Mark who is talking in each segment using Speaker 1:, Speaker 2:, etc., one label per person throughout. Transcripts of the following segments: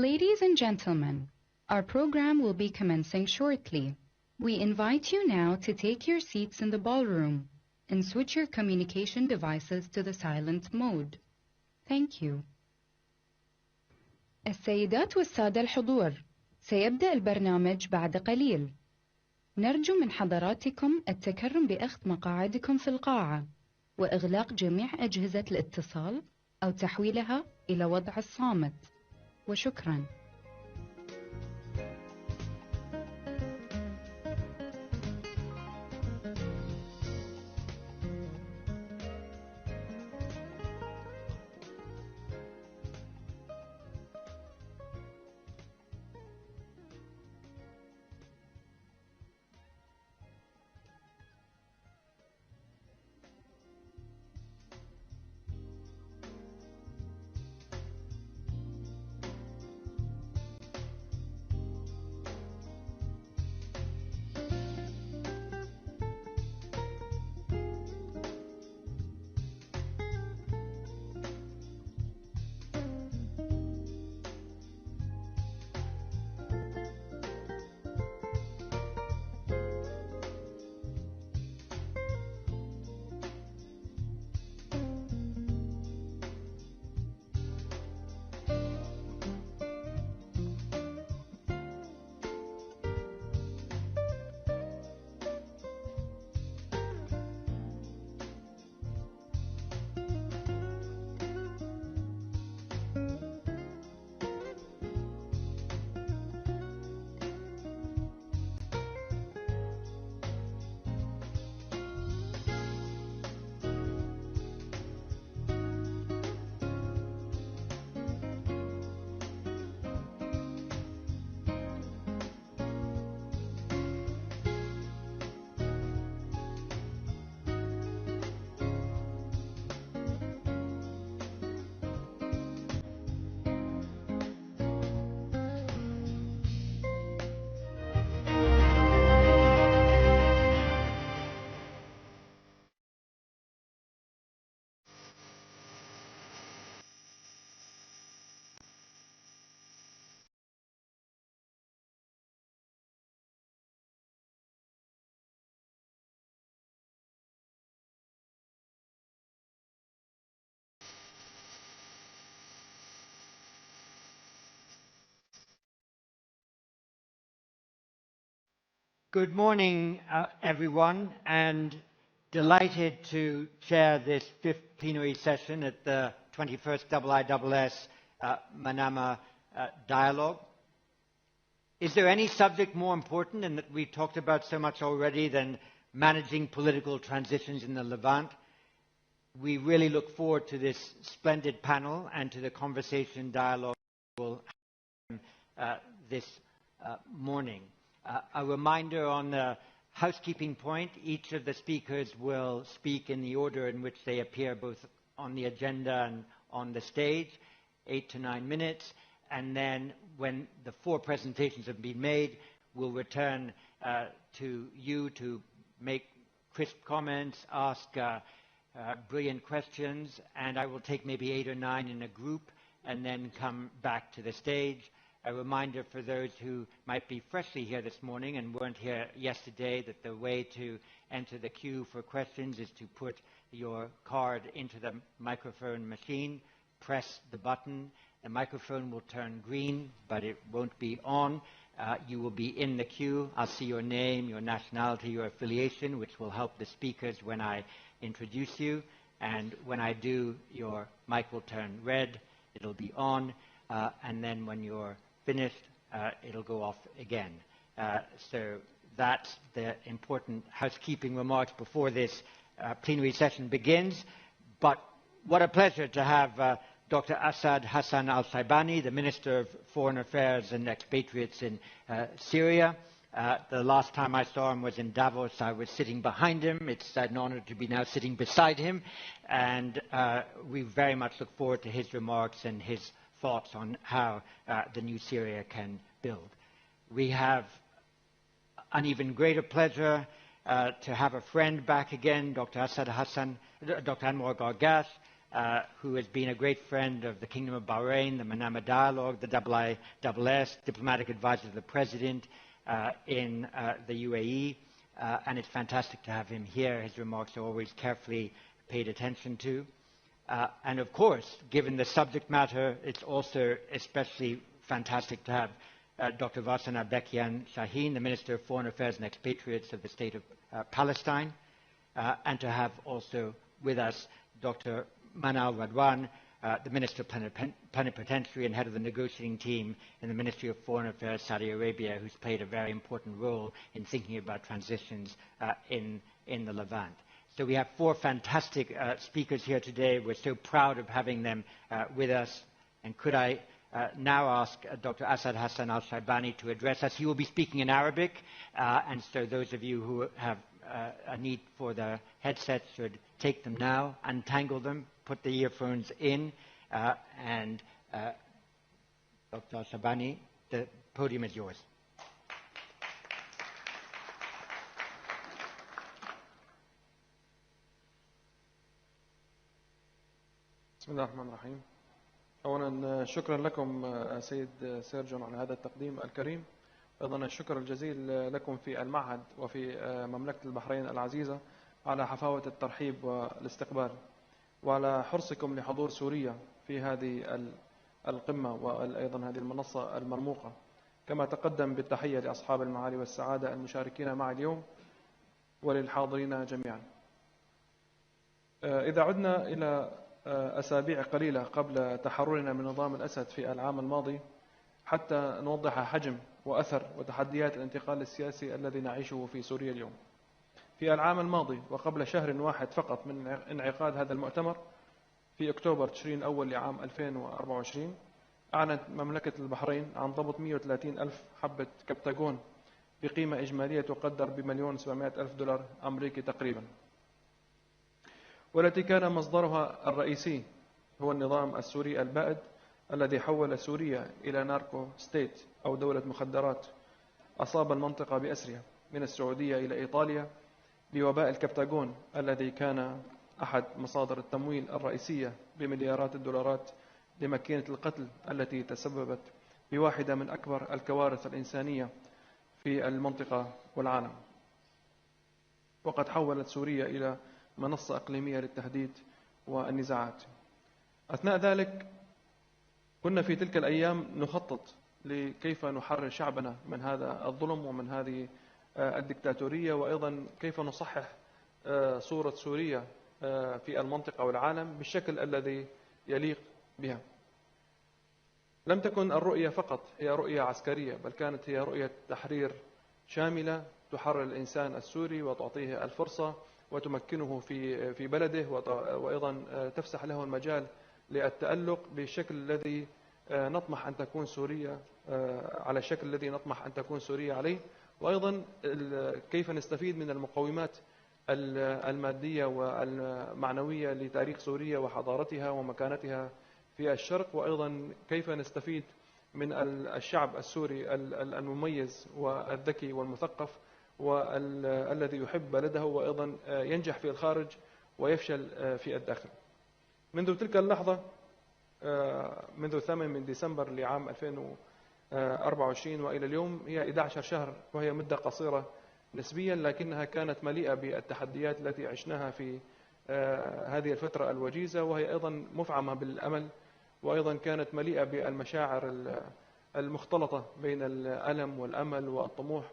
Speaker 1: Ladies and gentlemen, our program will be commencing shortly. We invite you now to take your seats in the ballroom and switch your communication devices to the silent mode. Thank you. السيدات والسادة الحضور، سيبدأ البرنامج بعد قليل. نرجو من حضراتكم التكرم بأخذ مقاعدكم في القاعة وإغلاق جميع أجهزة الاتصال أو تحويلها إلى وضع الصامت. وشكراً.
Speaker 2: Good morning, everyone, and delighted to chair this fifth plenary session at the 21st IISS Manama Dialogue. Is there any subject more important and that we've talked about so much already than managing political transitions in the Levant? We really look forward to this splendid panel and to the conversation dialogue we'll have this morning. A reminder on the housekeeping point, each of the speakers will speak in the order in which they appear both on the agenda and on the stage, 8 to 9 minutes, and then when the 4 presentations have been made, we'll return to you to make crisp comments, ask brilliant questions, and I will take maybe 8 or 9 in a group and then come back to the stage. A reminder for those who might be freshly here this morning and weren't here yesterday that the way to enter the queue for questions is to put your card into the microphone machine, press the button, the microphone will turn green, but it won't be on. You will be in the queue. I'll see your name, your nationality, your affiliation, which will help the speakers when I introduce you. And when I do, your mic will turn red, it'll be on, and then when you're finished, it'll go off again. So that's the important housekeeping remarks before this plenary session begins. But what a pleasure to have Dr. Asaad Hassan al-Shibani, the Minister of Foreign Affairs and Expatriates in Syria. The last time I saw him was in Davos. I was sitting behind him. It's an honor to be now sitting beside him. And we very much look forward to his remarks and his thoughts on how the new Syria can build. We have an even greater pleasure to have a friend back again, Dr. Anwar Gargash, who has been a great friend of the Kingdom of Bahrain, the Manama Dialogue, the IISS, diplomatic advisor to the President in the UAE, and it's fantastic to have him here. His remarks are always carefully paid attention to. And of course, given the subject matter, it's also especially fantastic to have Dr. Varsen Aghabekian Shahin, the Minister of Foreign Affairs and Expatriates of the State of Palestine, and to have also with us Dr. Manal, the Minister Plenipotentiary and head of the negotiating team in the Ministry of Foreign Affairs, Saudi Arabia, who's played a very important role in thinking about transitions in the Levant. So we have four fantastic speakers here today. We're so proud of having them with us. And could I now ask Dr. Asaad Hassan al-Shibani to address us. He will be speaking in Arabic, and so those of you who have a need for the headsets should take them now, untangle them, put the earphones in, and Dr. al-Shibani, the podium is yours.
Speaker 3: بسم الله الرحمن الرحيم. أولا شكرا لكم سيد سيرجون على هذا التقديم الكريم. أيضا الشكر الجزيل لكم في المعهد وفي مملكة البحرين العزيزة على حفاوة الترحيب والاستقبال، وعلى حرصكم لحضور سوريا في هذه القمة وأيضا هذه المنصة المرموقة. كما تقدم بالتحية لأصحاب المعالي والسعادة المشاركين معي اليوم وللحاضرين جميعا. إذا عدنا إلى أسابيع قليلة قبل تحررنا من نظام الأسد في العام الماضي حتى نوضح حجم وأثر وتحديات الانتقال السياسي الذي نعيشه في سوريا اليوم. في العام الماضي وقبل شهر واحد فقط من انعقاد هذا المؤتمر في أكتوبر تشرين الأول لعام 2024 أعلنت مملكة البحرين عن ضبط 130 ألف حبة كبتاغون بقيمة إجمالية تقدر $1,700,000 أمريكي تقريبا، والتي كان مصدرها الرئيسي هو النظام السوري البائد الذي حول سوريا إلى ناركو ستيت أو دولة مخدرات أصاب المنطقة بأسرها من السعودية إلى إيطاليا بوباء الكبتاغون الذي كان أحد مصادر التمويل الرئيسية بمليارات الدولارات لماكينة القتل التي تسببت بواحدة من أكبر الكوارث الإنسانية في المنطقة والعالم. وقد حولت سوريا إلى منصة إقليمية للتهديد والنزاعات. أثناء ذلك كنا في تلك الأيام نخطط لكيف نحرر شعبنا من هذا الظلم ومن هذه الدكتاتورية، وأيضا كيف نصحح صورة سوريا في المنطقة والعالم بالشكل الذي يليق بها. لم تكن الرؤية فقط هي رؤية عسكرية، بل كانت هي رؤية تحرير شاملة تحرر الإنسان السوري وتعطيه الفرصة وتمكنه في بلده، وأيضا تفسح له المجال للتألق بالشكل الذي نطمح أن تكون سوريا على الشكل الذي نطمح أن تكون سوريا عليه، وأيضا كيف نستفيد من المقومات المادية والمعنوية لتاريخ سوريا وحضارتها ومكانتها في الشرق، وأيضا كيف نستفيد من الشعب السوري المميز والذكي والمثقف والذي يحب بلده وأيضا ينجح في الخارج ويفشل في الداخل. منذ تلك اللحظة، منذ 8 ديسمبر لعام 2024 وإلى اليوم هي 11 شهر، وهي مدة قصيرة نسبيا، لكنها كانت مليئة بالتحديات التي عشناها في هذه الفترة الوجيزة، وهي أيضا مفعمة بالأمل، وأيضا كانت مليئة بالمشاعر المختلطة بين الألم والأمل والطموح.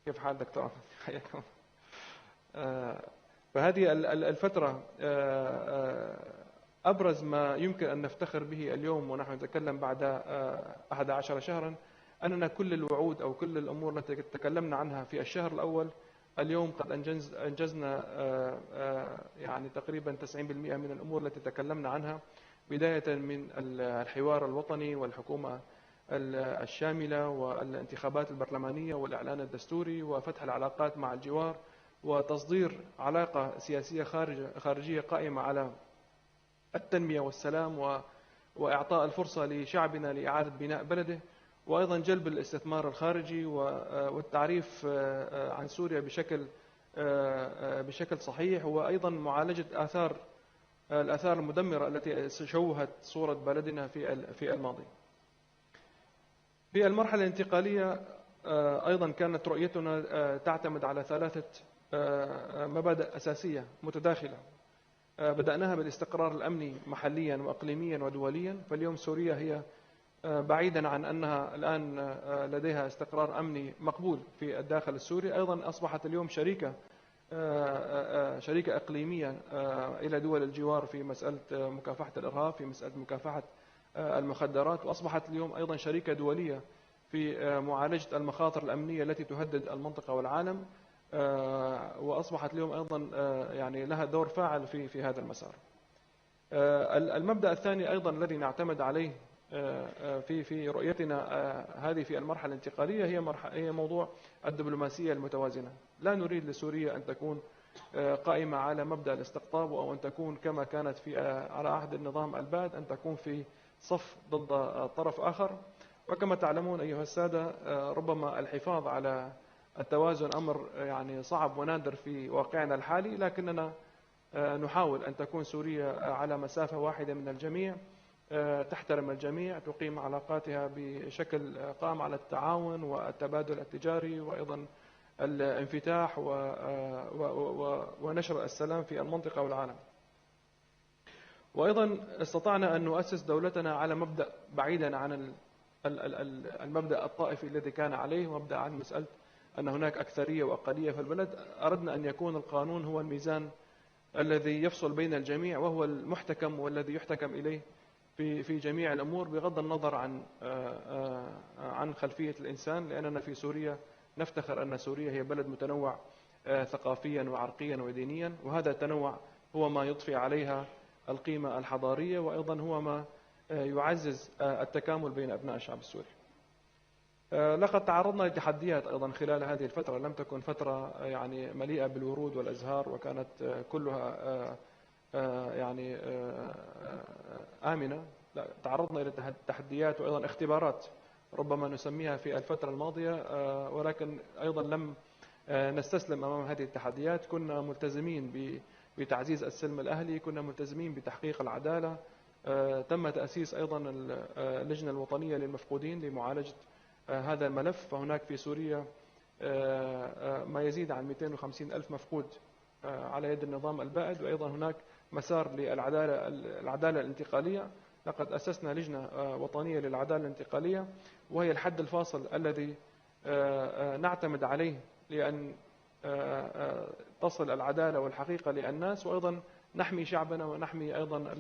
Speaker 3: كيف حال دكتور؟ حياكم. فهذه الفترة أبرز ما يمكن أن نفتخر به اليوم ونحن نتكلم بعد 11 شهرا أننا كل الوعود أو كل الأمور التي تكلمنا عنها في الشهر الأول اليوم قد أنجزنا يعني تقريبا 90% من الأمور التي تكلمنا عنها، بداية من الحوار الوطني والحكومة الشاملة والانتخابات البرلمانية والإعلان الدستوري وفتح العلاقات مع الجوار وتصدير علاقة سياسية خارجية قائمة على التنمية والسلام وإعطاء الفرصة لشعبنا لإعادة بناء بلده، وأيضا جلب الاستثمار الخارجي والتعريف عن سوريا بشكل صحيح، وأيضا معالجة آثار الآثار المدمرة التي شوهت صورة بلدنا في الماضي. في المرحلة الانتقالية أيضا كانت رؤيتنا تعتمد على ثلاثة مبادئ أساسية متداخلة. بدأناها بالاستقرار الأمني محليا وإقليميا ودوليا. فاليوم سوريا هي بعيدا عن أنها الآن لديها استقرار أمني مقبول في الداخل السوري، أيضا أصبحت اليوم شريكة إقليمية إلى دول الجوار في مسألة مكافحة الإرهاب، في مسألة مكافحة المخدرات، وأصبحت اليوم أيضا شريكة دولية في معالجة المخاطر الأمنية التي تهدد المنطقة والعالم، وأصبحت اليوم أيضا يعني لها دور فاعل في هذا المسار. المبدأ الثاني أيضا الذي نعتمد عليه في رؤيتنا هذه في المرحلة الانتقالية هي موضوع الدبلوماسية المتوازنة. لا نريد لسوريا أن تكون قائمة على مبدأ الاستقطاب، أو أن تكون كما كانت على عهد النظام البائد أن تكون في صف ضد طرف آخر. وكما تعلمون أيها السادة، ربما الحفاظ على التوازن أمر يعني صعب ونادر في واقعنا الحالي، لكننا نحاول أن تكون سوريا على مسافة واحدة من الجميع، تحترم الجميع، تقيم علاقاتها بشكل قائم على التعاون والتبادل التجاري، وأيضا الانفتاح ونشر السلام في المنطقة والعالم. وأيضا استطعنا أن نؤسس دولتنا على مبدأ بعيدا عن المبدأ الطائفي الذي كان عليه، مبدأ عن مسألة أن هناك أكثرية وأقلية في البلد. أردنا أن يكون القانون هو الميزان الذي يفصل بين الجميع، وهو المحتكم والذي يحتكم إليه في جميع الأمور بغض النظر عن خلفية الإنسان، لأننا في سوريا نفتخر أن سوريا هي بلد متنوع ثقافيا وعرقيا ودينيا، وهذا التنوع هو ما يضفي عليها القيمة الحضارية، وأيضا هو ما يعزز التكامل بين أبناء الشعب السوري. لقد تعرضنا لتحديات أيضا خلال هذه الفترة، لم تكن فترة يعني مليئة بالورود والأزهار، وكانت كلها يعني آمنة. تعرضنا إلى تحديات وأيضا اختبارات ربما نسميها في الفترة الماضية، ولكن أيضا لم نستسلم أمام هذه التحديات. كنا ملتزمين بتعزيز السلم الأهلي، كنا ملتزمين بتحقيق العدالة. تم تأسيس أيضا اللجنة الوطنية للمفقودين لمعالجة هذا الملف. فهناك في سوريا ما يزيد عن 250 ألف مفقود على يد النظام البائد، وأيضا هناك مسار للعدالة الانتقالية. لقد أسسنا لجنة وطنية للعدالة الانتقالية، وهي الحد الفاصل الذي نعتمد عليه لأن تصل العدالة والحقيقة للناس، وأيضا نحمي شعبنا ونحمي أيضا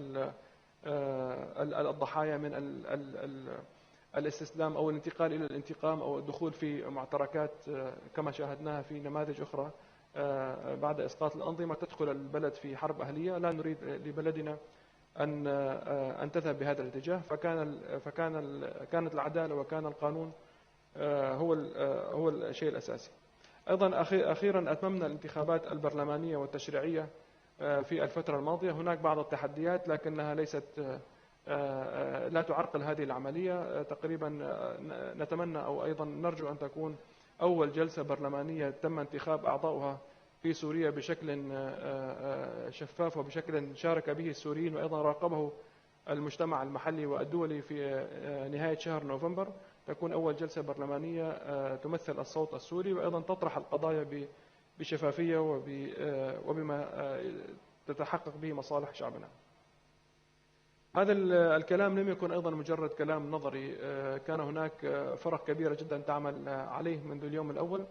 Speaker 3: الضحايا من الاستسلام أو الانتقال إلى الانتقام أو الدخول في معتركات كما شاهدناها في نماذج أخرى بعد إسقاط الأنظمة تدخل البلد في حرب أهلية. لا نريد لبلدنا أن تذهب بهذا الاتجاه. كانت العدالة وكان القانون هو الشيء الأساسي. أيضا أخيرا أتممنا الانتخابات البرلمانية والتشريعية في الفترة الماضية. هناك بعض التحديات لكنها ليست لا تعرقل هذه العملية. تقريبا نتمنى أو أيضا نرجو أن تكون أول جلسة برلمانية تم انتخاب أعضاؤها في سوريا بشكل شفاف وبشكل شارك به السوريين وأيضا راقبه المجتمع المحلي والدولي في نهاية شهر نوفمبر. تكون أول جلسة برلمانية تمثل الصوت السوري وأيضا تطرح القضايا بشفافية وبما تتحقق به مصالح شعبنا. هذا الكلام لم يكن أيضا مجرد كلام نظري، كان هناك فرق كبيرة جدا تعمل عليه منذ اليوم الأول،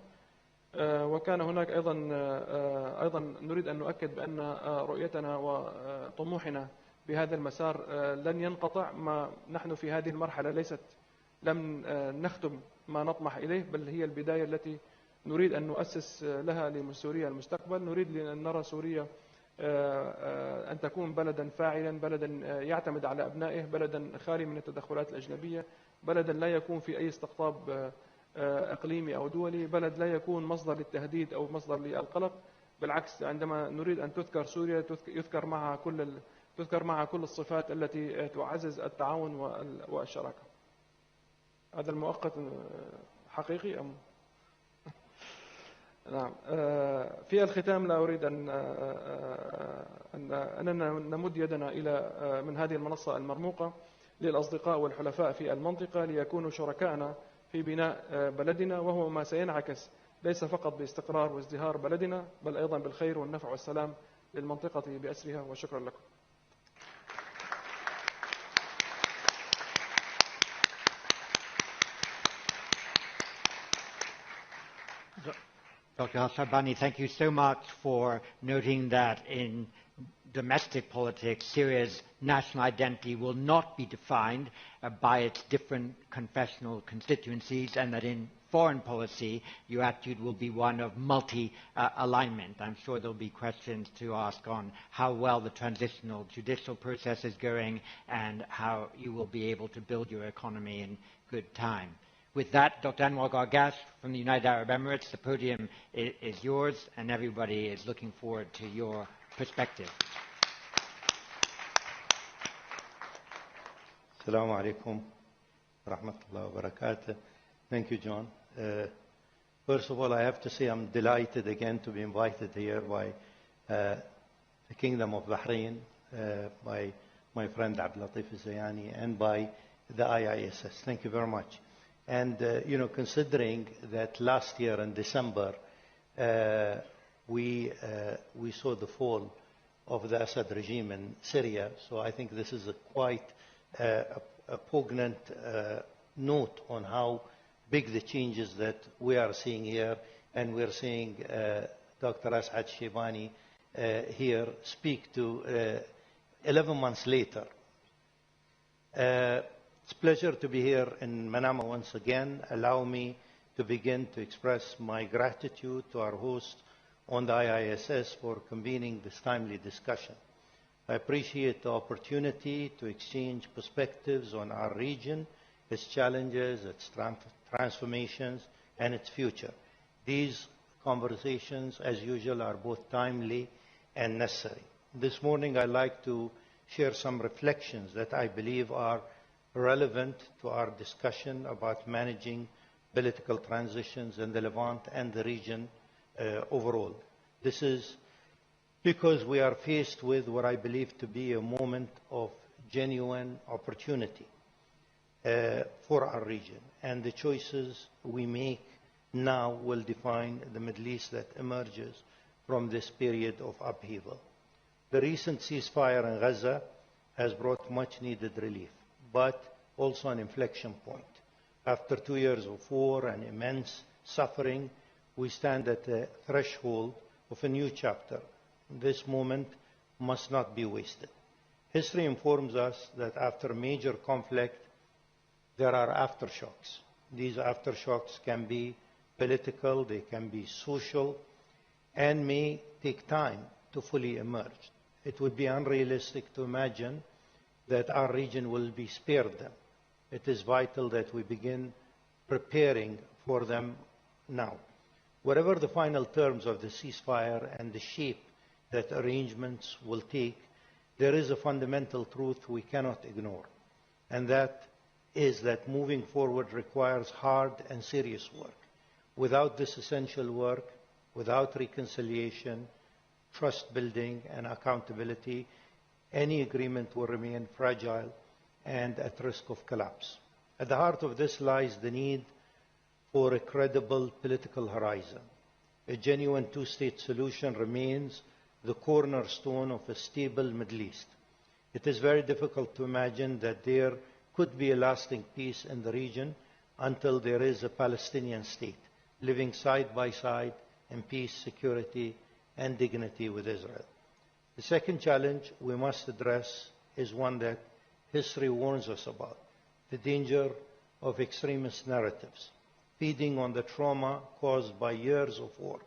Speaker 3: وكان هناك أيضا نريد أن نؤكد بأن رؤيتنا وطموحنا بهذا المسار لن ينقطع. ما نحن في هذه المرحلة لم نختم ما نطمح إليه، بل هي البداية التي نريد أن نؤسس لها لسوريا المستقبل. نريد أن نرى سوريا أن تكون بلدا فاعلا، بلدا يعتمد على أبنائه، بلدا خالي من التدخلات الأجنبية، بلدا لا يكون في أي استقطاب إقليمي أو دولي، بلد لا يكون مصدر للتهديد أو مصدر للقلق. بالعكس، عندما نريد أن تذكر سوريا يذكر معها كل الصفات التي تعزز التعاون والشراكة. هذا المؤقت حقيقي أم؟ نعم. في الختام لا أريد أننا نمد يدنا إلى من هذه المنصة المرموقة للأصدقاء والحلفاء في المنطقة ليكونوا شركائنا في بناء بلدنا، وهو ما سينعكس ليس فقط باستقرار وازدهار بلدنا بل أيضا بالخير والنفع والسلام للمنطقة بأسرها. وشكرا لكم.
Speaker 2: Dr. al-Shibani, thank you so much for noting that in domestic politics, Syria's national identity will not be defined by its different confessional constituencies, and that in foreign policy, your attitude will be one of multi-alignment. I'm sure there'll be questions to ask on how well the transitional judicial process is going and how you will be able to build your economy in good time. With that, Dr. Anwar Gargash from the United Arab Emirates, the podium is yours, and everybody is looking forward to your perspective.
Speaker 4: Assalamu alaikum wa rahmatullahi wa barakatuh. Thank you, John. First of all, I have to say I'm delighted again to be invited here by the Kingdom of Bahrain, by my friend Abdul Latif Zayani, and by the IISS. Thank you very much. And, considering that last year in December, we saw the fall of the Assad regime in Syria, so I think this is quite a poignant note on how big the changes that we are seeing here, and we're seeing Dr. Asaad al-Shibani here speak to 11 months later. It's a pleasure to be here in Manama once again. Allow me to begin to express my gratitude to our host on the IISS for convening this timely discussion. I appreciate the opportunity to exchange perspectives on our region, its challenges, its transformations, and its future. These conversations, as usual, are both timely and necessary. This morning, I'd like to share some reflections that I believe are relevant to our discussion about managing political transitions in the Levant and the region overall. This is because we are faced with what I believe to be a moment of genuine opportunity for our region, and the choices we make now will define the Middle East that emerges from this period of upheaval. The recent ceasefire in Gaza has brought much needed relief, but also an inflection point. After 2 years of war and immense suffering, we stand at the threshold of a new chapter. This moment must not be wasted. History informs us that after major conflict, there are aftershocks. These aftershocks can be political, they can be social, and may take time to fully emerge. It would be unrealistic to imagine that our region will be spared them. It is vital that we begin preparing for them now. Whatever the final terms of the ceasefire and the shape that arrangements will take, there is a fundamental truth we cannot ignore, and that is that moving forward requires hard and serious work. Without this essential work, without reconciliation, trust building, and accountability, any agreement will remain fragile and at risk of collapse. At the heart of this lies the need for a credible political horizon. A genuine two-state solution remains the cornerstone of a stable Middle East. It is very difficult to imagine that there could be a lasting peace in the region until there is a Palestinian state living side by side in peace, security, and dignity with Israel. The second challenge we must address is one that history warns us about: the danger of extremist narratives, feeding on the trauma caused by years of war.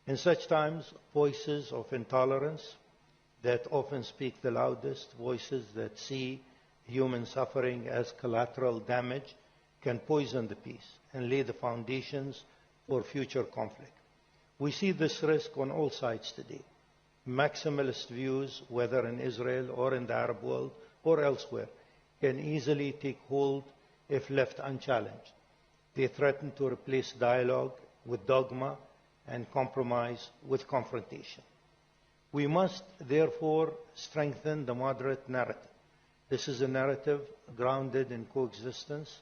Speaker 4: In such times, voices of intolerance that often speak the loudest, voices that see human suffering as collateral damage, can poison the peace and lay the foundations for future conflict. We see this risk on all sides today. Maximalist views, whether in Israel or in the Arab world or elsewhere, can easily take hold if left unchallenged. They threaten to replace dialogue with dogma and compromise with confrontation. We must, therefore, strengthen the moderate narrative. This is a narrative grounded in coexistence,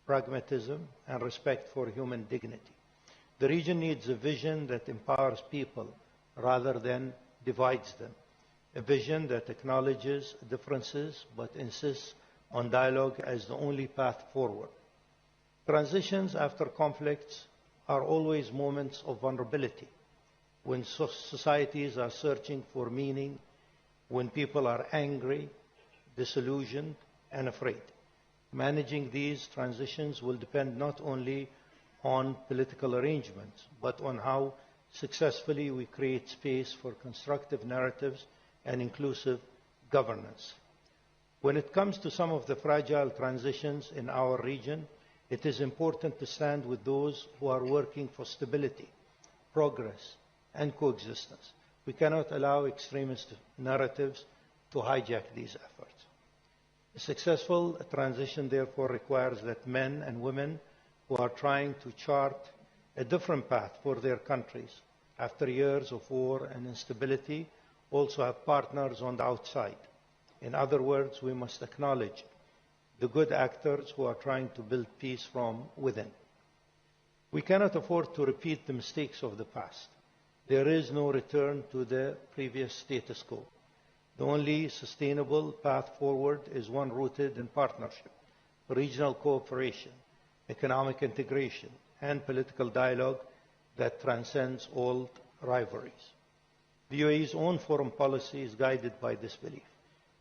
Speaker 4: pragmatism, and respect for human dignity. The region needs a vision that empowers people rather than divides them, a vision that acknowledges differences but insists on dialogue as the only path forward. Transitions after conflicts are always moments of vulnerability, when societies are searching for meaning, when people are angry, disillusioned, and afraid. Managing these transitions will depend not only on political arrangements, but on how successfully we create space for constructive narratives and inclusive governance. When it comes to some of the fragile transitions in our region, it is important to stand with those who are working for stability, progress, and coexistence. We cannot allow extremist narratives to hijack these efforts. A successful transition, therefore, requires that men and women who are trying to chart a different path for their countries after years of war and instability also have partners on the outside. In other words, we must acknowledge the good actors who are trying to build peace from within. We cannot afford to repeat the mistakes of the past. There is no return to the previous status quo. The only sustainable path forward is one rooted in partnership, regional cooperation, economic integration, and political dialogue that transcends old rivalries. The UAE's own foreign policy is guided by this belief.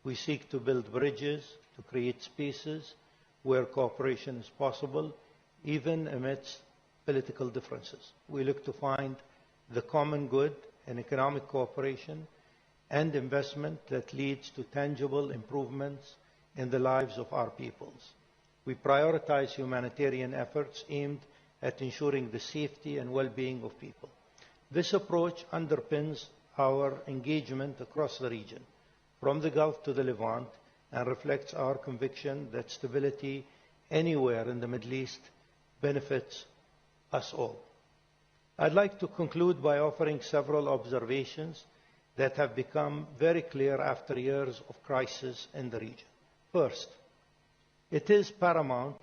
Speaker 4: We seek to build bridges, to create spaces where cooperation is possible, even amidst political differences. We look to find the common good in economic cooperation and investment that leads to tangible improvements in the lives of our peoples. We prioritize humanitarian efforts aimed at ensuring the safety and well-being of people. This approach underpins our engagement across the region, from the Gulf to the Levant, and reflects our conviction that stability anywhere in the Middle East benefits us all. I'd like to conclude by offering several observations that have become very clear after years of crisis in the region. First, it is paramount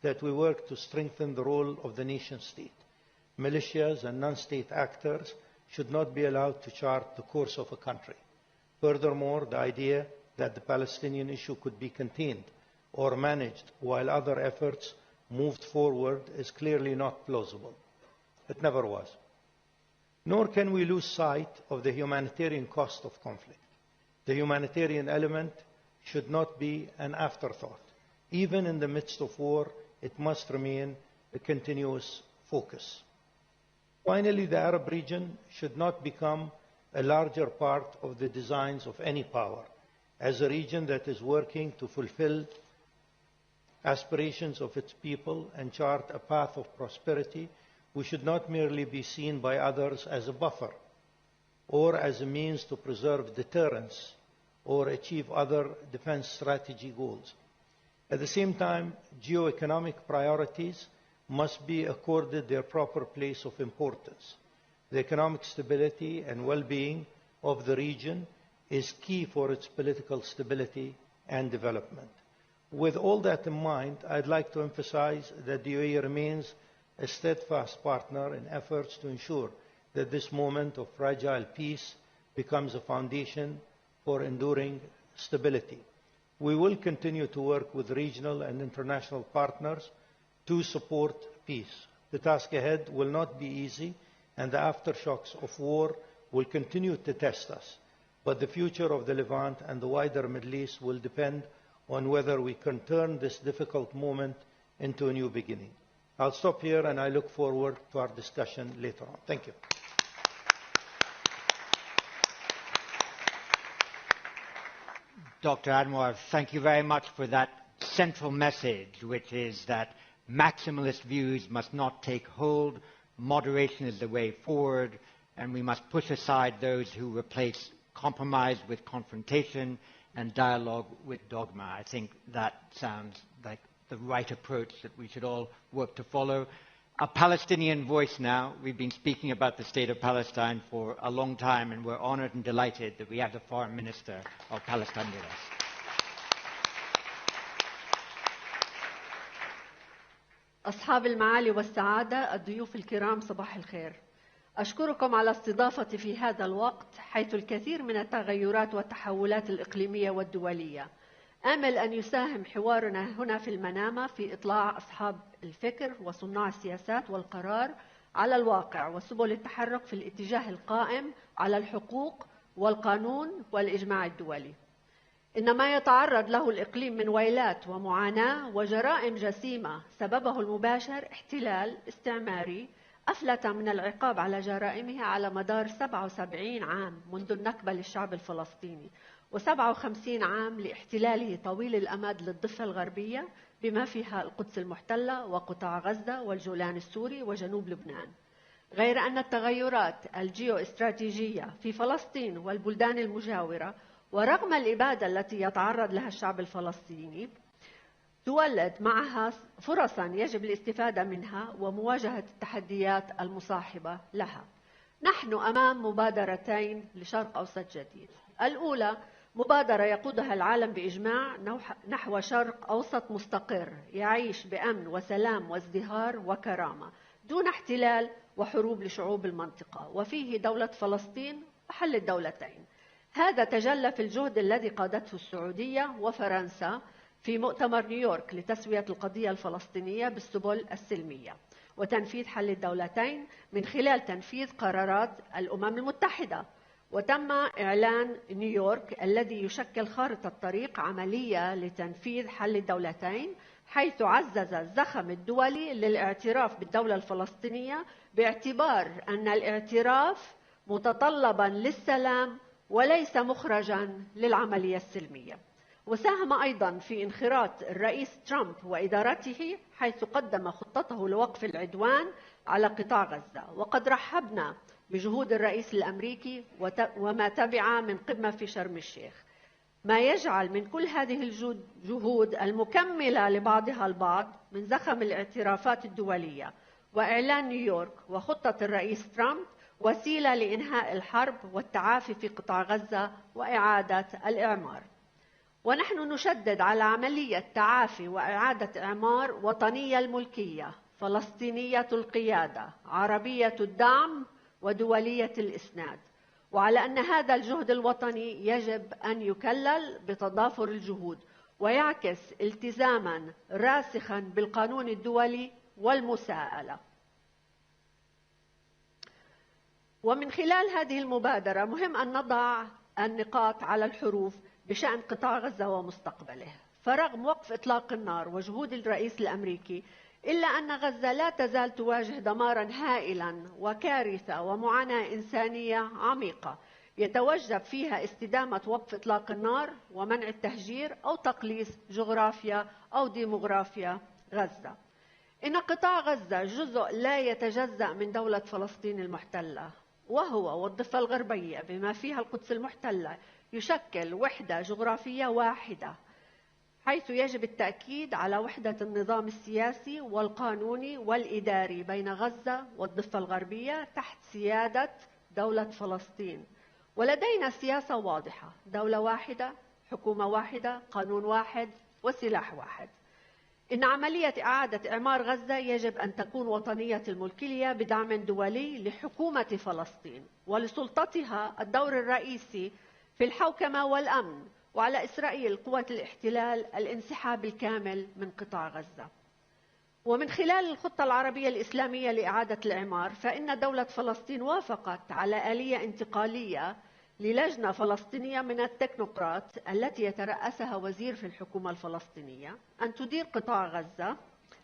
Speaker 4: that we work to strengthen the role of the nation-state. Militias and non-state actors should not be allowed to chart the course of a country. Furthermore, the idea that the Palestinian issue could be contained or managed while other efforts moved forward is clearly not plausible. It never was. Nor can we lose sight of the humanitarian cost of conflict. The humanitarian element should not be an afterthought. Even in the midst of war, it must remain a continuous focus. Finally, the Arab region should not become a larger part of the designs of any power. As a region that is working to fulfill aspirations of its people and chart a path of prosperity, we should not merely be seen by others as a buffer or as a means to preserve deterrence or achieve other defense strategy goals. At the same time, geo-economic priorities must be accorded their proper place of importance. The economic stability and well-being of the region is key for its political stability and development. With all that in mind, I'd like to emphasize that the UAE remains a steadfast partner in efforts to ensure that this moment of fragile peace becomes a foundation for enduring stability. We will continue to work with regional and international partners to support peace. The task ahead will not be easy, and the aftershocks of war will continue to test us. But the future of the Levant and the wider Middle East will depend on whether we can turn this difficult moment into a new beginning. I'll stop here, and I look forward to our discussion later on. Thank you.
Speaker 2: Dr. Anwar, thank you very much for that central message, which is that maximalist views must not take hold, moderation is the way forward, and we must push aside those who replace compromise with confrontation and dialogue with dogma. I think that sounds like the right approach that we should all work to follow. a Palestinian voice now. We've been speaking about the state of Palestine for a long time, and we're honored and delighted that we have the Foreign Minister of Palestine with us.
Speaker 5: أصحاب المعالي والسعادة، الضيوف الكرام، صباح الخير. أشكركم على استضافتي في هذا الوقت حيث الكثير من التغيرات والتحولات الإقليمية والدولية. آمل أن يساهم حوارنا هنا في المنامة في إطلاع أصحاب الفكر وصناع السياسات والقرار على الواقع وسبل التحرك في الاتجاه القائم على الحقوق والقانون والإجماع الدولي. إن ما يتعرض له الإقليم من ويلات ومعاناة وجرائم جسيمة سببه المباشر احتلال استعماري أفلت من العقاب على جرائمه على مدار 77 عام منذ النكبة للشعب الفلسطيني، و57 عام لاحتلاله طويل الأمد للضفة الغربية بما فيها القدس المحتلة وقطاع غزة والجولان السوري وجنوب لبنان. غير أن التغيرات الجيو-استراتيجية في فلسطين والبلدان المجاورة ورغم الإبادة التي يتعرض لها الشعب الفلسطيني تولد معها فرصاً يجب الاستفادة منها ومواجهة التحديات المصاحبة لها. نحن أمام مبادرتين لشرق أوسط جديد. الأولى مبادرة يقودها العالم بإجماع نحو شرق أوسط مستقر يعيش بأمن وسلام وازدهار وكرامة دون احتلال وحروب لشعوب المنطقة، وفيه دولة فلسطين وحل الدولتين. هذا تجلى في الجهد الذي قادته السعودية وفرنسا في مؤتمر نيويورك لتسوية القضية الفلسطينية بالسبل السلمية وتنفيذ حل الدولتين من خلال تنفيذ قرارات الأمم المتحدة. وتم إعلان نيويورك الذي يشكل خارطة طريق عملية لتنفيذ حل الدولتين، حيث عزز الزخم الدولي للاعتراف بالدولة الفلسطينية باعتبار أن الاعتراف متطلباً للسلام وليس مخرجاً للعملية السلمية. وساهم أيضاً في انخراط الرئيس ترامب وإدارته حيث قدم خطته لوقف العدوان على قطاع غزة. وقد رحبنا بجهود الرئيس الأمريكي وما تبع من قمة في شرم الشيخ، ما يجعل من كل هذه الجهود المكملة لبعضها البعض من زخم الاعترافات الدولية وإعلان نيويورك وخطة الرئيس ترامب وسيلة لإنهاء الحرب والتعافي في قطاع غزة وإعادة الإعمار. ونحن نشدد على عملية تعافي وإعادة إعمار وطنية الملكية، فلسطينية القيادة، عربية الدعم، ودولية الإسناد، وعلى أن هذا الجهد الوطني يجب أن يكلل بتضافر الجهود ويعكس التزاماً راسخاً بالقانون الدولي والمساءلة. ومن خلال هذه المبادرة مهم أن نضع النقاط على الحروف بشأن قطاع غزة ومستقبله. فرغم وقف إطلاق النار وجهود الرئيس الأمريكي، إلا أن غزة لا تزال تواجه دماراً هائلاً وكارثة ومعاناة إنسانية عميقة يتوجب فيها استدامة وقف إطلاق النار ومنع التهجير أو تقليص جغرافيا أو ديموغرافيا غزة. إن قطاع غزة جزء لا يتجزأ من دولة فلسطين المحتلة، وهو والضفة الغربية بما فيها القدس المحتلة يشكل وحدة جغرافية واحدة، حيث يجب التأكيد على وحدة النظام السياسي والقانوني والإداري بين غزة والضفة الغربية تحت سيادة دولة فلسطين. ولدينا سياسة واضحة: دولة واحدة، حكومة واحدة، قانون واحد، وسلاح واحد. إن عملية إعادة إعمار غزة يجب أن تكون وطنية الملكية بدعم دولي لحكومة فلسطين ولسلطتها الدور الرئيسي في الحوكمة والأمن، وعلى إسرائيل قوة الاحتلال الانسحاب الكامل من قطاع غزة. ومن خلال الخطة العربية الإسلامية لإعادة الإعمار، فإن دولة فلسطين وافقت على آلية انتقالية للجنة فلسطينية من التكنوقراط التي يترأسها وزير في الحكومة الفلسطينية أن تدير قطاع غزة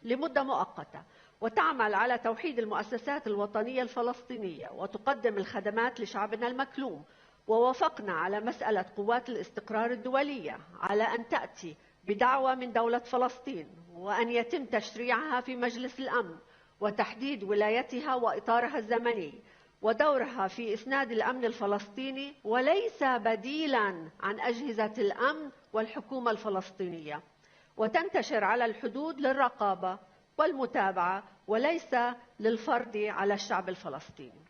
Speaker 5: لمدة مؤقتة وتعمل على توحيد المؤسسات الوطنية الفلسطينية وتقدم الخدمات لشعبنا المكلوم. ووافقنا على مسألة قوات الاستقرار الدولية على أن تأتي بدعوة من دولة فلسطين وأن يتم تشريعها في مجلس الأمن وتحديد ولايتها وإطارها الزمني ودورها في إسناد الأمن الفلسطيني، وليس بديلاً عن أجهزة الأمن والحكومة الفلسطينية. وتنتشر على الحدود للرقابة والمتابعة وليس للفرض على الشعب الفلسطيني.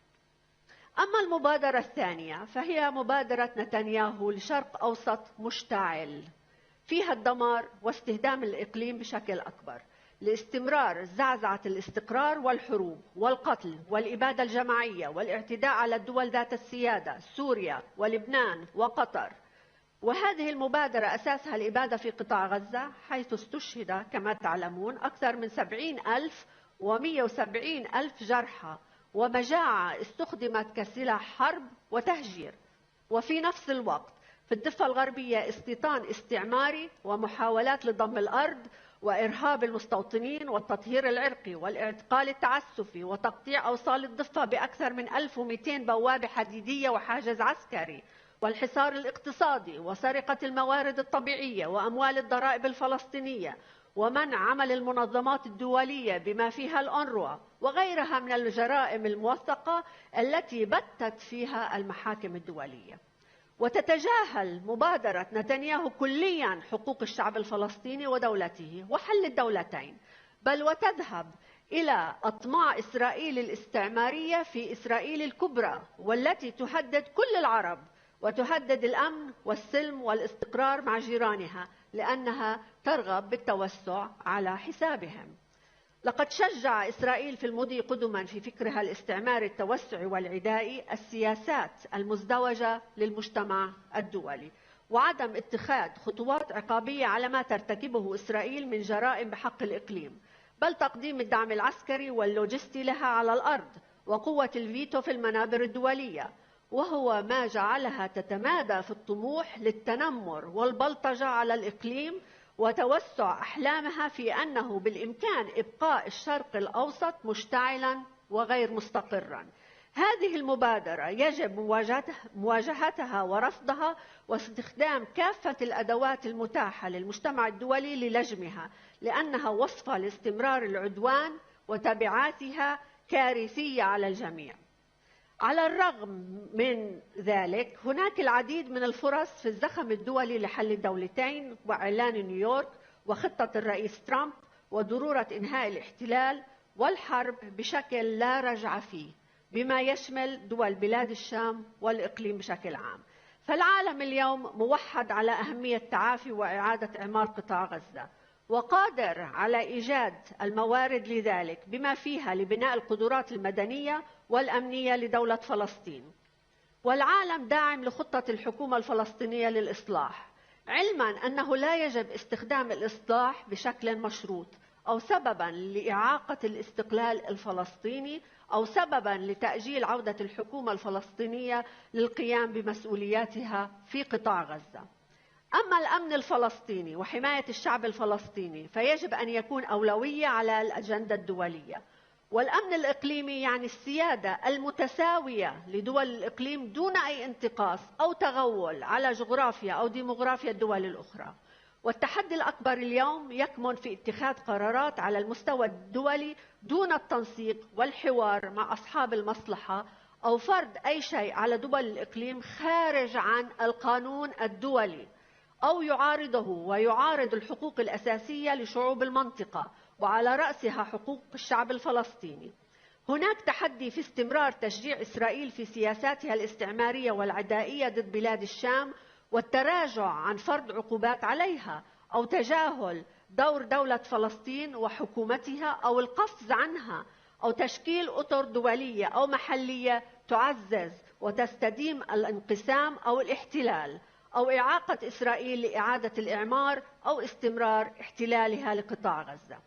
Speaker 5: أما المبادرة الثانية فهي مبادرة نتنياهو لشرق أوسط مشتعل، فيها الدمار واستهدام الإقليم بشكل أكبر، لاستمرار زعزعة الاستقرار والحروب والقتل والإبادة الجماعية والاعتداء على الدول ذات السيادة، سوريا ولبنان وقطر. وهذه المبادرة أساسها الإبادة في قطاع غزة، حيث استشهد كما تعلمون أكثر من 70,000 و170,000 جرحى، ومجاعة استخدمت كسلاح حرب وتهجير. وفي نفس الوقت في الضفة الغربية استيطان استعماري ومحاولات لضم الأرض وإرهاب المستوطنين والتطهير العرقي والاعتقال التعسفي وتقطيع أوصال الضفة بأكثر من 1200 بوابة حديدية وحاجز عسكري، والحصار الاقتصادي وسرقة الموارد الطبيعية وأموال الضرائب الفلسطينية، ومنع عمل المنظمات الدولية بما فيها الأنروا وغيرها من الجرائم الموثقة التي بتت فيها المحاكم الدولية. وتتجاهل مبادرة نتنياهو كليا حقوق الشعب الفلسطيني ودولته وحل الدولتين، بل وتذهب إلى أطماع إسرائيل الاستعمارية في إسرائيل الكبرى، والتي تهدد كل العرب وتهدد الأمن والسلم والاستقرار مع جيرانها، لأنها ترغب بالتوسع على حسابهم. لقد شجع إسرائيل في المضي قدما في فكرها الاستعماري التوسعي والعدائي السياسات المزدوجة للمجتمع الدولي، وعدم اتخاذ خطوات عقابية على ما ترتكبه إسرائيل من جرائم بحق الإقليم، بل تقديم الدعم العسكري واللوجستي لها على الأرض وقوة الفيتو في المنابر الدولية، وهو ما جعلها تتمادى في الطموح للتنمر والبلطجة على الإقليم وتوسع أحلامها في أنه بالإمكان إبقاء الشرق الأوسط مشتعلا وغير مستقرا. هذه المبادرة يجب مواجهتها ورفضها واستخدام كافة الأدوات المتاحة للمجتمع الدولي للجمها، لأنها وصفة لاستمرار العدوان وتبعاتها كارثية على الجميع. على الرغم من ذلك هناك العديد من الفرص في الزخم الدولي لحل الدولتين وإعلان نيويورك وخطة الرئيس ترامب وضرورة إنهاء الاحتلال والحرب بشكل لا رجعة فيه، بما يشمل دول بلاد الشام والإقليم بشكل عام. فالعالم اليوم موحد على أهمية تعافي وإعادة إعمار قطاع غزة، وقادر على إيجاد الموارد لذلك بما فيها لبناء القدرات المدنية والأمنية لدولة فلسطين. والعالم داعم لخطة الحكومة الفلسطينية للإصلاح، علما أنه لا يجب استخدام الإصلاح بشكل مشروط أو سببا لإعاقة الاستقلال الفلسطيني أو سببا لتأجيل عودة الحكومة الفلسطينية للقيام بمسؤولياتها في قطاع غزة. أما الأمن الفلسطيني وحماية الشعب الفلسطيني فيجب أن يكون أولوية على الأجندة الدولية. والأمن الإقليمي يعني السيادة المتساوية لدول الإقليم دون أي انتقاص أو تغول على جغرافيا أو ديموغرافيا الدول الأخرى. والتحدي الأكبر اليوم يكمن في اتخاذ قرارات على المستوى الدولي دون التنسيق والحوار مع أصحاب المصلحة أو فرض أي شيء على دول الإقليم خارج عن القانون الدولي أو يعارضه ويعارض الحقوق الأساسية لشعوب المنطقة وعلى رأسها حقوق الشعب الفلسطيني. هناك تحدي في استمرار تشجيع إسرائيل في سياساتها الاستعمارية والعدائية ضد بلاد الشام والتراجع عن فرض عقوبات عليها أو تجاهل دور دولة فلسطين وحكومتها أو القفز عنها أو تشكيل أطر دولية أو محلية تعزز وتستديم الانقسام أو الاحتلال أو إعاقة إسرائيل لإعادة الإعمار أو استمرار احتلالها لقطاع غزة.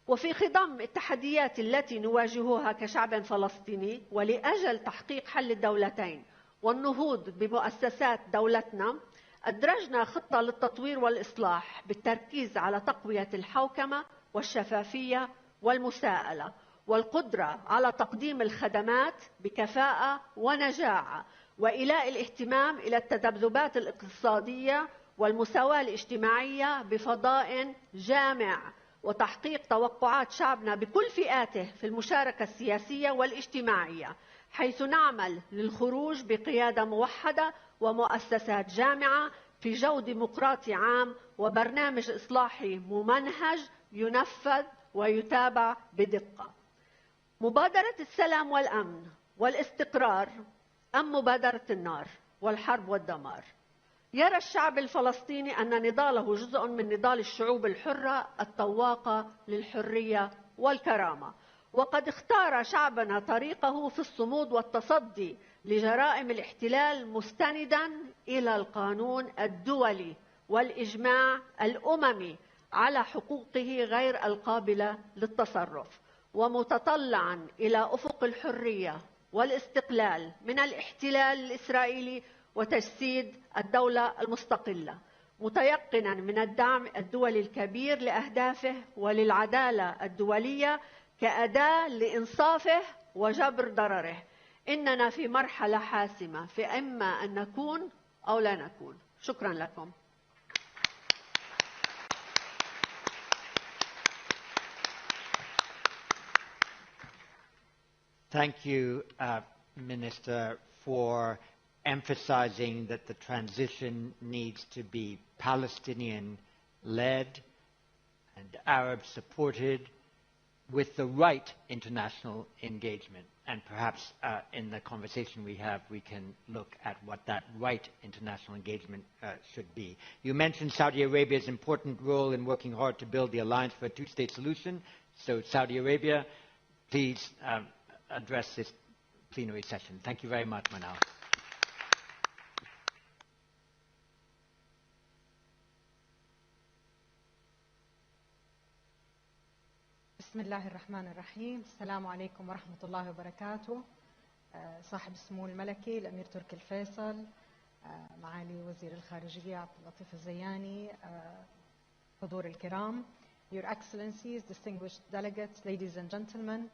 Speaker 5: وفي خضم التحديات التي نواجهها كشعب فلسطيني ولأجل تحقيق حل الدولتين والنهوض بمؤسسات دولتنا، أدرجنا خطة للتطوير والإصلاح بالتركيز على تقوية الحوكمة والشفافية والمساءلة والقدرة على تقديم الخدمات بكفاءة ونجاعة وإيلاء الاهتمام إلى التذبذبات الاقتصادية والمساواة الاجتماعية بفضاء جامع وتحقيق توقعات شعبنا بكل فئاته في المشاركة السياسية والاجتماعية، حيث نعمل للخروج بقيادة موحدة ومؤسسات جامعة في جو ديمقراطي عام وبرنامج إصلاحي ممنهج ينفذ ويتابع بدقة. مبادرة السلام والأمن والاستقرار أم مبادرة النار والحرب والدمار؟ يرى الشعب الفلسطيني أن نضاله جزء من نضال الشعوب الحرة الطواقة للحرية والكرامة، وقد اختار شعبنا طريقه في الصمود والتصدي لجرائم الاحتلال مستندا إلى القانون الدولي والإجماع الأممي على حقوقه غير القابلة للتصرف، ومتطلعا إلى أفق الحرية والاستقلال من الاحتلال الإسرائيلي وتجسيد الدولة المستقلة، متيقنا من الدعم الدولي الكبير لأهدافه وللعدالة الدولية كأداة لإنصافه وجبر ضرره. إننا في مرحلة حاسمة، فإما أن نكون أو لا نكون. شكرا لكم.
Speaker 2: Thank you, Minister, for emphasizing that the transition needs to be Palestinian-led and Arab-supported with the right international engagement. And perhaps in the conversation we have, we can look at what that right international engagement should be. You mentioned Saudi Arabia's important role in working hard to build the alliance for a two-state solution. So Saudi Arabia, please address this plenary session. Thank you very much, Manal.
Speaker 6: بسم الله الرحمن الرحيم. السلام عليكم ورحمة الله وبركاته. صاحب السمو الملكي الأمير تركي الفيصل، معالي وزير الخارجية عبد اللطيف الزياني، حضور الكرام, Your Excellencies, distinguished delegates, ladies and gentlemen,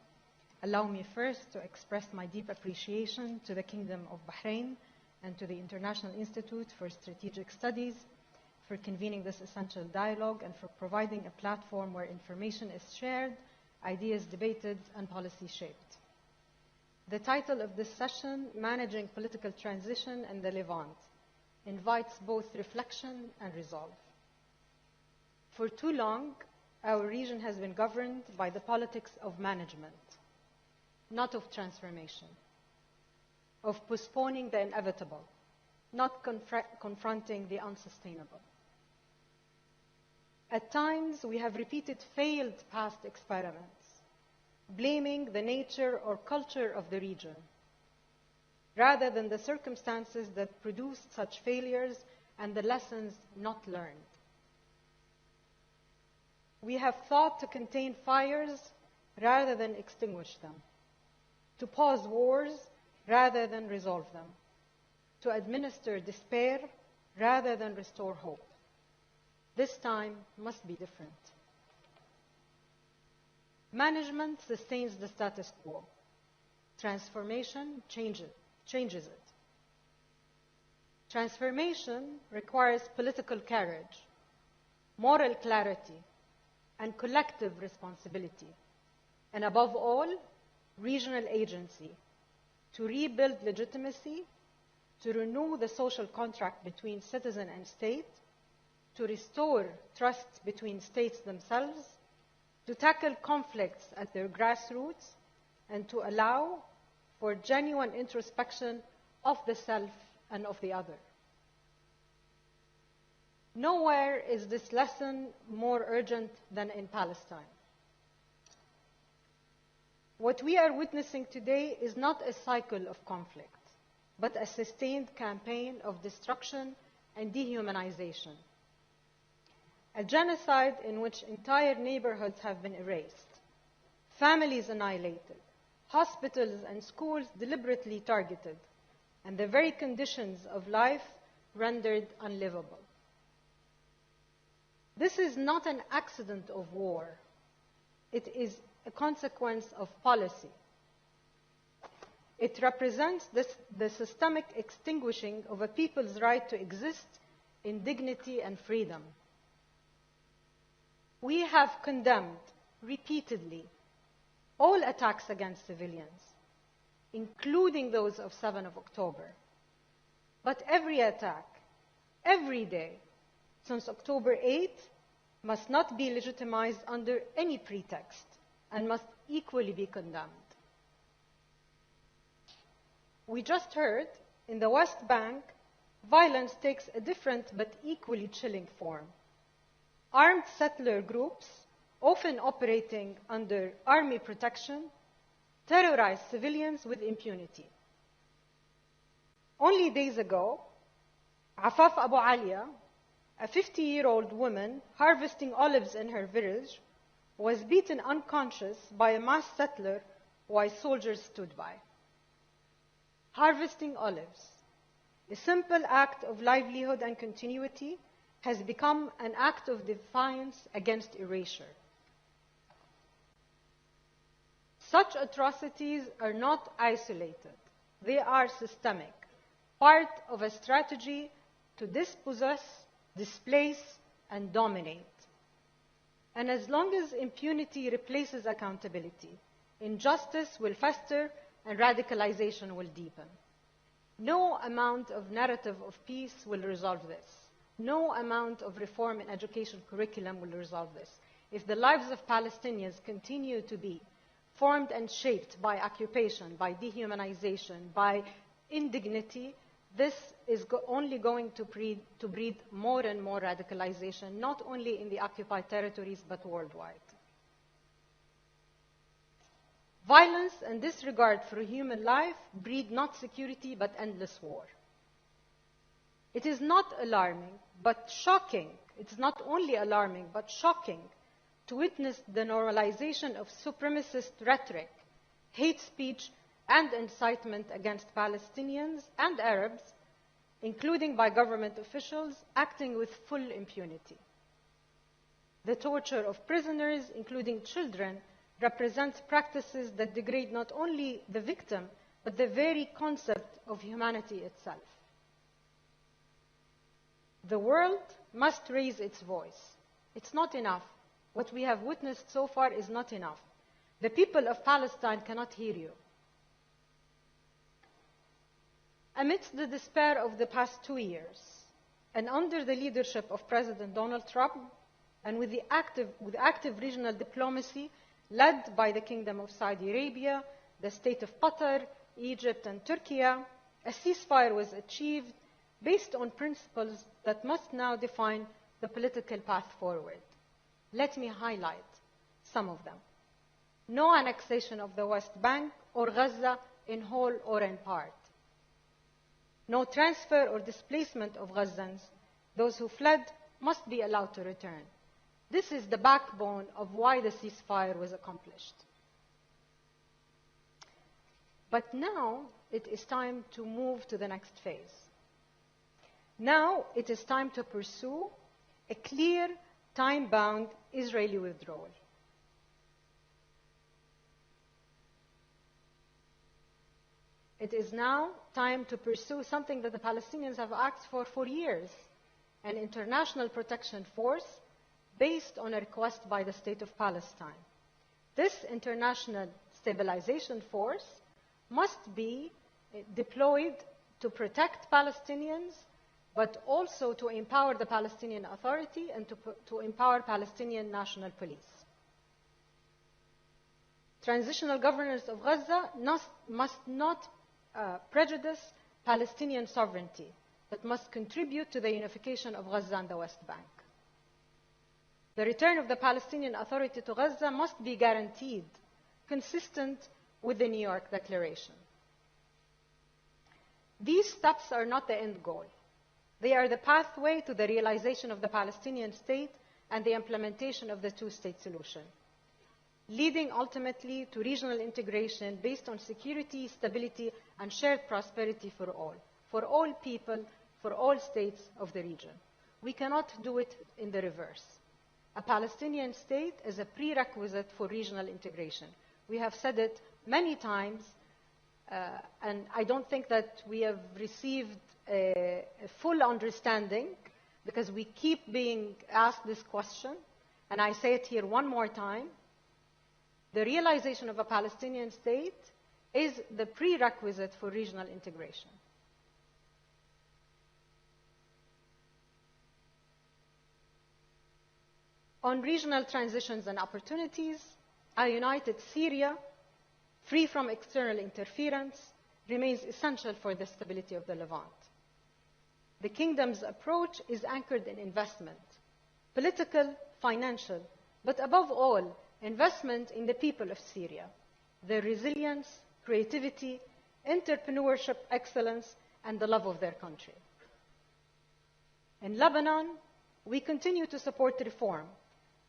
Speaker 6: allow me first to express my deep appreciation to the Kingdom of Bahrain and to the International Institute for Strategic Studies for convening this essential dialogue and for providing a platform where information is shared, ideas debated, and policy shaped. The title of this session, Managing Political Transition in the Levant, invites both reflection and resolve. For too long, our region has been governed by the politics of management, not of transformation, of postponing the inevitable, not confronting the unsustainable. At times, we have repeated failed past experiments, blaming the nature or culture of the region, rather than the circumstances that produced such failures and the lessons not learned. We have thought to contain fires rather than extinguish them, to pause wars rather than resolve them, to administer despair rather than restore hope. This time must be different. Management sustains the status quo. Transformation changes it. Transformation requires political courage, moral clarity, and collective responsibility, and above all, regional agency, to rebuild legitimacy, to renew the social contract between citizen and state, to restore trust between states themselves, to tackle conflicts at their grassroots, and to allow for genuine introspection of the self and of the other. Nowhere is this lesson more urgent than in Palestine. What we are witnessing today is not a cycle of conflict, but a sustained campaign of destruction and dehumanization. A genocide in which entire neighborhoods have been erased, families annihilated, hospitals and schools deliberately targeted, and the very conditions of life rendered unlivable. This is not an accident of war. It is a consequence of policy. It represents the systemic extinguishing of a people's right to exist in dignity and freedom. We have condemned repeatedly all attacks against civilians, including those of 7 October. But every attack, every day, since October 8, must not be legitimized under any pretext and must equally be condemned. We just heard in the West Bank, violence takes a different but equally chilling form. Armed settler groups, often operating under army protection, terrorize civilians with impunity. Only days ago, Afaf Abu Alia, a 50-year-old woman harvesting olives in her village, was beaten unconscious by a masked settler while soldiers stood by. Harvesting olives, a simple act of livelihood and continuity, has become an act of defiance against erasure. Such atrocities are not isolated. They are systemic, part of a strategy to dispossess, displace, and dominate. And as long as impunity replaces accountability, injustice will fester and radicalization will deepen. No amount of narrative of peace will resolve this. No amount of reform in education curriculum will resolve this. If the lives of Palestinians continue to be formed and shaped by occupation, by dehumanization, by indignity, this is only going to breed more and more radicalization, not only in the occupied territories, but worldwide. Violence and disregard for human life breed not security, but endless war. It is not alarming, but shocking. It's not only alarming, but shocking to witness the normalization of supremacist rhetoric, hate speech, and incitement against Palestinians and Arabs, including by government officials acting with full impunity. The torture of prisoners, including children, represents practices that degrade not only the victim, but the very concept of humanity itself. The world must raise its voice. It's not enough. What we have witnessed so far is not enough. The people of Palestine cannot hear you. Amidst the despair of the past 2 years, and under the leadership of President Donald Trump, and with active regional diplomacy led by the Kingdom of Saudi Arabia, the State of Qatar, Egypt, and Turkey, a ceasefire was achieved based on principles that must now define the political path forward. Let me highlight some of them. No annexation of the West Bank or Gaza in whole or in part. No transfer or displacement of Gazans. Those who fled must be allowed to return. This is the backbone of why the ceasefire was accomplished. But now it is time to move to the next phase. Now it is time to pursue a clear, time-bound Israeli withdrawal. It is now time to pursue something that the Palestinians have asked for years, an international protection force based on a request by the State of Palestine. This international stabilization force must be deployed to protect Palestinians, but also to empower the Palestinian Authority and to empower Palestinian National Police. Transitional governors of Gaza must not prejudice Palestinian sovereignty, but must contribute to the unification of Gaza and the West Bank. The return of the Palestinian Authority to Gaza must be guaranteed, consistent with the New York Declaration. These steps are not the end goal. They are the pathway to the realization of the Palestinian state and the implementation of the two-state solution, leading ultimately to regional integration based on security, stability, and shared prosperity for all people, for all states of the region. We cannot do it in the reverse. A Palestinian state is a prerequisite for regional integration. We have said it many times, and I don't think that we have received a full understanding, because we keep being asked this question, and I say it here one more time. The realization of a Palestinian state is the prerequisite for regional integration. On regional transitions and opportunities, a united Syria, free from external interference, remains essential for the stability of the Levant. The Kingdom's approach is anchored in investment, political, financial, but above all, investment in the people of Syria, their resilience, creativity, entrepreneurship excellence, and the love of their country. In Lebanon, we continue to support reform,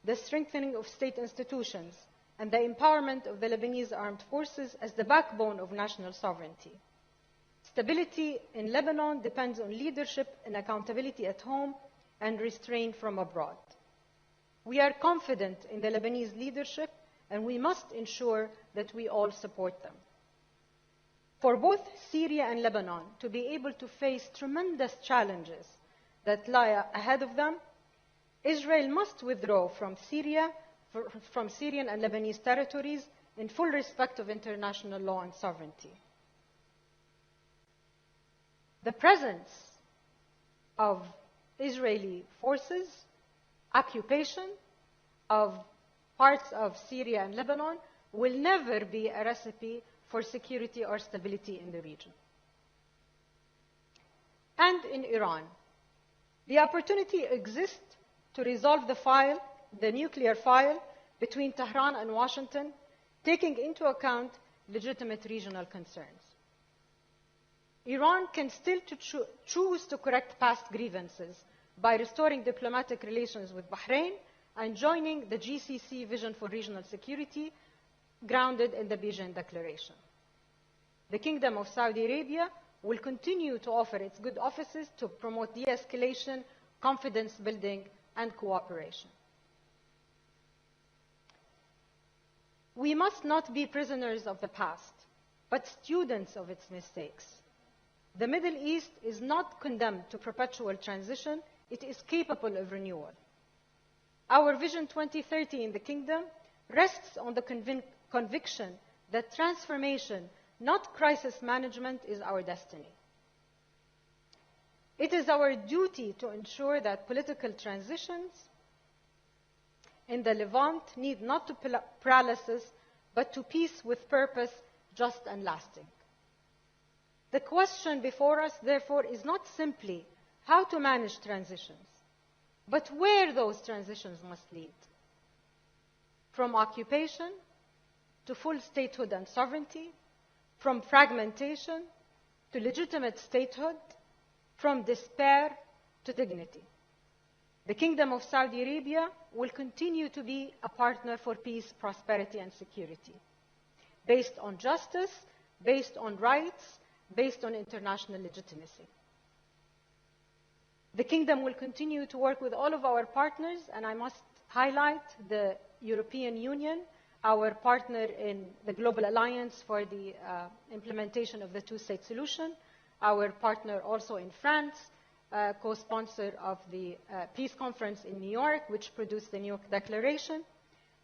Speaker 6: the strengthening of state institutions, and the empowerment of the Lebanese armed forces as the backbone of national sovereignty. Stability in Lebanon depends on leadership and accountability at home and restraint from abroad. We are confident in the Lebanese leadership, and we must ensure that we all support them. For both Syria and Lebanon to be able to face tremendous challenges that lie ahead of them, Israel must withdraw from Syrian and Lebanese territories in full respect of international law and sovereignty. The presence of Israeli forces, occupation of parts of Syria and Lebanon will never be a recipe for security or stability in the region. And in Iran, the opportunity exists to resolve the nuclear file between Tehran and Washington, taking into account legitimate regional concerns. Iran can still choose to correct past grievances by restoring diplomatic relations with Bahrain and joining the GCC vision for regional security grounded in the Beijing Declaration. The Kingdom of Saudi Arabia will continue to offer its good offices to promote de-escalation, confidence building, and cooperation. We must not be prisoners of the past, but students of its mistakes. The Middle East is not condemned to perpetual transition, it is capable of renewal. Our Vision 2030 in the Kingdom rests on the conviction that transformation, not crisis management, is our destiny. It is our duty to ensure that political transitions in the Levant need not to paralysis, but to peace with purpose, just and lasting. The question before us, therefore, is not simply how to manage transitions, but where those transitions must lead. From occupation to full statehood and sovereignty, from fragmentation to legitimate statehood, from despair to dignity. The Kingdom of Saudi Arabia will continue to be a partner for peace, prosperity, and security, based on justice, based on rights, based on international legitimacy. The Kingdom will continue to work with all of our partners, and I must highlight the European Union, our partner in the Global Alliance for the implementation of the two-state solution, our partner also in France, co-sponsor of the Peace Conference in New York, which produced the New York Declaration.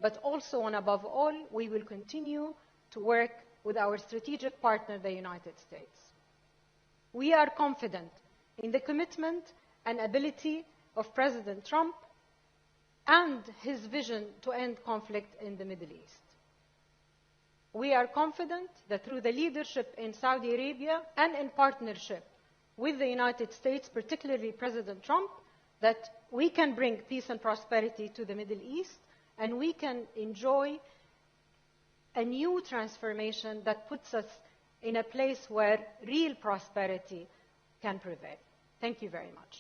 Speaker 6: But also, and above all, we will continue to work with our strategic partner, the United States. We are confident in the commitment and ability of President Trump and his vision to end conflict in the Middle East. We are confident that through the leadership in Saudi Arabia and in partnership with the United States, particularly President Trump, that we can bring peace and prosperity to the Middle East, and we can enjoy a new transformation that puts us in a place where real prosperity can prevail. Thank you very much.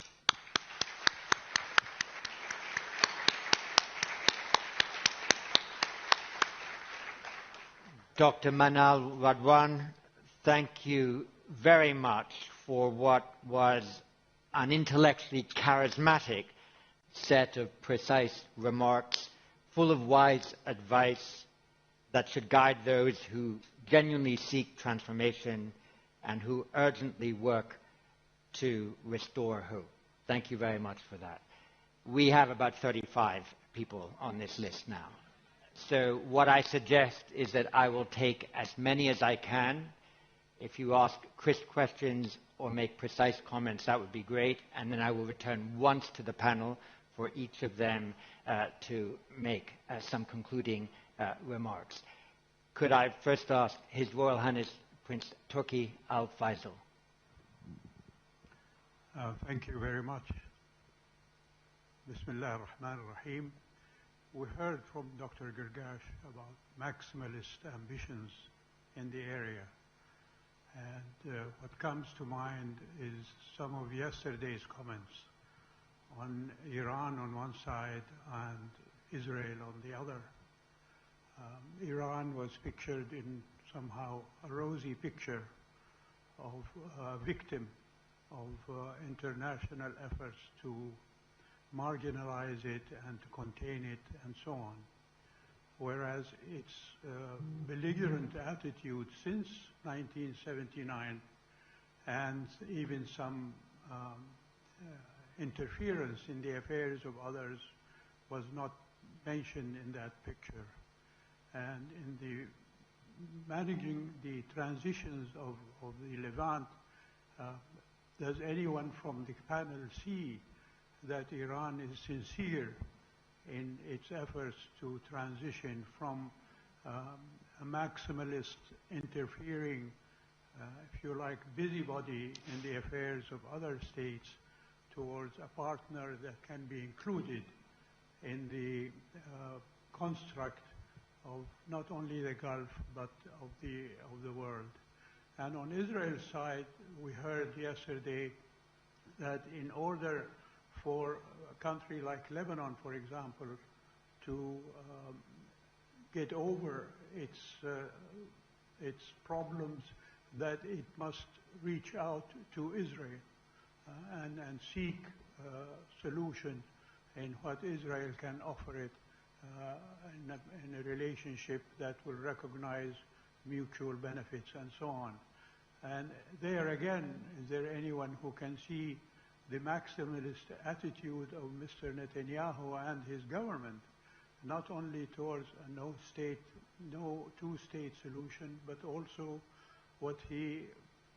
Speaker 2: Dr. Manal Radwan, thank you very much for what was an intellectually charismatic set of precise remarks, full of wise advice that should guide those who genuinely seek transformation and who urgently work to restore hope. Thank you very much for that. We have about 35 people on this list now. So what I suggest is that I will take as many as I can. If you ask crisp questions or make precise comments, that would be great. And then I will return once to the panel for each of them to make some concluding remarks. Could I first ask His Royal Highness Prince Turki Al Faisal?
Speaker 7: Thank you very much. Bismillah ar-Rahman ar-Rahim. We heard from Dr. Gargash about maximalist ambitions in the area. And what comes to mind is some of yesterday's comments on Iran on one side and Israel on the other. Iran was pictured in somehow a rosy picture of a victim of international efforts to marginalize it and to contain it and so on. Whereas its belligerent attitude since 1979 and even some interference in the affairs of others was not mentioned in that picture. And in the managing the transitions of the Levant, does anyone from the panel see that Iran is sincere in its efforts to transition from a maximalist interfering, if you like, busybody in the affairs of other states towards a partner that can be included in the construct of not only the Gulf but of the world? And on Israel's side, we heard yesterday that in order for a country like Lebanon, for example, to get over its problems, that it must reach out to Israel and seek solution in what Israel can offer it in a relationship that will recognize mutual benefits and so on. And there again, is there anyone who can see the maximalist attitude of Mr. Netanyahu and his government, not only towards a no two-state solution, but also what he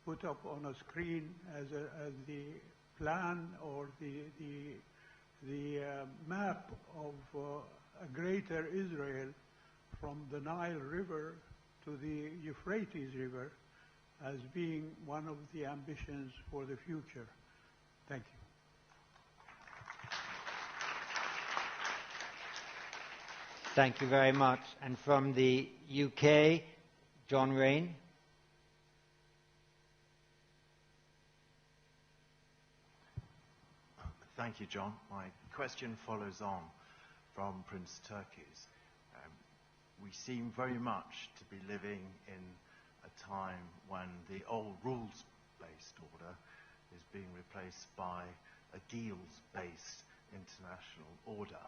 Speaker 7: put up on a screen as the plan or the map of a greater Israel from the Nile River to the Euphrates River as being one of the ambitions for the future. Thank you.
Speaker 2: Thank you very much. And from the UK, John Rain.
Speaker 8: Thank you, John. My question follows on from Prince Turki's. We seem very much to be living in a time when the old rules-based order is being replaced by a deals-based international order.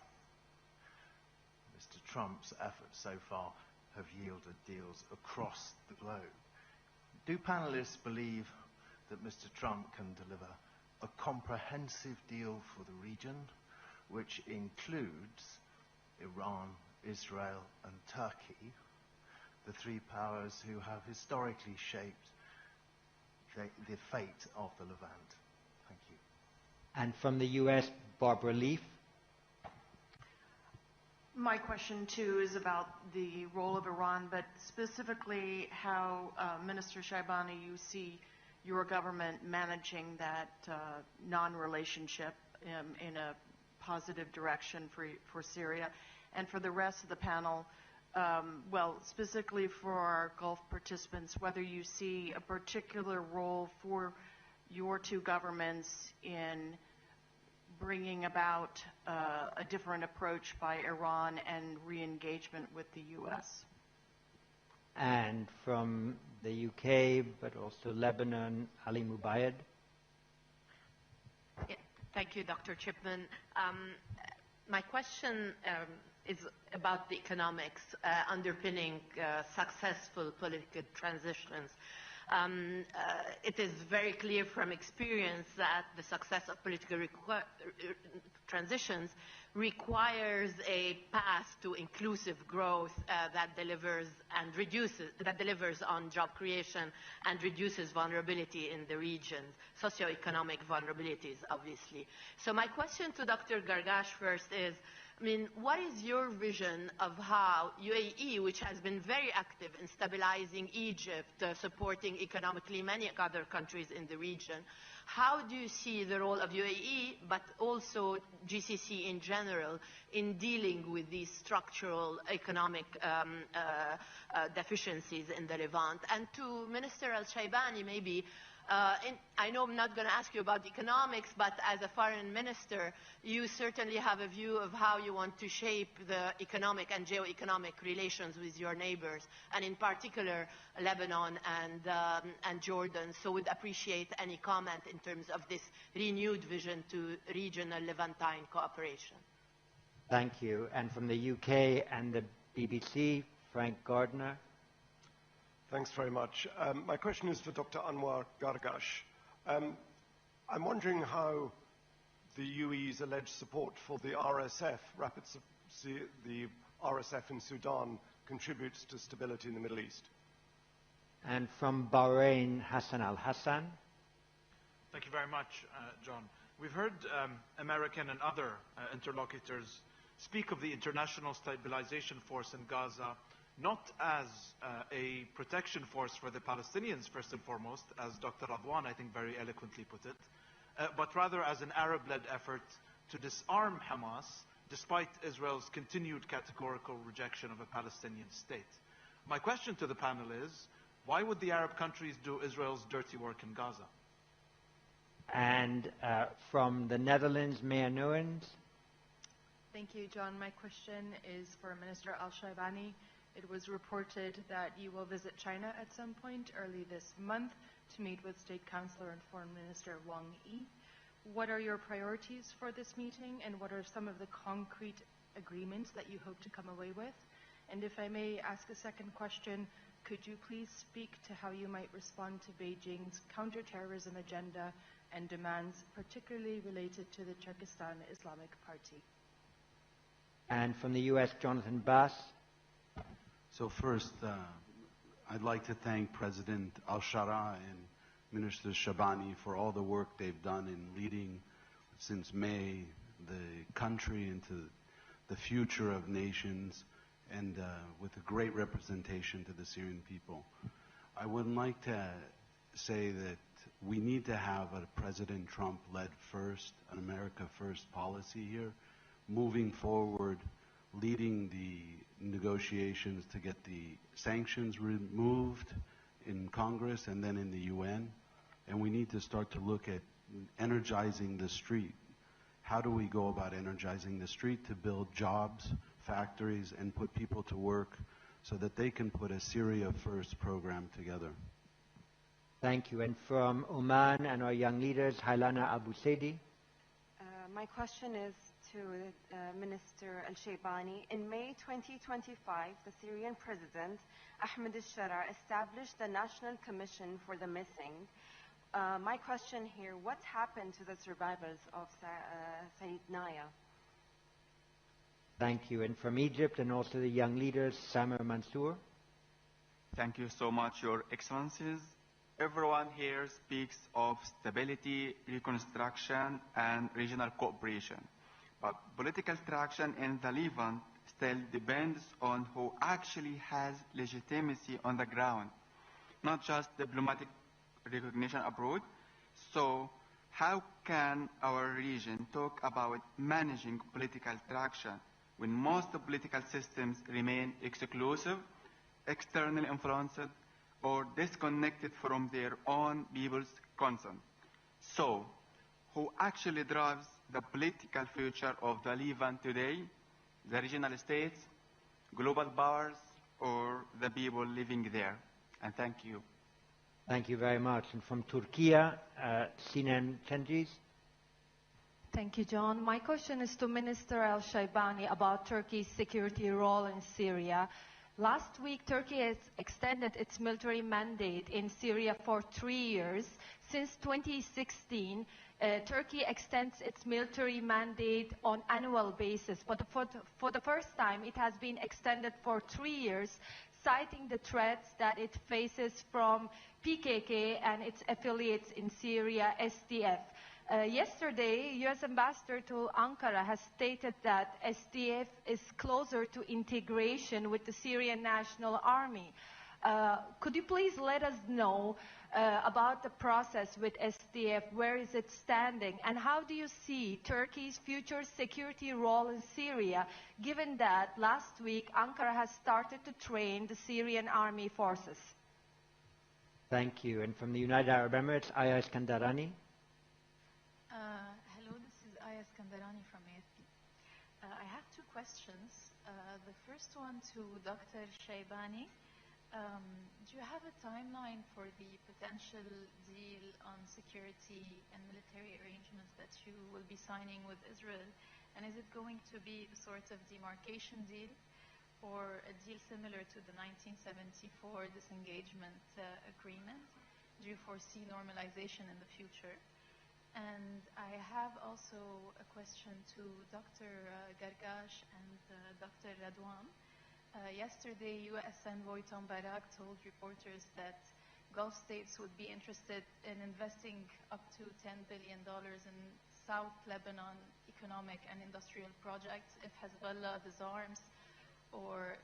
Speaker 8: Mr. Trump's efforts so far have yielded deals across the globe. Do panelists believe that Mr. Trump can deliver a comprehensive deal for the region, which includes Iran, Israel, and Turkey, the three powers who have historically shaped the fate of the Levant? Thank you.
Speaker 2: And from the US, Barbara Leaf.
Speaker 9: My question, too, is about the role of Iran, but specifically how, Minister Shibani, you see your government managing that non-relationship in a positive direction for Syria. And for the rest of the panel, well, specifically for our Gulf participants, whether you see a particular role for your two governments in bringing about a different approach by Iran and re-engagement with the U.S.
Speaker 2: And from the UK, but also Lebanon, Ali Mubayed.
Speaker 10: Yeah, thank you, Dr. Chipman. My question is about the economics underpinning successful political transitions. It is very clear from experience that the success of political transitions requires a path to inclusive growth that delivers on job creation and reduces vulnerability in the regions, socioeconomic vulnerabilities, obviously. So my question to Dr. Gargash first is, what is your vision of how UAE, which has been very active in stabilizing Egypt, supporting economically many other countries in the region, how do you see the role of UAE, but also GCC in general, in dealing with these structural economic deficiencies in the Levant? And to Minister al-Shibani, maybe, I know I'm not going to ask you about economics, but as a foreign minister, you certainly have a view of how you want to shape the economic and geo-economic relations with your neighbors, and in particular, Lebanon and Jordan. So would appreciate any comment in terms of this renewed vision to regional Levantine cooperation.
Speaker 2: Thank you. And from the UK and the BBC, Frank Gardner.
Speaker 11: Thanks very much. My question is for Dr. Anwar Gargash. I'm wondering how the UAE's alleged support for the RSF, the RSF in Sudan, contributes to stability in the Middle East.
Speaker 2: And from Bahrain, Hassan al-Hassan.
Speaker 12: Thank you very much, John. We've heard American and other interlocutors speak of the International Stabilization Force in Gaza not as a protection force for the Palestinians, first and foremost, as Dr. Radwan, I think, very eloquently put it, but rather as an Arab-led effort to disarm Hamas, despite Israel's continued categorical rejection of a Palestinian state. My question to the panel is, why would the Arab countries do Israel's dirty work in Gaza?
Speaker 2: And from the Netherlands, Mayor Nuens.
Speaker 13: Thank you, John. My question is for Minister al-Shibani. It was reported that you will visit China at some point early this month to meet with State Councilor and Foreign Minister Wang Yi. What are your priorities for this meeting, and what are some of the concrete agreements that you hope to come away with? And if I may ask a second question, could you please speak to how you might respond to Beijing's counterterrorism agenda and demands, particularly related to the Turkestan Islamic Party?
Speaker 2: And from the US, Jonathan Bass.
Speaker 14: So first, I'd like to thank President al-Shara and Minister Shibani for all the work they've done in leading, since May, the country into the future of nations, and with a great representation to the Syrian people. I would like to say that we need to have a President Trump-led first, an America first policy here, moving forward, leading the negotiations to get the sanctions removed in Congress and then in the UN. And we need to start to look at energizing the street. How do we go about energizing the street to build jobs, factories, and put people to work so that they can put a Syria First program together?
Speaker 2: Thank you. And from Oman and our young leaders, Hailana Abu Saidi.
Speaker 15: My question is to Minister al-Shibani. In May 2025, the Syrian President, Ahmed al-Shara, established the National Commission for the Missing. My question here, what happened to the survivors of Said Naya?
Speaker 2: Thank you. And from Egypt and also the young leaders, Samir Mansour.
Speaker 16: Thank you so much, Your Excellencies. Everyone here speaks of stability, reconstruction, and regional cooperation. But political traction in the Levant still depends on who actually has legitimacy on the ground, not just diplomatic recognition abroad. So how can our region talk about managing political traction when most political systems remain exclusive, externally influenced, or disconnected from their own people's consent? So, who actually drives the political future of the Levant today? The regional states, global powers, or the people living there? And thank you.
Speaker 2: Thank you very much. And from Turkey, Sinan Cengiz.
Speaker 17: Thank you, John. My question is to Minister al-Shibani about Turkey's security role in Syria. Last week, Turkey has extended its military mandate in Syria for 3 years. Since 2016, Turkey extends its military mandate on annual basis. But for the first time, it has been extended for 3 years, citing the threats that it faces from PKK and its affiliates in Syria, SDF. Yesterday, U.S. Ambassador to Ankara has stated that SDF is closer to integration with the Syrian National Army. Could you please let us know about the process with SDF? Where is it standing? And how do you see Turkey's future security role in Syria, given that last week Ankara has started to train the Syrian army forces?
Speaker 2: Thank you. And from the United Arab Emirates, Aya Iskandarani.
Speaker 13: Hello, this is Aya Iskandarani from AFP. I have two questions. The first one to Dr. Shaybani. Do you have a timeline for the potential deal on security and military arrangements that you will be signing with Israel? And is it going to be a sort of demarcation deal or a deal similar to the 1974 disengagement agreement? Do you foresee normalization in the future? And I have also a question to Dr. Gargash and Dr. Radwan. Yesterday, U.S. Envoy Tom Barak told reporters that Gulf states would be interested in investing up to $10 billion in South Lebanon economic and industrial projects if Hezbollah disarms or,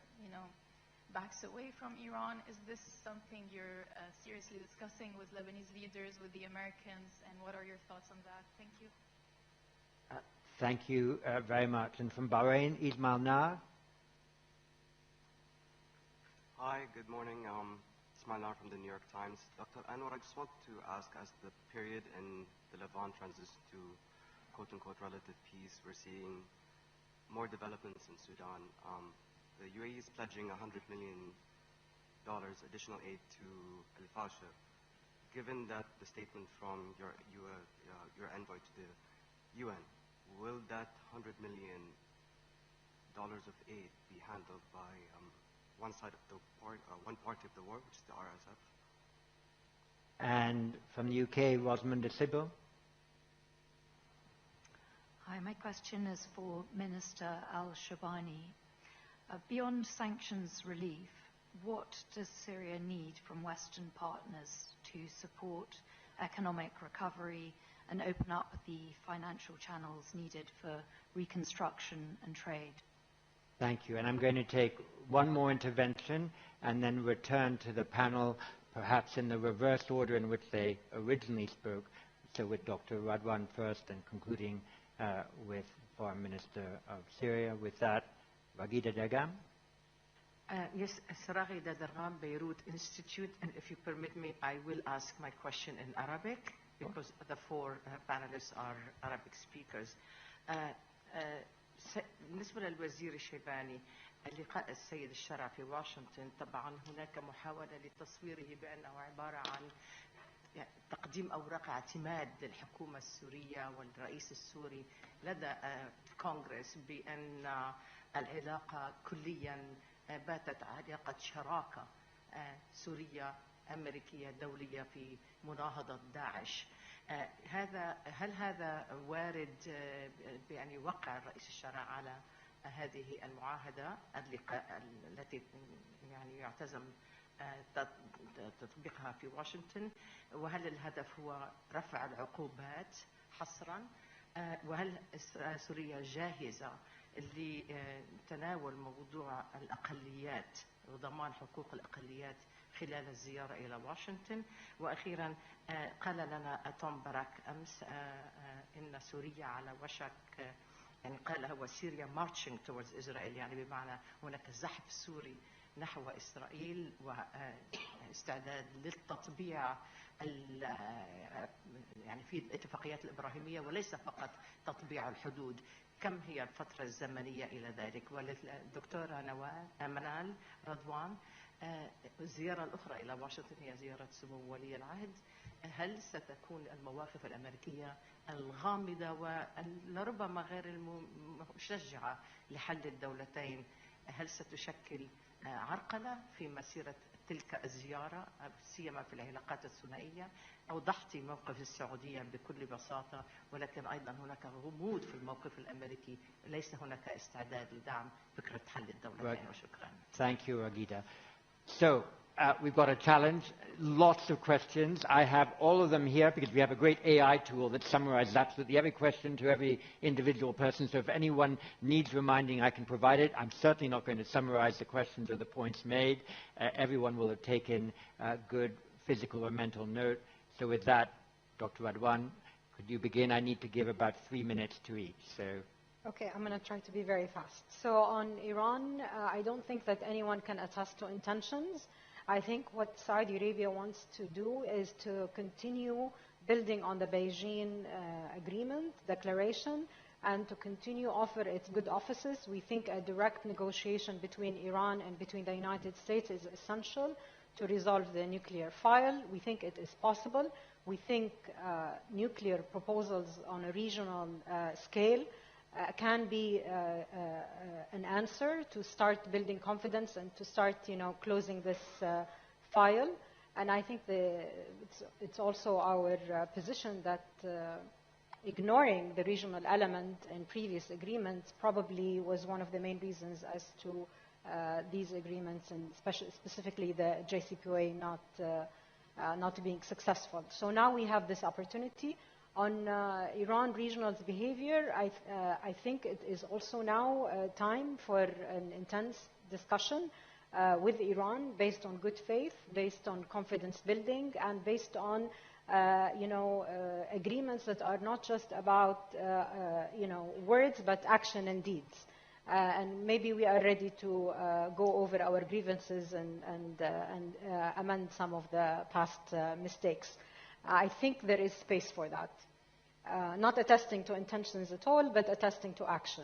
Speaker 13: backs away from Iran. Is this something you're seriously discussing with Lebanese leaders, with the Americans, and what are your thoughts on that? Thank you.
Speaker 2: Thank you very much. And from Bahrain, Ismail Nar.
Speaker 18: Hi, good morning. Ismail Nar from the New York Times. Dr. Anwar, I just want to ask, as the period in the Levant transitions to quote-unquote relative peace, we're seeing more developments in Sudan. The UAE is pledging $100 million additional aid to al-Fasher. Given that the statement from your envoy to the UN, will that $100 million of aid be handled by one party of the war, which is the RSF?
Speaker 2: And from the UK, Rosamund de Sibyl.
Speaker 19: Hi, my question is for Minister al-Shibani. Beyond sanctions relief, what does Syria need from Western partners to support economic recovery and open up the financial channels needed for reconstruction and trade?
Speaker 2: Thank you. And I'm going to take one more intervention and then return to the panel, perhaps in the reverse order in which they originally spoke. So with Dr. Radwan first and concluding with Foreign Minister of Syria. With that, Raghida Dagam.
Speaker 20: Yes, Raghida Dagam, Beirut Institute. And if you permit me, I will ask my question in Arabic because the four panelists are Arabic speakers. بالنسبة للوزير الشيباني، اللقاء السيد الشرع في واشنطن طبعا هناك محاولة لتصويره بأنه عبارة عن تقديم أوراق اعتماد للحكومة السورية والرئيس السوري لدى الكونغرس بأن العلاقة كليا باتت علاقة شراكة سورية أمريكية دولية في مناهضة داعش. هل هذا وارد بأن يوقع الرئيس الشرع على هذه المعاهدة التي يعتزم تطبيقها في واشنطن؟ وهل الهدف هو رفع العقوبات حصرا؟ وهل سوريا جاهزة لتناول موضوع الأقليات وضمان حقوق الأقليات خلال الزيارة إلى واشنطن؟ وأخيرا قال لنا توم باراك أمس إن سوريا على وشك، قال هو سوريا marching towards إسرائيل، بمعنى هناك زحف سوري نحو إسرائيل واستعداد للتطبيع في الاتفاقيات الإبراهيمية وليس فقط تطبيع الحدود. كم هي الفترة الزمنية إلى ذلك؟ وللدكتورة منال رضوان، الزيارة الأخرى إلى واشنطن هي زيارة سمو ولي العهد. هل ستكون المواقف الأمريكية الغامضة ولربما غير المشجعة لحل الدولتين، هل ستشكل عرقلة في مسيرة تلك الزيارة سيما في العلاقات الثنائية. أوضحت موقف السعودية بكل بساطة، ولكن أيضا هناك غموض في الموقف الأمريكي، ليس هناك استعداد لدعم فكرة حل الدولتين. وشكرا.
Speaker 2: Thank you, Ragita. So, we've got a challenge, lots of questions. I have all of them here because we have a great AI tool that summarizes absolutely every question to every individual person. So if anyone needs reminding, I can provide it. I'm certainly not going to summarize the questions or the points made. Everyone will have taken good physical or mental note. So with that, Dr. Radwan, could you begin? I need to give about 3 minutes to each. So.
Speaker 6: Okay, I'm going to try to be very fast. So on Iran, I don't think that anyone can attest to intentions. I think what Saudi Arabia wants to do is to continue building on the Beijing agreement, declaration, and to continue offer its good offices. We think a direct negotiation between Iran and between the United States is essential to resolve the nuclear file. We think it is possible. We think nuclear proposals on a regional scale can be an answer to start building confidence and to start, closing this file. And I think it's also our position that ignoring the regional element in previous agreements probably was one of the main reasons as to these agreements, and specifically the JCPOA not being successful. So now we have this opportunity. On Iran regional's behavior, I think it is also now time for an intense discussion with Iran based on good faith, based on confidence building, and based on agreements that are not just about words but action and deeds. And maybe we are ready to go over our grievances and amend some of the past mistakes. I think there is space for that. Not attesting to intentions at all, but attesting to action.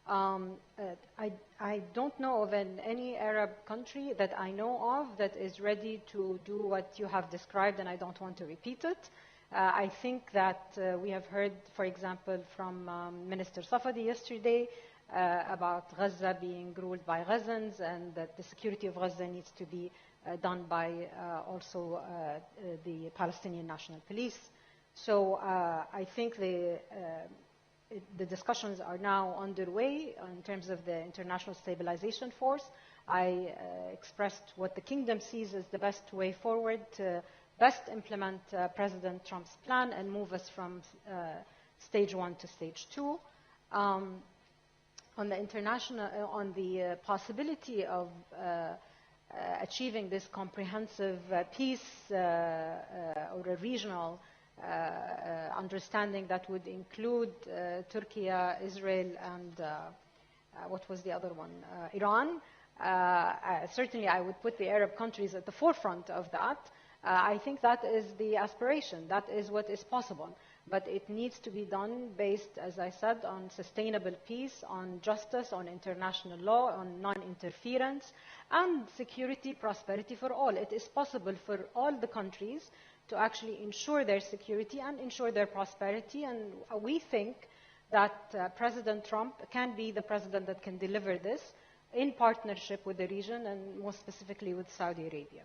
Speaker 6: I don't know of any Arab country that I know of that is ready to do what you have described, and I don't want to repeat it. I think that we have heard, for example, from Minister Safadi yesterday about Gaza being ruled by Gazans, and that the security of Gaza needs to be done by also the Palestinian National Police. So I think the discussions are now underway in terms of the International Stabilization Force. I expressed what the Kingdom sees as the best way forward to best implement President Trump's plan and move us from stage 1 to stage 2. On the possibility of achieving this comprehensive peace or a regional understanding that would include Turkey, Israel, and what was the other one? Iran. Certainly, I would put the Arab countries at the forefront of that. I think that is the aspiration. That is what is possible. But it needs to be done based, as I said, on sustainable peace, on justice, on international law, on non-interference, and security, prosperity for all. It is possible for all the countries to actually ensure their security and ensure their prosperity. And we think that President Trump can be the president that can deliver this in partnership with the region and more specifically with Saudi Arabia.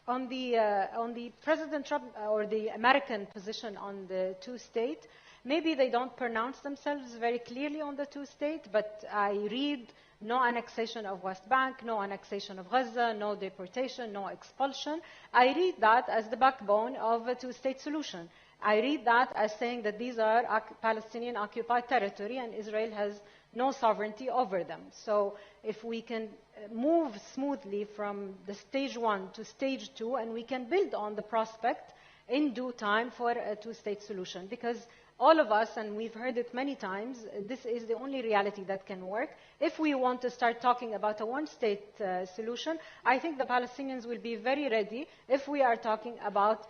Speaker 6: On the President Trump or the American position on the two-state, maybe they don't pronounce themselves very clearly on the two-state, but I read no annexation of West Bank, no annexation of Gaza, no deportation, no expulsion. I read that as the backbone of a two-state solution. I read that as saying that these are Palestinian occupied territory and Israel has no sovereignty over them. So if we can move smoothly from the stage 1 to stage 2, and we can build on the prospect in due time for a two-state solution, because all of us, and we've heard it many times, this is the only reality that can work. If we want to start talking about a one-state solution, I think the Palestinians will be very ready if we are talking about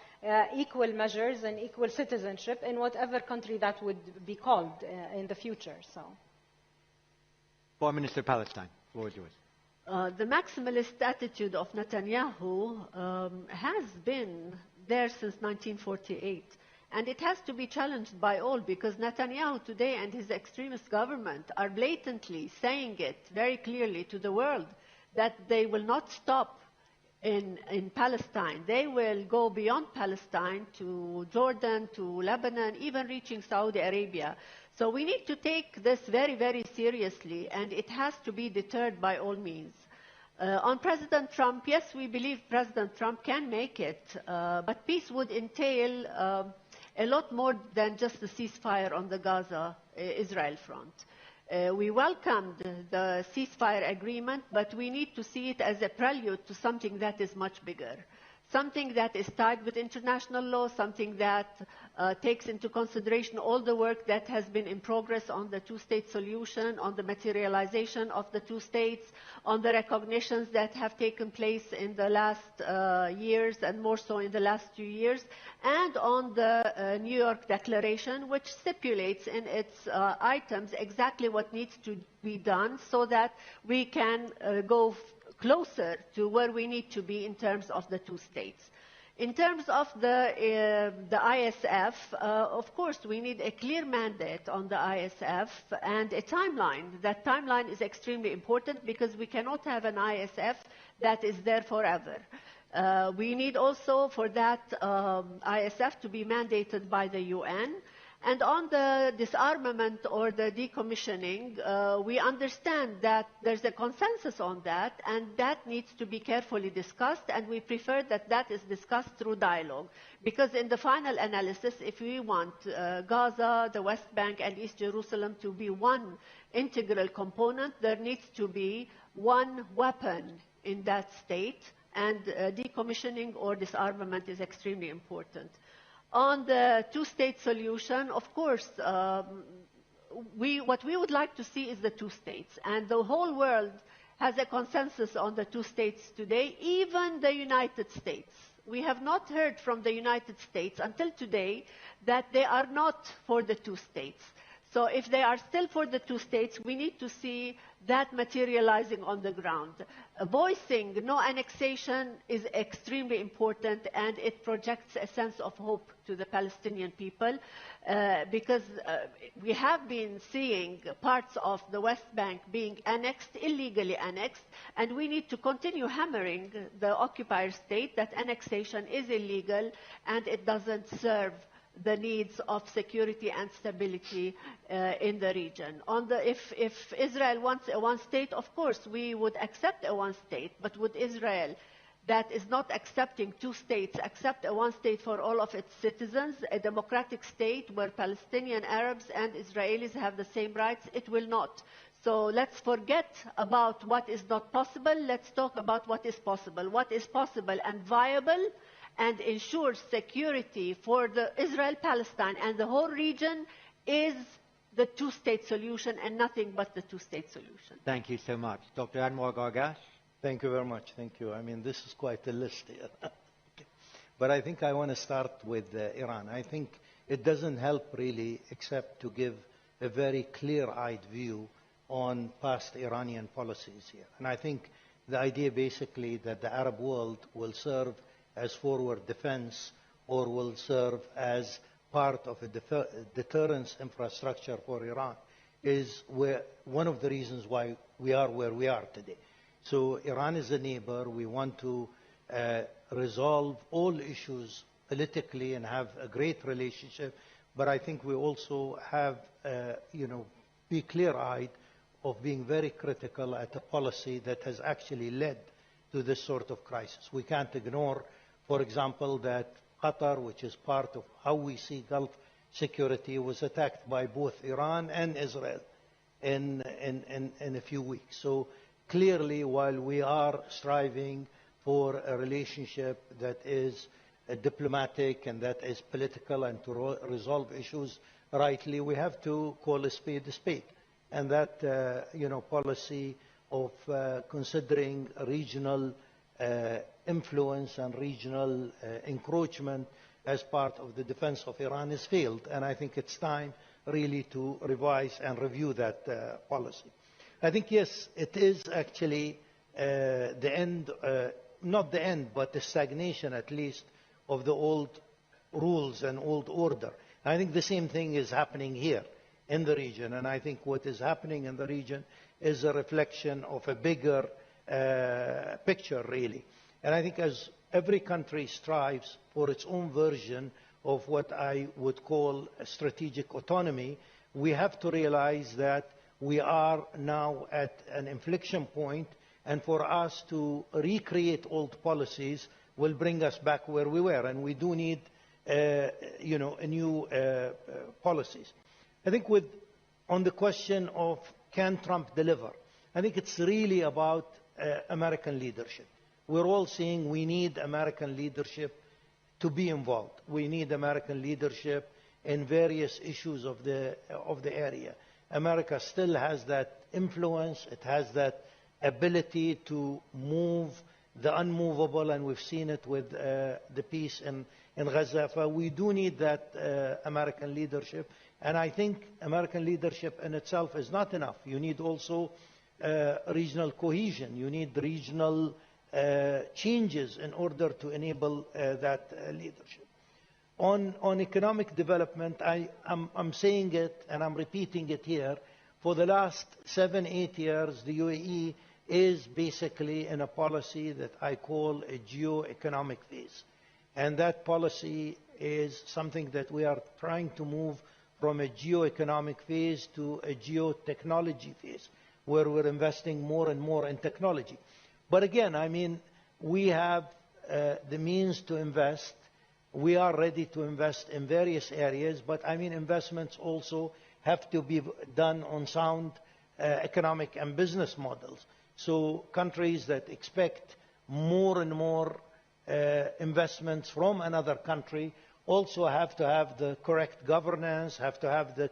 Speaker 6: equal measures and equal citizenship in whatever country that would be called in the future. So,
Speaker 2: Foreign Minister of Palestine, the floor is yours.
Speaker 5: The maximalist attitude of Netanyahu has been there since 1948. And it has to be challenged by all, because Netanyahu today and his extremist government are blatantly saying it very clearly to the world that they will not stop in Palestine. They will go beyond Palestine to Jordan, to Lebanon, even reaching Saudi Arabia. So we need to take this very, very seriously, and it has to be deterred by all means. On President Trump, yes, we believe President Trump can make it, but peace would entail a lot more than just the ceasefire on the Gaza-Israel front. We welcomed the ceasefire agreement, but we need to see it as a prelude to something that is much bigger. Something that is tied with international law, something that takes into consideration all the work that has been in progress on the two-state solution, on the materialization of the two states, on the recognitions that have taken place in the last years and more so in the last few years, and on the New York Declaration, which stipulates in its items exactly what needs to be done so that we can go closer to where we need to be in terms of the two states. In terms of the ISF, of course, we need a clear mandate on the ISF and a timeline. That timeline is extremely important because we cannot have an ISF that is there forever. We need also for that ISF to be mandated by the UN. And on the disarmament or the decommissioning, we understand that there's a consensus on that, and that needs to be carefully discussed, and we prefer that that is discussed through dialogue. Because in the final analysis, if we want Gaza, the West Bank, and East Jerusalem to be one integral component, there needs to be one weapon in that state, and decommissioning or disarmament is extremely important. On the two-state solution, of course, what we would like to see is the two states. And the whole world has a consensus on the two states today, even the United States. We have not heard from the United States until today that they are not for the two states. So if they are still for the two states, we need to see that materializing on the ground. Voicing no annexation is extremely important, and it projects a sense of hope to the Palestinian people because we have been seeing parts of the West Bank being annexed, illegally annexed, and we need to continue hammering the occupier state that annexation is illegal and it doesn't serve the needs of security and stability in the region. If Israel wants a one state, of course, we would accept a one state, but would Israel, that is not accepting two states, accept a one state for all of its citizens, a democratic state where Palestinian Arabs and Israelis have the same rights? It will not. So let's forget about what is not possible. Let's talk about what is possible. What is possible and viable and ensures security for the Israel-Palestine and the whole region is the two-state solution and nothing but the two-state solution.
Speaker 2: Thank you so much. Dr. Anwar Gargash.
Speaker 4: Thank you very much. Thank you. I mean, this is quite a list here. But I think I want to start with Iran. I think it doesn't help really except to give a very clear-eyed view on past Iranian policies here. And I think the idea basically that the Arab world will serve as forward defense or will serve as part of a deterrence infrastructure for Iran is one of the reasons why we are where we are today. So Iran is a neighbor. We want to resolve all issues politically and have a great relationship. But I think we also have, be clear-eyed of being very critical at a policy that has actually led to this sort of crisis. We can't ignore, for example, that Qatar, which is part of how we see Gulf security, was attacked by both Iran and Israel in a few weeks. So clearly, while we are striving for a relationship that is diplomatic and that is political and to resolve issues rightly, we have to call a spade a spade. And that policy of considering regional influence and regional encroachment as part of the defense of Iran has failed. And I think it's time really to revise and review that policy. I think, yes, it is actually the end, not the end, but the stagnation at least of the old rules and old order. I think the same thing is happening here in the region. And I think what is happening in the region is a reflection of a bigger picture, really. And I think as every country strives for its own version of what I would call a strategic autonomy, we have to realize that we are now at an inflection point, and for us to recreate old policies will bring us back where we were, and we do need new policies. I think on the question of can Trump deliver, I think it's really about American leadership. We're all saying we need American leadership to be involved. We need American leadership in various issues of the area. America still has that influence. It has that ability to move the unmovable, and we've seen it with the peace in Gaza. So we do need that American leadership. And I think American leadership in itself is not enough. You need also regional cohesion. You need regional changes in order to enable that leadership. On economic development, I'm saying it and I'm repeating it here. For the last 7-8 years, the UAE is basically in a policy that I call a geo-economic phase. And that policy is something that we are trying to move from a geo-economic phase to a geo-technology phase, where we're investing more and more in technology. But again, I mean, we have the means to invest. We are ready to invest in various areas, but I mean, investments also have to be done on sound economic and business models. So countries that expect more and more investments from another country also have to have the correct governance, have to have the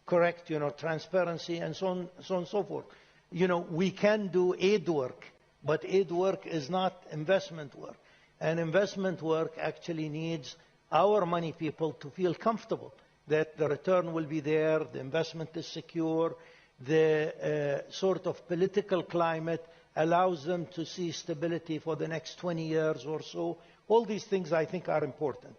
Speaker 4: correct, transparency, and so on and so forth. We can do aid work, but aid work is not investment work. And investment work actually needs our money people to feel comfortable that the return will be there, the investment is secure, the sort of political climate allows them to see stability for the next 20 years or so. All these things, I think, are important.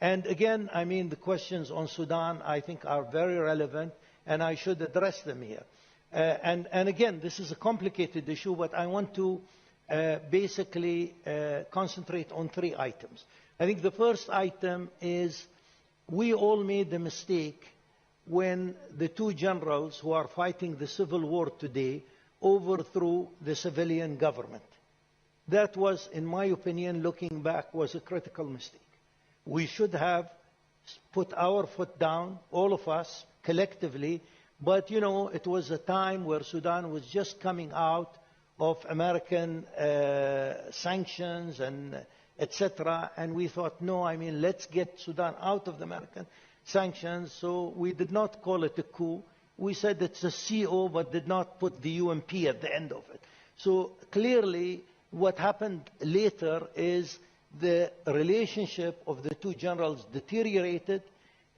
Speaker 4: And again, I mean, the questions on Sudan, I think, are very relevant, and I should address them here. And again, this is a complicated issue, but I want to basically concentrate on 3 items. I think the first item is we all made the mistake when the 2 generals who are fighting the civil war today overthrew the civilian government. That was, in my opinion, looking back, was a critical mistake. We should have put our foot down, all of us, collectively, but, it was a time where Sudan was just coming out of American sanctions and etc. And we thought, no, I mean, let's get Sudan out of the American sanctions. So we did not call it a coup. We said it's a CO, but did not put the UMP at the end of it. So clearly, what happened later is the relationship of the 2 generals deteriorated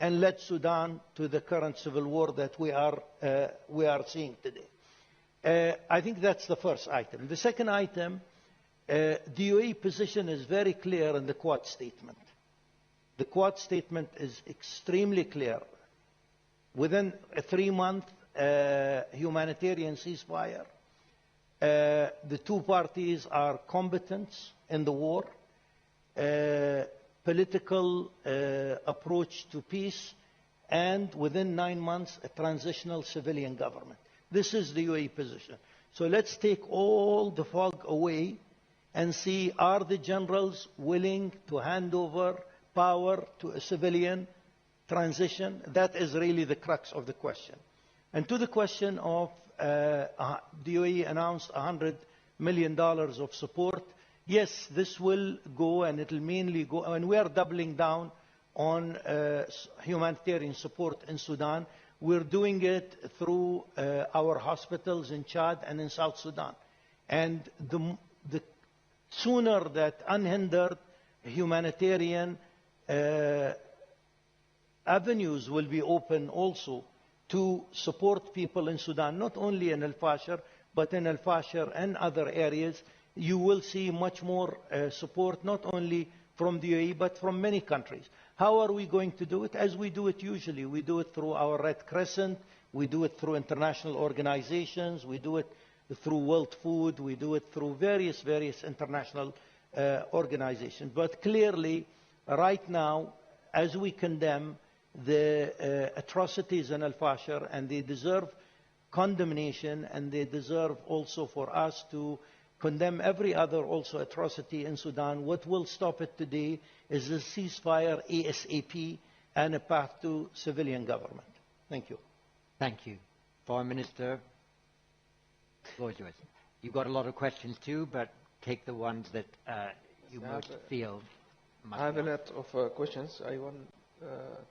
Speaker 4: and led Sudan to the current civil war that we are seeing today. I think that's the first item. The second item, the UAE position is very clear in the Quad statement. The Quad statement is extremely clear. Within a 3-month humanitarian ceasefire, the 2 parties are combatants in the war, political approach to peace, and within 9 months, a transitional civilian government. This is the UAE position. So let's take all the fog away and see, are the generals willing to hand over power to a civilian transition? That is really the crux of the question. And to the question of the UAE announced $100 million of support. Yes, this will go, and it will mainly go, and we are doubling down on humanitarian support in Sudan. We're doing it through our hospitals in Chad and in South Sudan. And the sooner that unhindered humanitarian avenues will be open also to support people in Sudan, not only in Al-Fashir, but in Al-Fashir and other areas, you will see much more support, not only from the UAE, but from many countries. How are we going to do it? As we do it usually. We do it through our Red Crescent. We do it through international organizations. We do it through World Food, we do it through various international organizations. But clearly, right now, as we condemn the atrocities in Al-Fashir, and they deserve condemnation, and they deserve also for us to condemn every other also atrocity in Sudan. What will stop it today is a ceasefire ASAP and a path to civilian government. Thank you.
Speaker 2: Thank you. Foreign Minister, floor is yours. You've got a lot of questions too, but take the ones that you most feel.
Speaker 3: I have a lot of questions. I will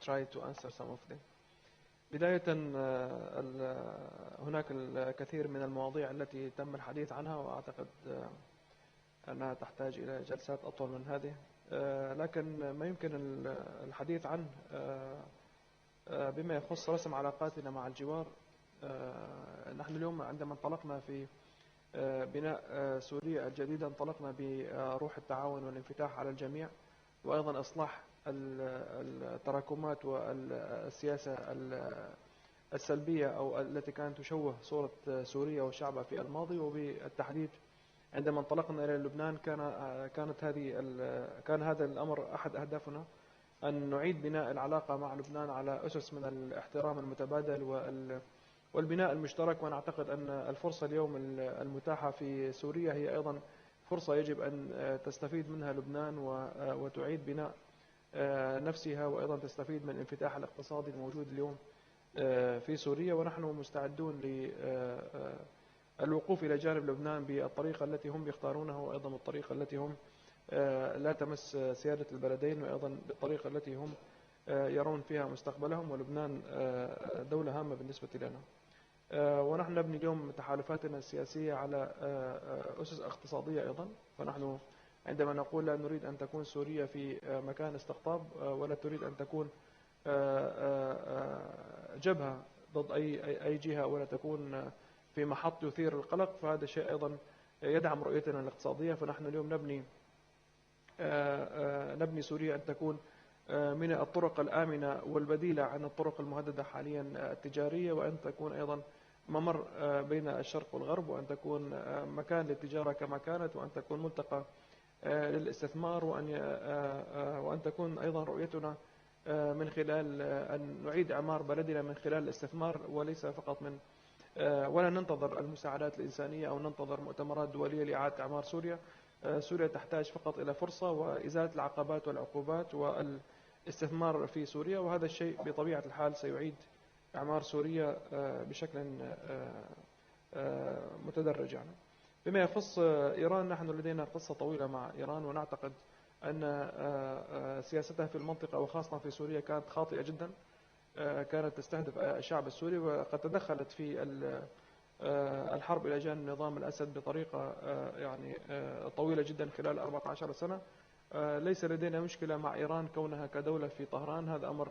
Speaker 3: try to answer some of them. بداية هناك الكثير من المواضيع التي تم الحديث عنها، وأعتقد أنها تحتاج إلى جلسات أطول من هذه، لكن ما يمكن الحديث عنه بما يخص رسم علاقاتنا مع الجوار. نحن اليوم عندما انطلقنا في بناء سوريا الجديدة انطلقنا بروح التعاون والانفتاح على الجميع، وأيضا إصلاح التراكمات والسياسة السلبية أو التي كانت تشوه صورة سوريا وشعبها في الماضي. وبالتحديد عندما انطلقنا إلى لبنان كان هذا الأمر أحد أهدافنا، أن نعيد بناء العلاقة مع لبنان على أسس من الاحترام المتبادل والبناء المشترك. ونعتقد أن الفرصة اليوم المتاحة في سوريا هي أيضا فرصة يجب أن تستفيد منها لبنان وتعيد بناء نفسها، وأيضا تستفيد من الانفتاح الاقتصادي الموجود اليوم في سوريا. ونحن مستعدون للوقوف إلى جانب لبنان بالطريقة التي هم يختارونها، وأيضا بالطريقة التي هم لا تمس سيادة البلدين، وأيضا بالطريقة التي هم يرون فيها مستقبلهم. ولبنان دولة هامة بالنسبة لنا، ونحن نبني اليوم تحالفاتنا السياسية على أسس اقتصادية أيضا. فنحن عندما نقول لا نريد أن تكون سوريا في مكان استقطاب، ولا تريد أن تكون جبهة ضد أي جهة، ولا تكون في محط يثير القلق، فهذا شيء أيضا يدعم رؤيتنا الاقتصادية. فنحن اليوم نبني سوريا أن تكون من الطرق الآمنة والبديلة عن الطرق المهددة حاليا التجارية، وأن تكون أيضا ممر بين الشرق والغرب، وأن تكون مكان للتجارة كما كانت، وأن تكون ملتقى للاستثمار، وأن تكون أيضا رؤيتنا من خلال أن نعيد إعمار بلدنا من خلال الاستثمار، وليس فقط ولا ننتظر المساعدات الإنسانية أو ننتظر مؤتمرات دولية لإعادة إعمار سوريا. سوريا تحتاج فقط إلى فرصة وإزالة العقبات والعقوبات والاستثمار في سوريا، وهذا الشيء بطبيعة الحال سيعيد إعمار سوريا بشكل متدرج. يعني بما يخص إيران، نحن لدينا قصة طويلة مع إيران، ونعتقد أن سياستها في المنطقة وخاصة في سوريا كانت خاطئة جدا. كانت تستهدف الشعب السوري، وقد تدخلت في الحرب إلى جانب نظام الأسد بطريقة يعني طويلة جدا خلال 14 سنة. ليس لدينا مشكلة مع إيران كونها كدولة في طهران، هذا أمر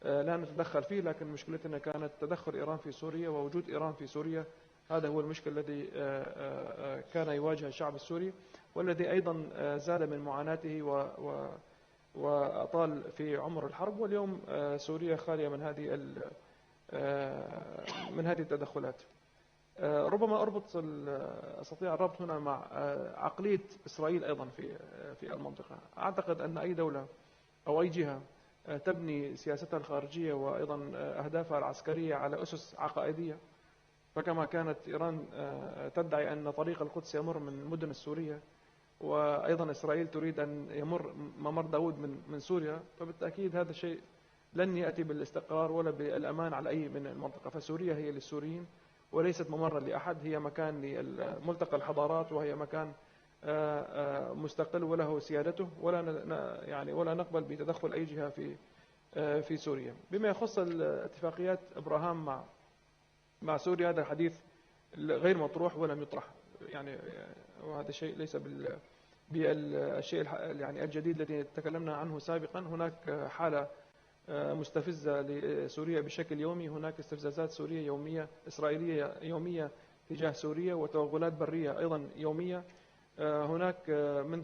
Speaker 3: لا نتدخل فيه، لكن مشكلتنا كانت تدخل إيران في سوريا ووجود إيران في سوريا. هذا هو المشكل الذي كان يواجه الشعب السوري، والذي أيضا زاد من معاناته وأطال في عمر الحرب. واليوم سوريا خالية من هذه التدخلات. ربما أستطيع الربط هنا مع عقلية إسرائيل أيضا في المنطقة. أعتقد أن أي دولة أو أي جهة تبني سياستها الخارجية وأيضا أهدافها العسكرية على أسس عقائدية، فكما كانت إيران تدعي أن طريق القدس يمر من المدن السورية، وأيضا إسرائيل تريد أن يمر ممر داود من سوريا، فبالتأكيد هذا الشيء لن يأتي بالاستقرار ولا بالأمان على أي من المنطقة. فسوريا هي للسوريين وليست ممرا لأحد، هي مكان لملتقى الحضارات، وهي مكان مستقل وله سيادته، ولا نقبل بتدخل أي جهة في سوريا. بما يخص الاتفاقيات إبراهام مع سوريا، هذا الحديث غير مطروح ولم يطرح، يعني وهذا شيء ليس بالشيء يعني الجديد الذي تكلمنا عنه سابقا. هناك حالة مستفزة لسوريا بشكل يومي، هناك استفزازات سورية يومية، إسرائيلية يومية تجاه سوريا، وتوغلات برية أيضا يومية. هناك منذ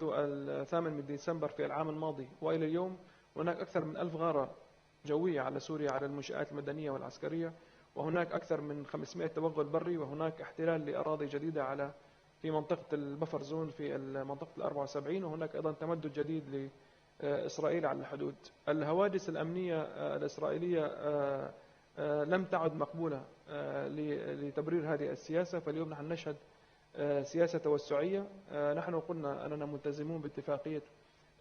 Speaker 3: 8 ديسمبر في العام الماضي وإلى اليوم هناك أكثر من 1000 غارة جوية على سوريا، على المنشآت المدنية والعسكرية، وهناك أكثر من 500 توغل بري، وهناك احتلال لأراضي جديدة في منطقة البفر زون في منطقة 74، وهناك أيضا تمدد جديد لإسرائيل على الحدود. الهواجس الأمنية الإسرائيلية لم تعد مقبولة لتبرير هذه السياسة. فاليوم نحن نشهد سياسة توسعية. نحن قلنا أننا ملتزمون باتفاقية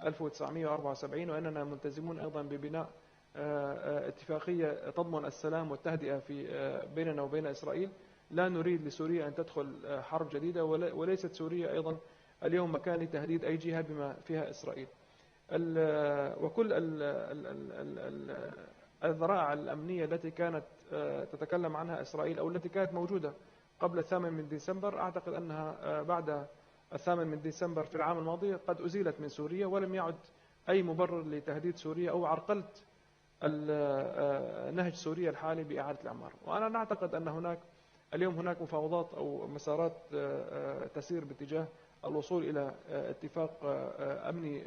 Speaker 3: 1974، وأننا ملتزمون أيضا ببناء اتفاقية تضمن السلام والتهدئة بيننا وبين إسرائيل. لا نريد لسوريا أن تدخل حرب جديدة، وليست سوريا أيضا اليوم مكان لتهديد أي جهة بما فيها إسرائيل. وكل الذرائع الأمنية التي كانت تتكلم عنها إسرائيل أو التي كانت موجودة قبل 8 من ديسمبر، أعتقد أنها بعد 8 من ديسمبر في العام الماضي قد أزيلت من سوريا، ولم يعد أي مبرر لتهديد سوريا أو عرقلة نهج سوريا الحالي بإعادة الأعمار. وأنا نعتقد أن اليوم هناك مفاوضات أو مسارات تسير باتجاه الوصول إلى اتفاق أمني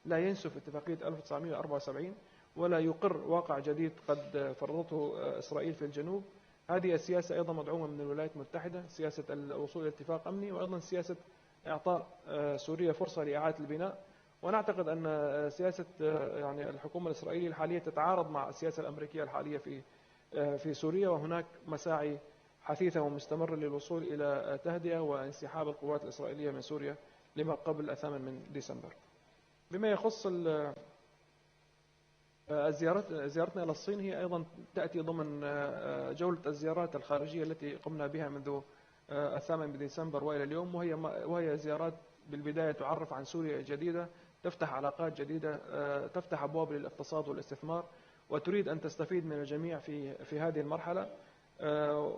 Speaker 3: لا ينسف اتفاقية 1974 ولا يقر واقع جديد قد فرضته إسرائيل في الجنوب. هذه السياسة أيضا مدعومة من الولايات المتحدة، سياسة الوصول إلى اتفاق أمني، وأيضا سياسة إعطاء سوريا فرصة لإعادة البناء. ونعتقد أن سياسة يعني الحكومة الإسرائيلية الحالية تتعارض مع السياسة الأمريكية الحالية في سوريا، وهناك مساعي حثيثة ومستمرة للوصول إلى تهدئة وانسحاب القوات الإسرائيلية من سوريا لما قبل 8 من ديسمبر. بما يخص زيارتنا إلى الصين، هي أيضا تأتي ضمن جولة الزيارات الخارجية التي قمنا بها منذ 8 من ديسمبر وإلى اليوم، وهي زيارات بالبداية تعرف عن سوريا جديدة، تفتح علاقات جديدة، تفتح أبواب للاقتصاد والاستثمار، وتريد أن تستفيد من الجميع في هذه المرحلة.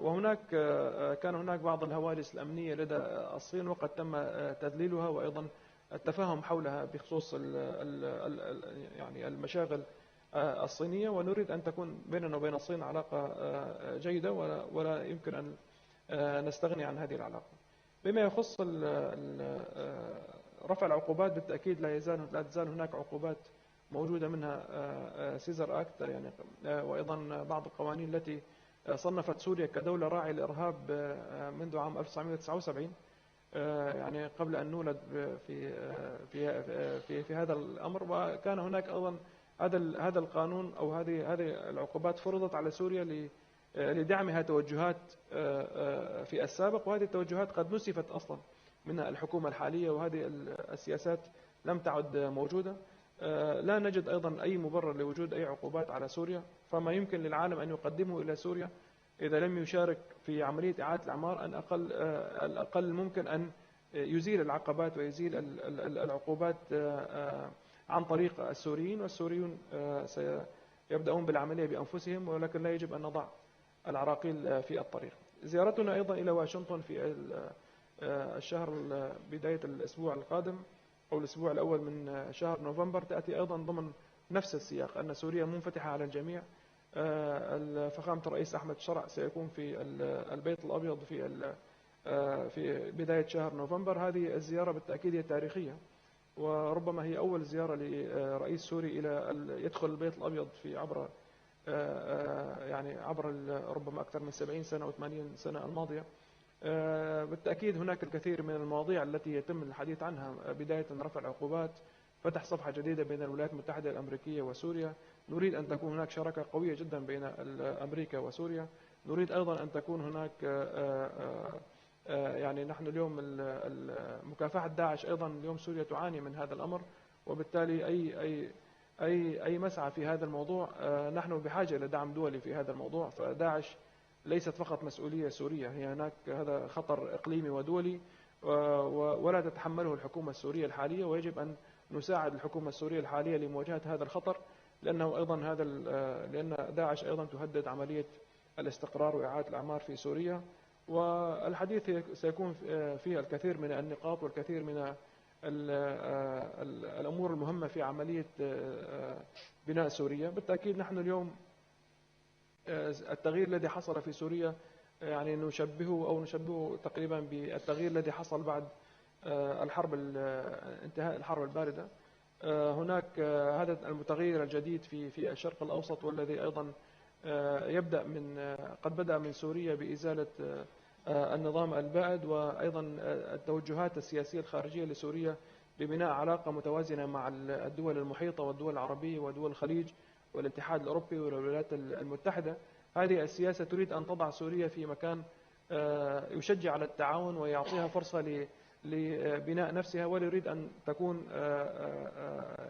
Speaker 3: وهناك كان هناك بعض الهواجس الأمنية لدى الصين وقد تم تذليلها، وأيضا التفاهم حولها بخصوص يعني المشاغل الصينية، ونريد أن تكون بيننا وبين الصين علاقة جيدة ولا يمكن أن نستغني عن هذه العلاقة. بما يخص رفع العقوبات، بالتأكيد لا تزال هناك عقوبات موجودة، منها سيزر أكت يعني، وأيضا بعض القوانين التي صنفت سوريا كدولة راعية للإرهاب منذ عام 1979، يعني قبل أن نولد في هذا الأمر. وكان هناك أيضا هذا القانون أو هذه العقوبات فرضت على سوريا لدعمها توجهات في السابق، وهذه التوجهات قد نسفت أصلا من الحكومة الحالية، وهذه السياسات لم تعد موجودة. لا نجد أيضا أي مبرر لوجود أي عقوبات على سوريا، فما يمكن للعالم أن يقدمه إلى سوريا إذا لم يشارك في عملية إعادة الأعمار أن الأقل ممكن أن يزيل العقبات ويزيل العقوبات عن طريق السوريين، والسوريون سيبدأون بالعملية بأنفسهم، ولكن لا يجب أن نضع العراقيل في الطريق. زيارتنا أيضا إلى واشنطن في الشهر بداية الأسبوع القادم أو الأسبوع الأول من شهر نوفمبر تأتي أيضا ضمن نفس السياق، أن سوريا منفتحة على الجميع. فخامة الرئيس أحمد شرع سيكون في البيت الأبيض في بداية شهر نوفمبر. هذه الزيارة بالتأكيد هي تاريخية، وربما هي أول زيارة لرئيس سوري إلى يدخل البيت الأبيض عبر ربما أكثر من 70 سنة أو 80 سنة الماضية. بالتأكيد هناك الكثير من المواضيع التي يتم الحديث عنها، بداية من رفع العقوبات، فتح صفحة جديدة بين الولايات المتحدة الأمريكية وسوريا. نريد أن تكون هناك شراكة قوية جدا بين أمريكا وسوريا. نريد أيضا أن تكون هناك يعني نحن اليوم مكافحة داعش أيضا اليوم سوريا تعاني من هذا الأمر، وبالتالي أي مسعى في هذا الموضوع نحن بحاجة إلى دعم دولي في هذا الموضوع. فداعش ليست فقط مسؤولية سورية، هي هناك هذا خطر إقليمي ودولي ولا تتحمله الحكومة السورية الحالية، ويجب أن نساعد الحكومة السورية الحالية لمواجهة هذا الخطر، لأن داعش أيضا تهدد عملية الاستقرار وإعادة الأعمار في سوريا. والحديث سيكون فيه الكثير من النقاط والكثير من الأمور المهمة في عملية بناء سوريا. بالتأكيد نحن اليوم التغيير الذي حصل في سوريا يعني نشبهه تقريبا بالتغيير الذي حصل بعد انتهاء الحرب الباردة. هناك هذا المتغير الجديد في الشرق الأوسط، والذي أيضا قد بدأ من سوريا بإزالة النظام البائد، وأيضا التوجهات السياسية الخارجية لسوريا ببناء علاقة متوازنة مع الدول المحيطة والدول العربية ودول الخليج والاتحاد الأوروبي والولايات المتحدة. هذه السياسة تريد أن تضع سوريا في مكان يشجع على التعاون ويعطيها فرصة لبناء نفسها، ولا يريد أن تكون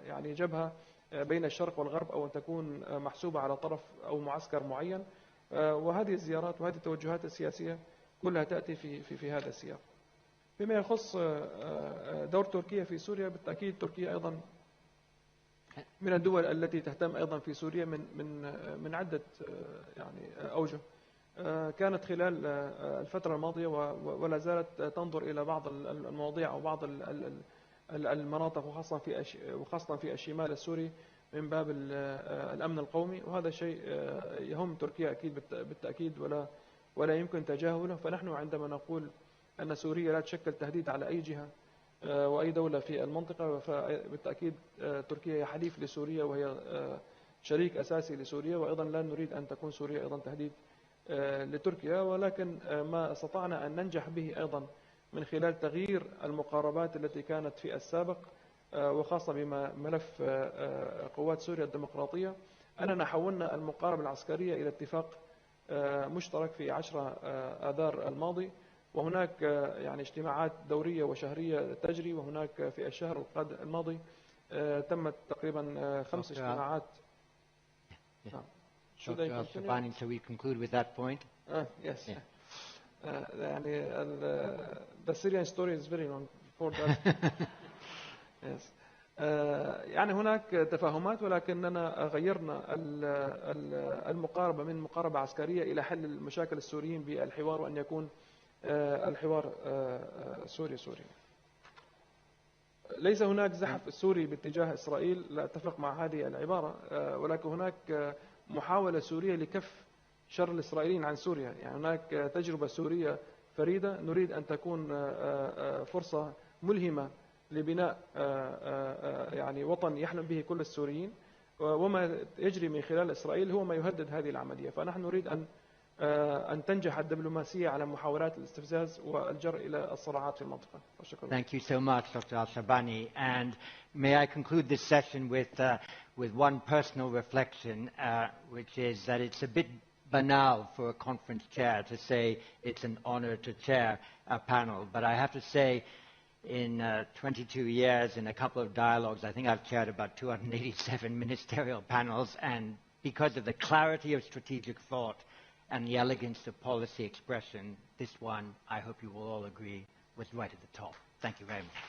Speaker 3: يعني جبهة بين الشرق والغرب، أو أن تكون محسوبة على طرف أو معسكر معين. وهذه الزيارات وهذه التوجهات السياسية كلها تأتي في هذا السياق. فيما يخص دور تركيا في سوريا، بالتأكيد تركيا أيضا من الدول التي تهتم أيضا في سوريا من عدة يعني أوجه. كانت خلال الفترة الماضية ولا زالت تنظر إلى بعض المواضيع أو بعض المناطق، وخاصة في الشمال السوري من باب الأمن القومي، وهذا شيء يهم تركيا أكيد بالتأكيد ولا يمكن تجاهله. فنحن عندما نقول أن سوريا لا تشكل تهديد على أي جهة وأي دولة في المنطقة، فبالتأكيد تركيا هي حليف لسوريا وهي شريك أساسي لسوريا، وأيضا لا نريد أن تكون سوريا أيضا تهديد لتركيا. ولكن ما استطعنا أن ننجح به أيضا من خلال تغيير المقاربات التي كانت في السابق، وخاصة بملف قوات سوريا الديمقراطية، أننا حولنا المقاربة العسكرية إلى اتفاق مشترك في 10 آذار الماضي، وهناك يعني اجتماعات دورية وشهرية تجري، وهناك في الشهر الماضي تمت تقريبا 5 اجتماعات.
Speaker 2: Dr. al-Shibani, so we conclude with that point?
Speaker 3: Yes. يعني the Syrian story is very long for that. Yes. يعني هناك تفاهمات، ولكننا غيرنا المقاربة من مقاربة عسكرية إلى حل المشاكل السوريين بالحوار، وأن يكون الحوار سوري. ليس هناك زحف سوري باتجاه إسرائيل، لا أتفق مع هذه العبارة، ولكن هناك محاولة سورية لكف شر الإسرائيليين عن سوريا. يعني هناك تجربة سورية فريدة، نريد أن تكون فرصة ملهمة لبناء يعني وطن يحلم به كل السوريين، وما يجري من خلال إسرائيل هو ما يهدد هذه العملية. فنحن نريد أن تنجح الدبلوماسية على محاولات الاستفزاز والجر إلى الصراعات في المنطقة.
Speaker 2: Thank you so much, Dr. al-Shibani. And may I conclude this session with one personal reflection, which is that it's a bit banal for a conference chair to say it's an honor to chair a panel. But I have to say, in 22 years, in a couple of dialogues, I think I've chaired about 287 ministerial panels, and because of the clarity of strategic thought and the elegance of policy expression, this one, I hope you will all agree, was right at the top. Thank you very much.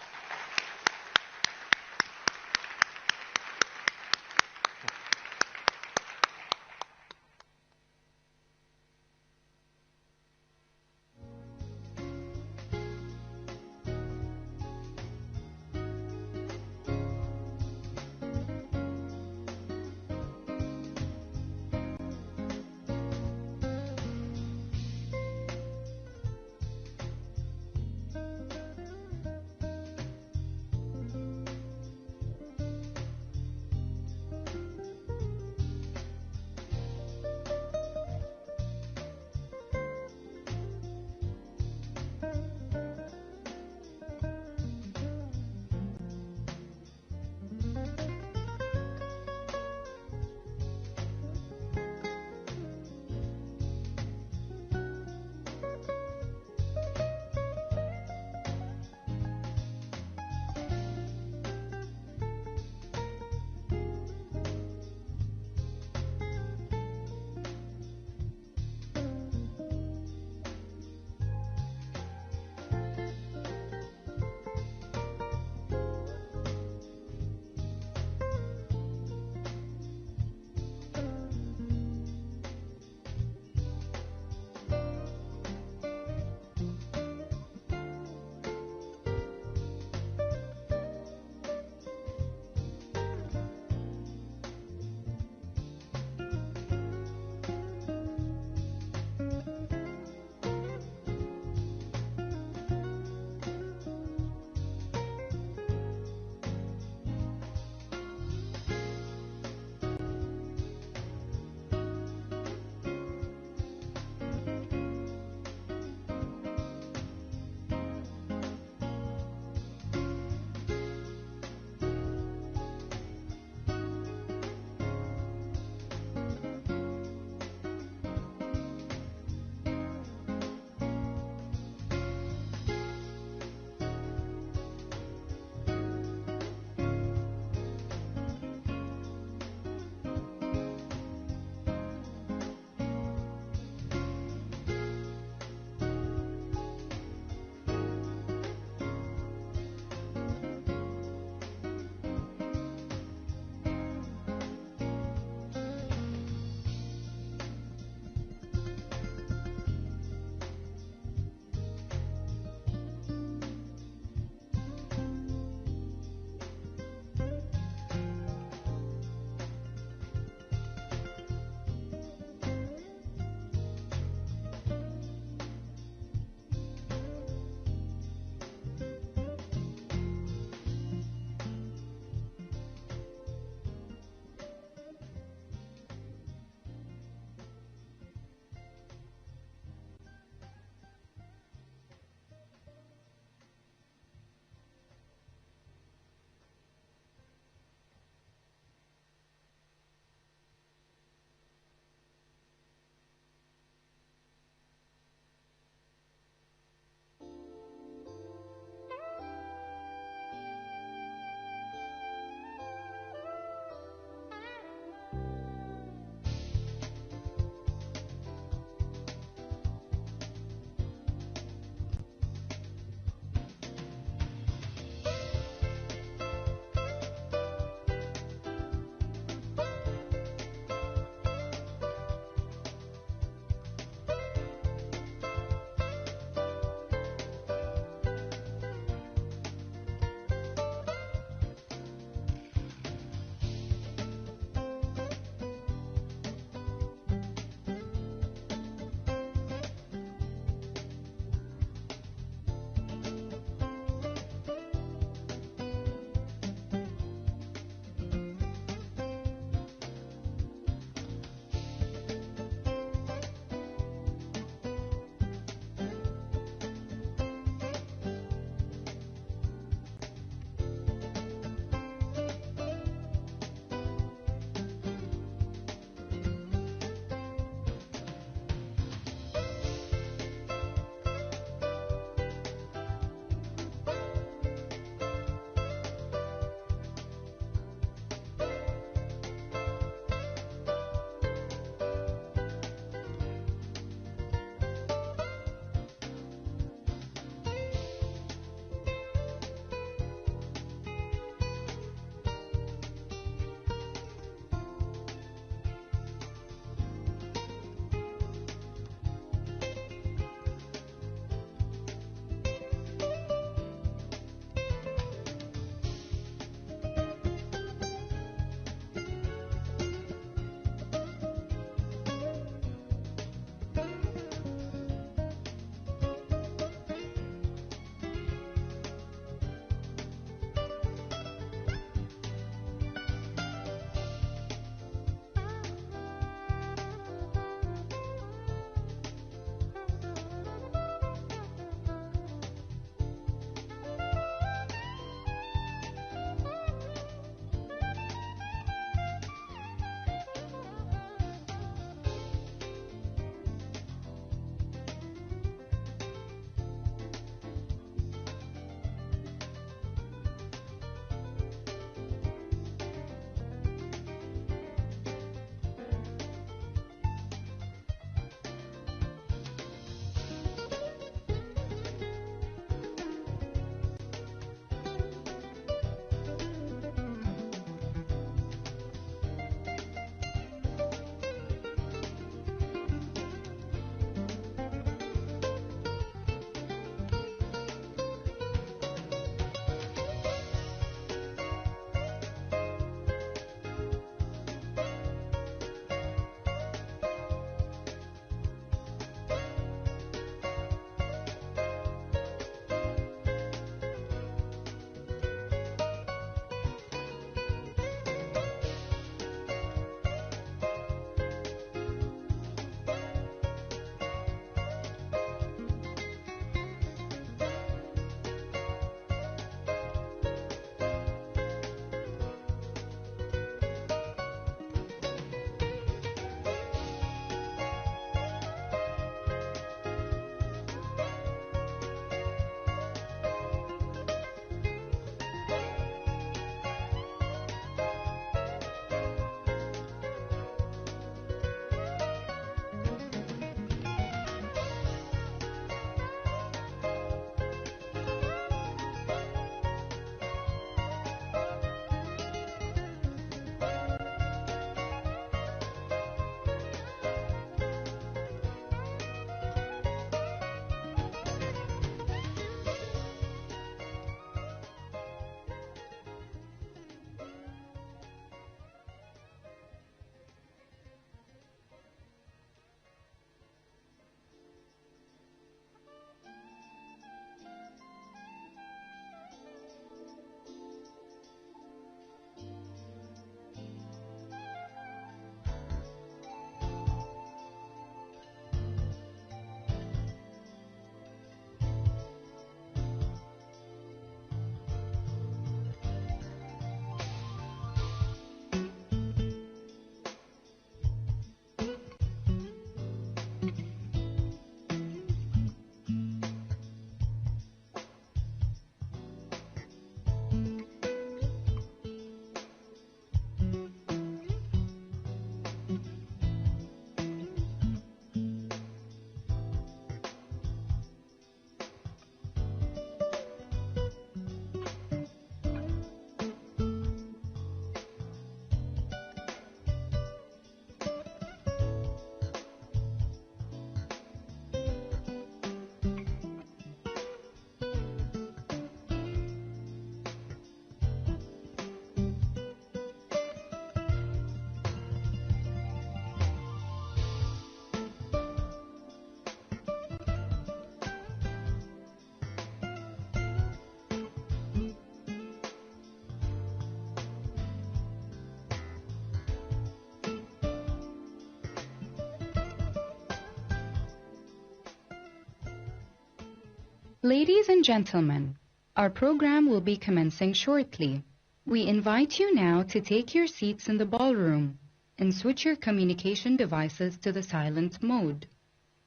Speaker 1: Ladies and gentlemen, our program will be commencing shortly. We invite you now to take your seats in the ballroom and switch your communication devices to the silent mode.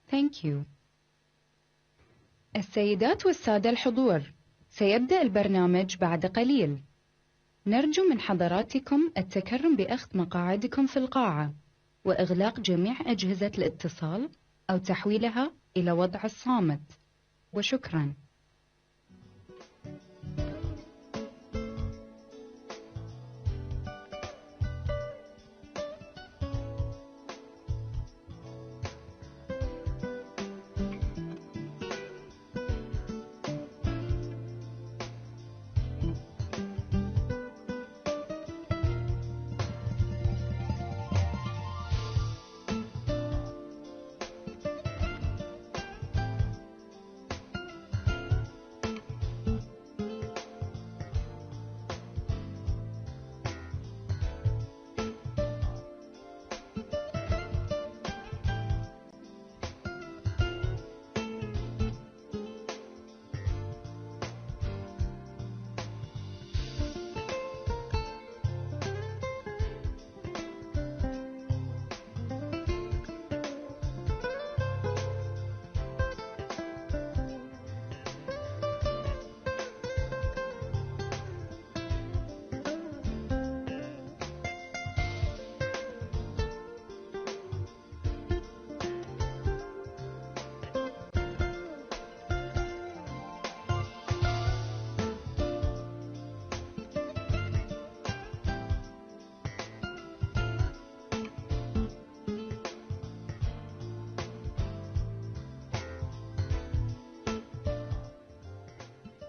Speaker 1: Thank you. السيدات والسادة الحضور، سيبدأ البرنامج بعد قليل. نرجو من حضراتكم التكرم بأخذ مقاعدكم في القاعة وإغلاق جميع أجهزة الاتصال أو تحويلها إلى وضع الصامت. وشكرا.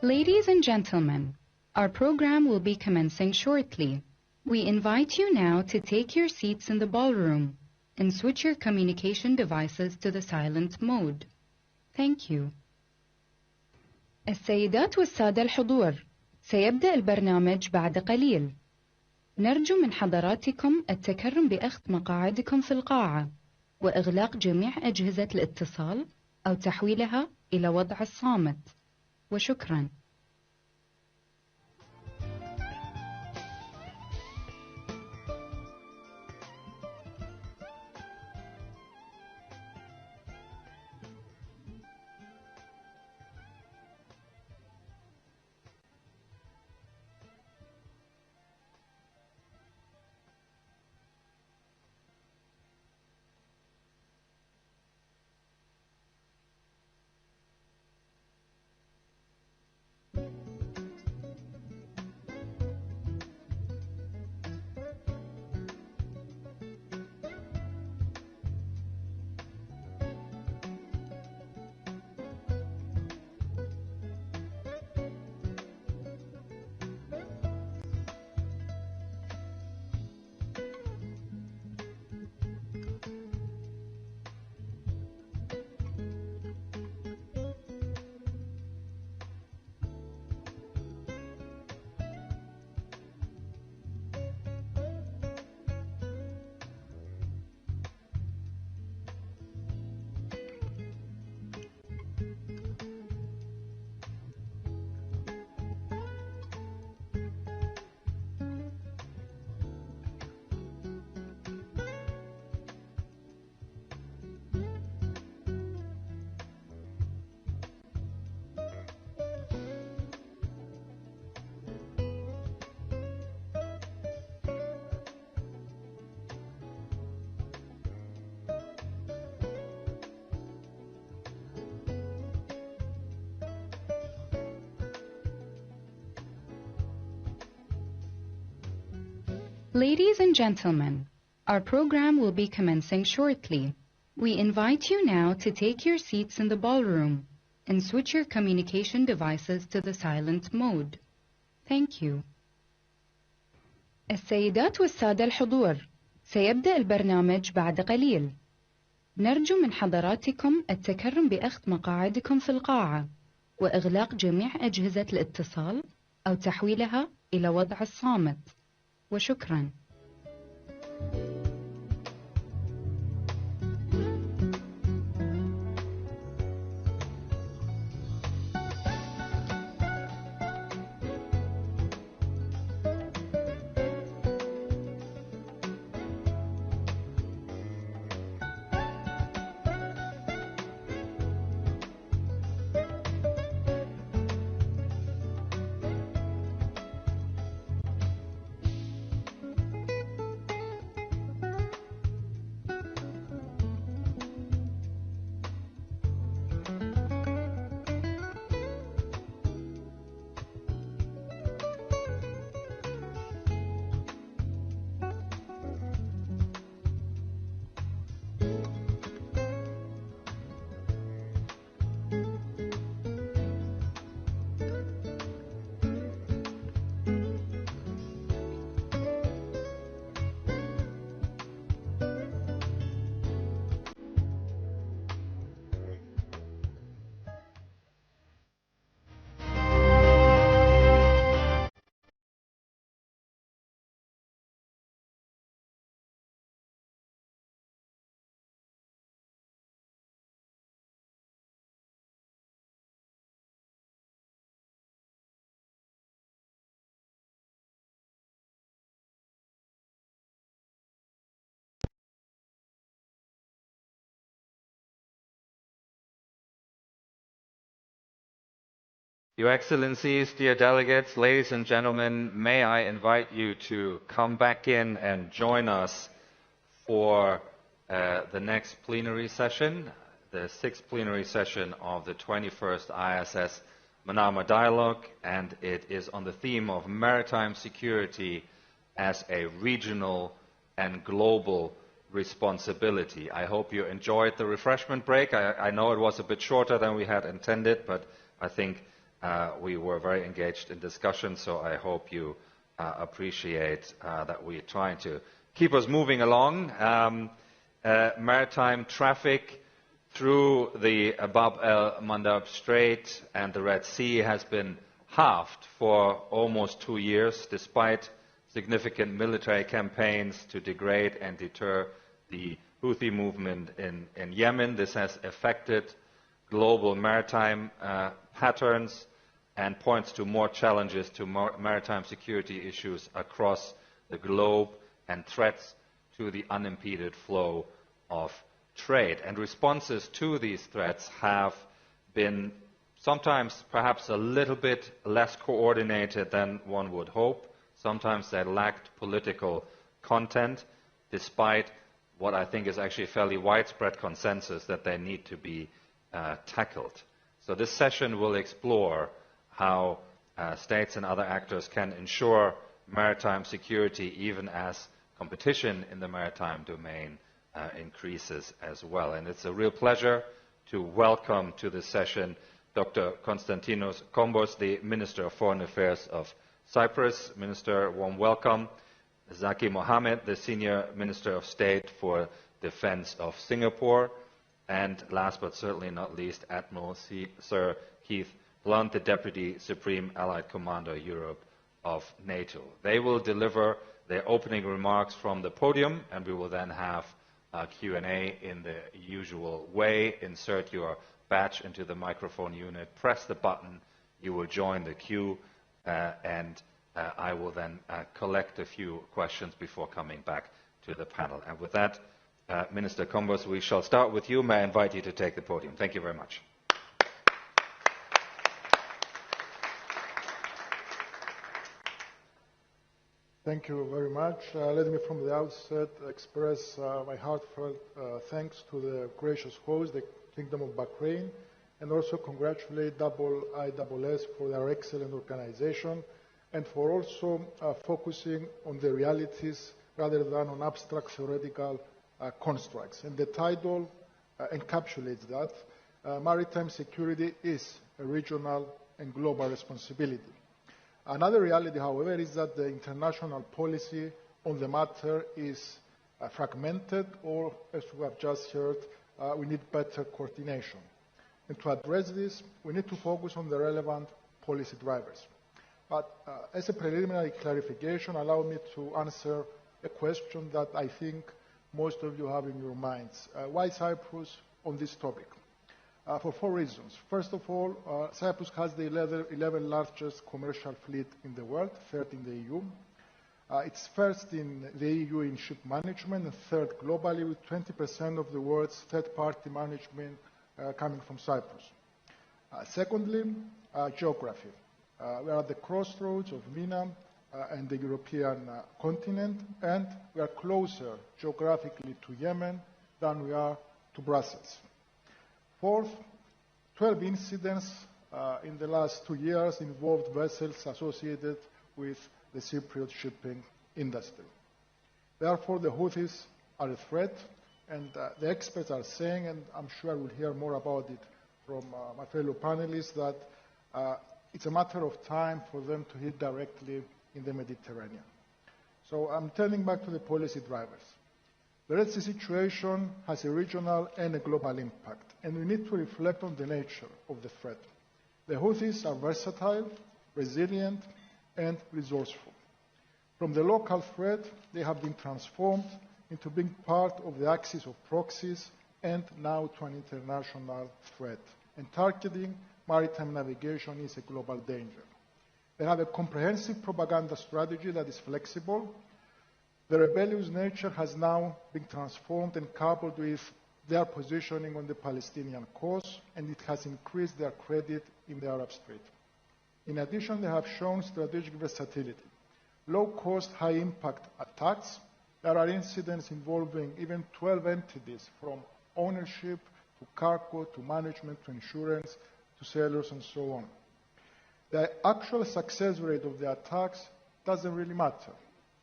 Speaker 1: Ladies and gentlemen, our program will be commencing shortly. We invite you now to take your seats in the ballroom and switch your communication devices to the silent mode. Thank you. السيدات والسادة الحضور، سيبدأ البرنامج بعد قليل. نرجو من حضراتكم التكرم بأخذ مقاعدكم في القاعة وإغلاق جميع أجهزة الاتصال أو تحويلها إلى وضع الصامت. وشكرا. Ladies and gentlemen, our program will be commencing shortly. We invite you now to take your seats in the ballroom and switch your communication devices to the silent mode. Thank you. السيدات والسادة الحضور، سيبدأ البرنامج بعد قليل. نرجو من حضراتكم التكرم بأخذ مقاعدكم في القاعة وإغلاق جميع أجهزة الاتصال أو تحويلها إلى وضع الصامت. وشكرا.
Speaker 21: Your Excellencies, dear delegates, ladies and gentlemen, may I invite you to come back in and join us for the next plenary session, the 6th plenary session of the 21st ISS Manama Dialogue, and it is on the theme of maritime security as a regional and global responsibility. I hope you enjoyed the refreshment break. I know it was a bit shorter than we had intended, but I think we were very engaged in discussion, so I hope you appreciate that we're trying to keep us moving along. Maritime traffic through the Bab el-Mandab Strait and the Red Sea has been halved for almost 2 years, despite significant military campaigns to degrade and deter the Houthi movement in Yemen. This has affected global maritime patterns and points to more challenges to maritime security issues across the globe and threats to the unimpeded flow of trade. And responses to these threats have been sometimes perhaps a little bit less coordinated than one would hope. Sometimes they lacked political content, despite what I think is actually a fairly widespread consensus that they need to be tackled. So this session will explore how states and other actors can ensure maritime security even as competition in the maritime domain increases as well. And it's a real pleasure to welcome to this session Dr. Constantinos Kombos, the Minister of Foreign Affairs of Cyprus. Minister, warm welcome. Zaki Mohammed, the Senior Minister of State for Defense of Singapore. And last but certainly not least, Admiral Sir Keith Blunt, the Deputy Supreme Allied Commander Europe of NATO. They will deliver their opening remarks from the podium, and we will then have a Q&A in the usual way. Insert your badge into the microphone unit, press the button, you will join the queue, and I will then collect a few questions before coming back to the panel. And with that, Minister Kombos, we shall start with you. May I invite you to take the podium. Thank you very much.
Speaker 22: Thank you very much. Let me from the outset express my heartfelt thanks to the gracious host, the Kingdom of Bahrain, and also congratulate ISS for their excellent organization and for also focusing on the realities rather than on abstract theoretical constructs. And the title encapsulates that. Maritime security is a regional and global responsibility. Another reality, however, is that the international policy on the matter is fragmented, or, as we have just heard, we need better coordination. And to address this, we need to focus on the relevant policy drivers. But as a preliminary clarification, allow me to answer a question that I think most of you have in your minds. Why Cyprus on this topic? For 4 reasons. First of all, Cyprus has the 11th largest commercial fleet in the world, 3rd in the EU. It's first in the EU in ship management and 3rd globally, with 20% of the world's third-party management coming from Cyprus. Secondly, geography. We are at the crossroads of MENA and the European continent, and we are closer geographically to Yemen than we are to Brussels. Fourth, 12 incidents in the last 2 years involved vessels associated with the Cypriot shipping industry. Therefore, the Houthis are a threat, and the experts are saying, and I'm sure we'll hear more about it from my fellow panelists, that it's a matter of time for them to hit directly in the Mediterranean. So I'm turning back to the policy drivers. The Red Sea situation has a regional and a global impact, and we need to reflect on the nature of the threat. The Houthis are versatile, resilient, and resourceful. From the local threat, they have been transformed into being part of the axis of proxies and now to an international threat. And targeting maritime navigation is a global danger. They have a comprehensive propaganda strategy that is flexible. The rebellious nature has now been transformed and coupled with their positioning on the Palestinian cause, and it has increased their credit in the Arab Street. In addition, they have shown strategic versatility. Low-cost, high-impact attacks. There are incidents involving even 12 entities, from ownership to cargo to management to insurance to sailors and so on. The actual success rate of the attacks doesn't really matter.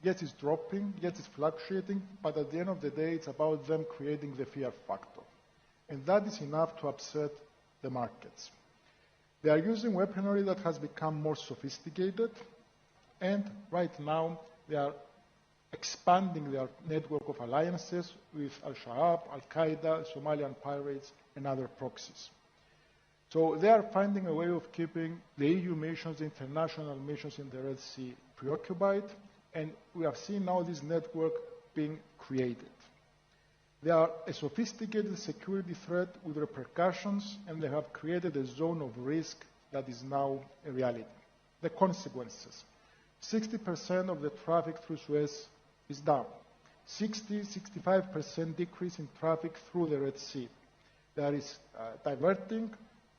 Speaker 22: Yes, it's dropping, yes, it's fluctuating, but at the end of the day, it's about them creating the fear factor. And that is enough to upset the markets. They are using weaponry that has become more sophisticated, and right now they are expanding their network of alliances with Al-Shabaab, Al-Qaeda, Somalian pirates, and other proxies. So they are finding a way of keeping the EU missions, international missions in the Red Sea preoccupied, and we have seen now this network being created. They are a sophisticated security threat with repercussions, and they have created a zone of risk that is now a reality. The consequences: 60% of the traffic through Suez is down. 60–65% decrease in traffic through the Red Sea. There is diverting,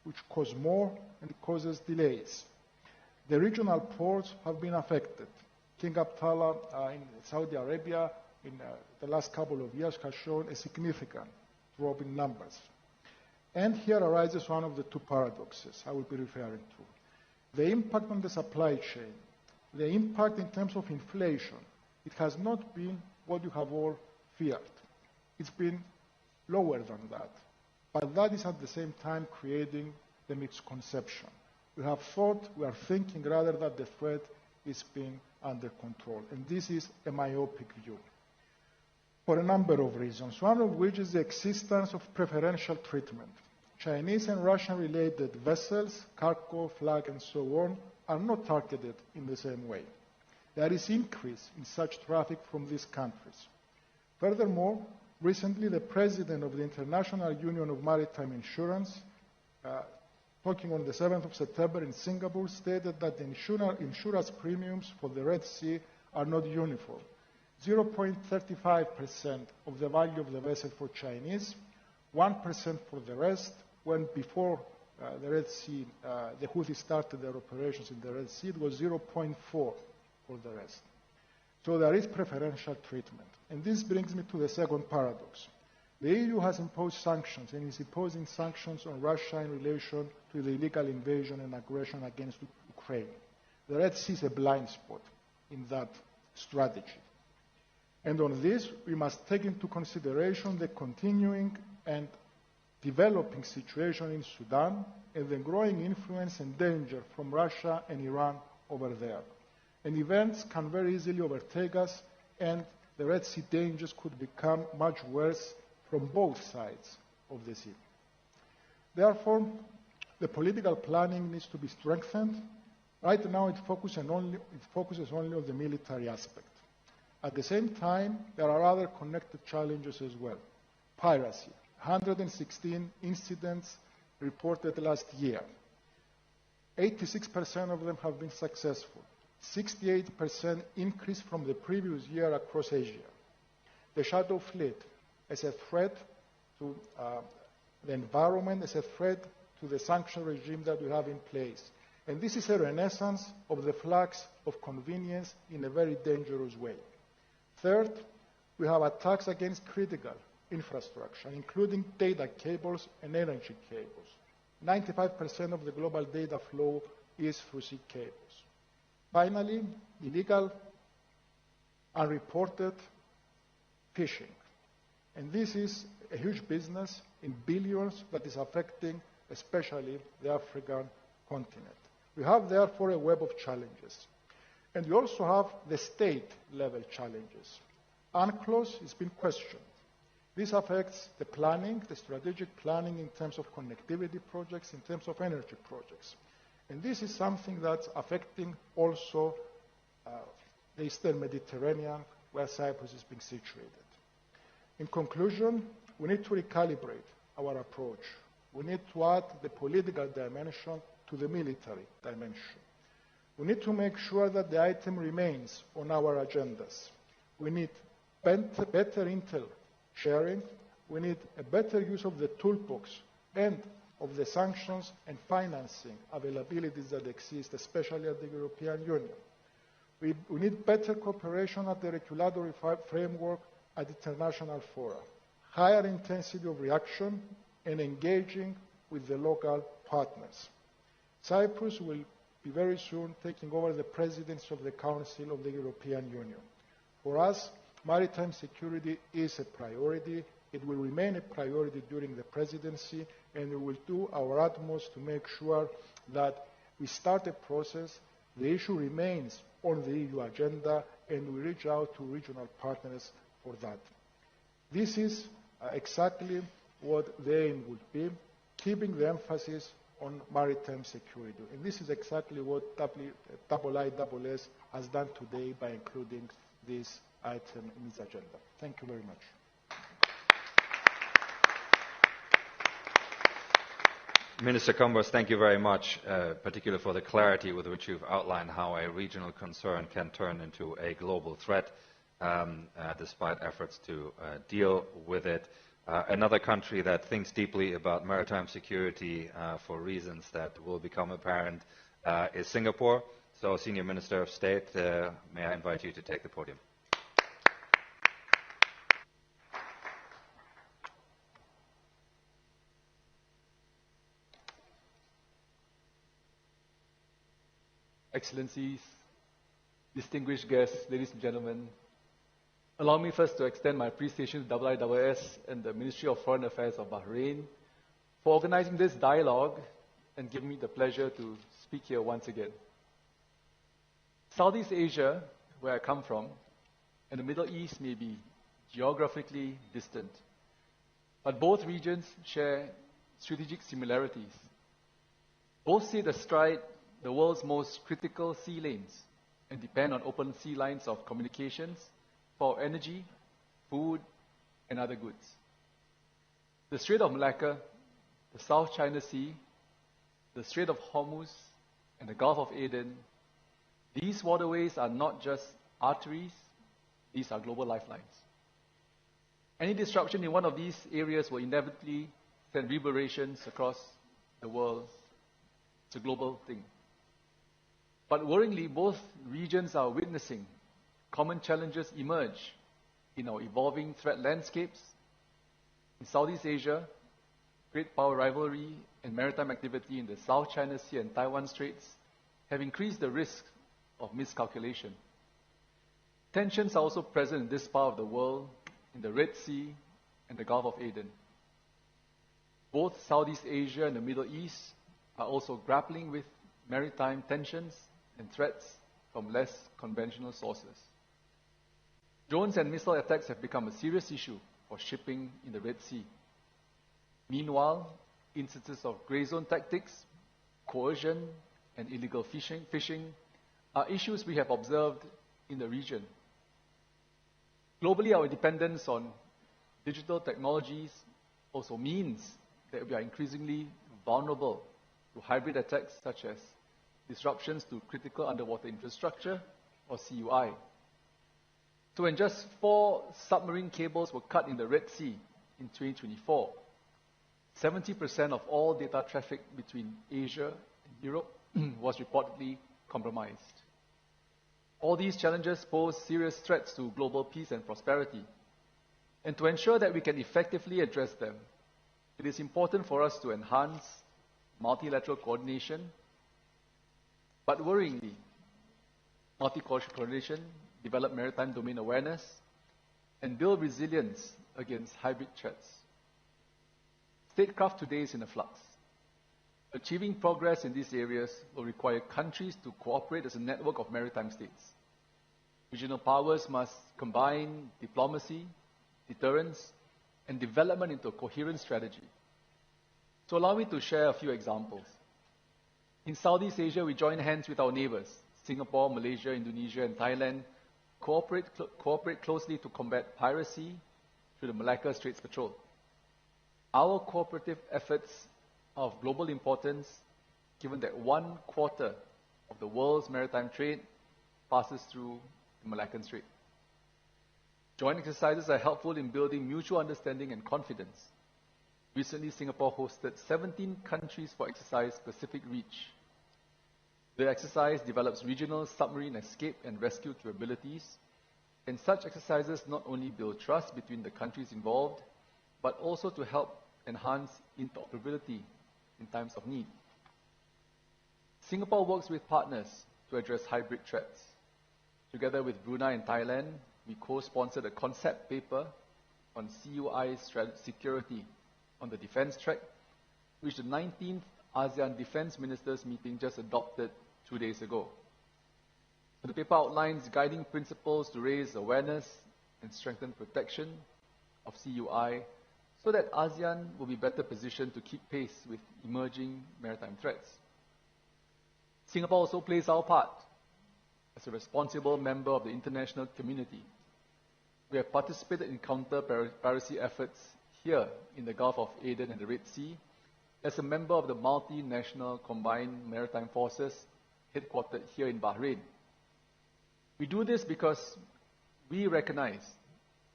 Speaker 22: which causes more and causes delays. The regional ports have been affected. King Abdullah in Saudi Arabia in the last couple of years has shown a significant drop in numbers. And here arises one of the two paradoxes I will be referring to. The impact on the supply chain, the impact in terms of inflation. It has not been what you have all feared. It's been lower than that. But that is at the same time creating the misconception. We have thought, we are thinking rather that the threat is being under control. And this is a myopic view, for a number of reasons, one of which is the existence of preferential treatment. Chinese and Russian-related vessels, cargo, flag, and so on, are not targeted in the same way. There is increase in such traffic from these countries. Furthermore, recently the president of the International Union of Maritime Insurance, talking on the 7th of September in Singapore, stated that the insurance premiums for the Red Sea are not uniform. 0.35% of the value of the vessel for Chinese, 1% for the rest, when before the Red Sea, the Houthis started their operations in the Red Sea, it was 0.4 for the rest. So there is preferential treatment. And this brings me to the second paradox. The EU has imposed sanctions and is imposing sanctions on Russia in relation to the illegal invasion and aggression against Ukraine. The Red Sea is a blind spot in that strategy. And on this, we must take into consideration the continuing and developing situation in Sudan and the growing influence and danger from Russia and Iran over there. And events can very easily overtake us, and the Red Sea dangers could become much worse from both sides of the sea. Therefore, the political planning needs to be strengthened. Right now, it focuses only on the military aspect. At the same time, there are other connected challenges as well. Piracy, 116 incidents reported last year. 86% of them have been successful. 68% increase from the previous year across Asia. The shadow fleet as a threat to the environment, as a threat to the sanction regime that we have in place. And this is a renaissance of the flags of convenience in a very dangerous way. Third, we have attacks against critical infrastructure, including data cables and energy cables. 95% of the global data flow is through sea cables. Finally, illegal, unreported fishing. And this is a huge business in billions that is affecting especially the African continent. We have therefore a web of challenges. And we also have the state-level challenges. UNCLOS has been questioned. This affects the planning, the strategic planning in terms of connectivity projects, in terms of energy projects. And this is something that's affecting also the Eastern Mediterranean, where Cyprus is being situated. In conclusion, we need to recalibrate our approach. We need to add the political dimension to the military dimension. We need to make sure that the item remains on our agendas. We need better intel sharing. We need a better use of the toolbox and of the sanctions and financing availabilities that exist, especially at the European Union. We need better cooperation at the regulatory framework at international fora, higher intensity of reaction, and engaging with the local partners. Cyprus will be very soon taking over the presidency of the Council of the European Union. For us, maritime security is a priority. It will remain a priority during the presidency, and we will do our utmost to make sure that we start a process. The issue remains on the EU agenda, and we reach out to regional partners for that. This is exactly what the aim would be, keeping the emphasis on maritime security. And this is exactly what IISS has done today by including this item in its agenda. Thank you very much.
Speaker 21: Minister Kombos, thank you very much, particularly for the clarity with which you've outlined how a regional concern can turn into a global threat, despite efforts to deal with it. Another country that thinks deeply about maritime security for reasons that will become apparent is Singapore. So, Senior Minister of State, may I invite you to take the podium.
Speaker 7: Excellencies, distinguished guests, ladies and gentlemen, allow me first to extend my appreciation to IISS and the Ministry of Foreign Affairs of Bahrain for organizing this dialogue and giving me the pleasure to speak here once again. Southeast Asia, where I come from, and the Middle East may be geographically distant, but both regions share strategic similarities. Both sit astride the world's most critical sea lanes and depend on open sea lines of communications for energy, food, and other goods. The Strait of Malacca, the South China Sea, the Strait of Hormuz, and the Gulf of Aden, these waterways are not just arteries, these are global lifelines. Any disruption in one of these areas will inevitably send reverberations across the world. It's a global thing. But worryingly, both regions are witnessing common challenges emerge in our evolving threat landscapes. In Southeast Asia, great power rivalry and maritime activity in the South China Sea and Taiwan Straits have increased the risk of miscalculation. Tensions are also present in this part of the world, in the Red Sea and the Gulf of Aden. Both Southeast Asia and the Middle East are also grappling with maritime tensions and threats from less conventional sources. Drones and missile attacks have become a serious issue for shipping in the Red Sea. Meanwhile, instances of grey zone tactics, coercion, and illegal fishing are issues we have observed in the region. Globally, our dependence on digital technologies also means that we are increasingly vulnerable to hybrid attacks such as disruptions to critical underwater infrastructure, or CUI. So when just 4 submarine cables were cut in the Red Sea in 2024, 70% of all data traffic between Asia and Europe was reportedly compromised. All these challenges pose serious threats to global peace and prosperity. And to ensure that we can effectively address them, it is important for us to enhance multilateral coordination. But worryingly, multicultural coordination, develop maritime domain awareness, and build resilience against hybrid threats. Statecraft today is in a flux. Achieving progress in these areas will require countries to cooperate as a network of maritime states. Regional powers must combine diplomacy, deterrence, and development into a coherent strategy. So allow me to share a few examples. In Southeast Asia, we join hands with our neighbors, Singapore, Malaysia, Indonesia, and Thailand, cooperate closely to combat piracy through the Malacca Straits Patrol. Our cooperative efforts are of global importance, given that 1/4 of the world's maritime trade passes through the Malaccan Strait. Joint exercises are helpful in building mutual understanding and confidence. Recently, Singapore hosted 17 countries for exercise Pacific Reach. The exercise develops regional submarine escape and rescue capabilities, and such exercises not only build trust between the countries involved, but also to help enhance interoperability in times of need. Singapore works with partners to address hybrid threats. Together with Brunei and Thailand, we co-sponsored a concept paper on CUI security on the defense track, which the 19th ASEAN Defense Ministers meeting just adopted 2 days ago. The paper outlines guiding principles to raise awareness and strengthen protection of CUI so that ASEAN will be better positioned to keep pace with emerging maritime threats. Singapore also plays our part as a responsible member of the international community. We have participated in counter-piracy efforts here in the Gulf of Aden and the Red Sea as a member of the multinational combined maritime forces headquartered here in Bahrain. We do this because we recognize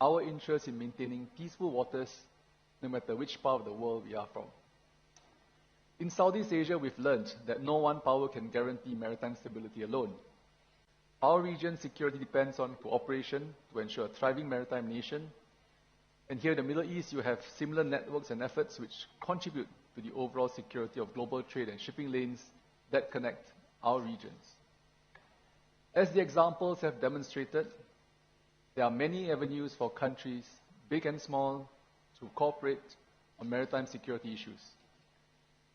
Speaker 7: our interest in maintaining peaceful waters no matter which part of the world we are from. In Southeast Asia, we've learned that no one power can guarantee maritime stability alone. Our region's security depends on cooperation to ensure a thriving maritime nation. And here in the Middle East, you have similar networks and efforts which contribute to the overall security of global trade and shipping lanes that connect our regions. As the examples have demonstrated, there are many avenues for countries, big and small, to cooperate on maritime security issues.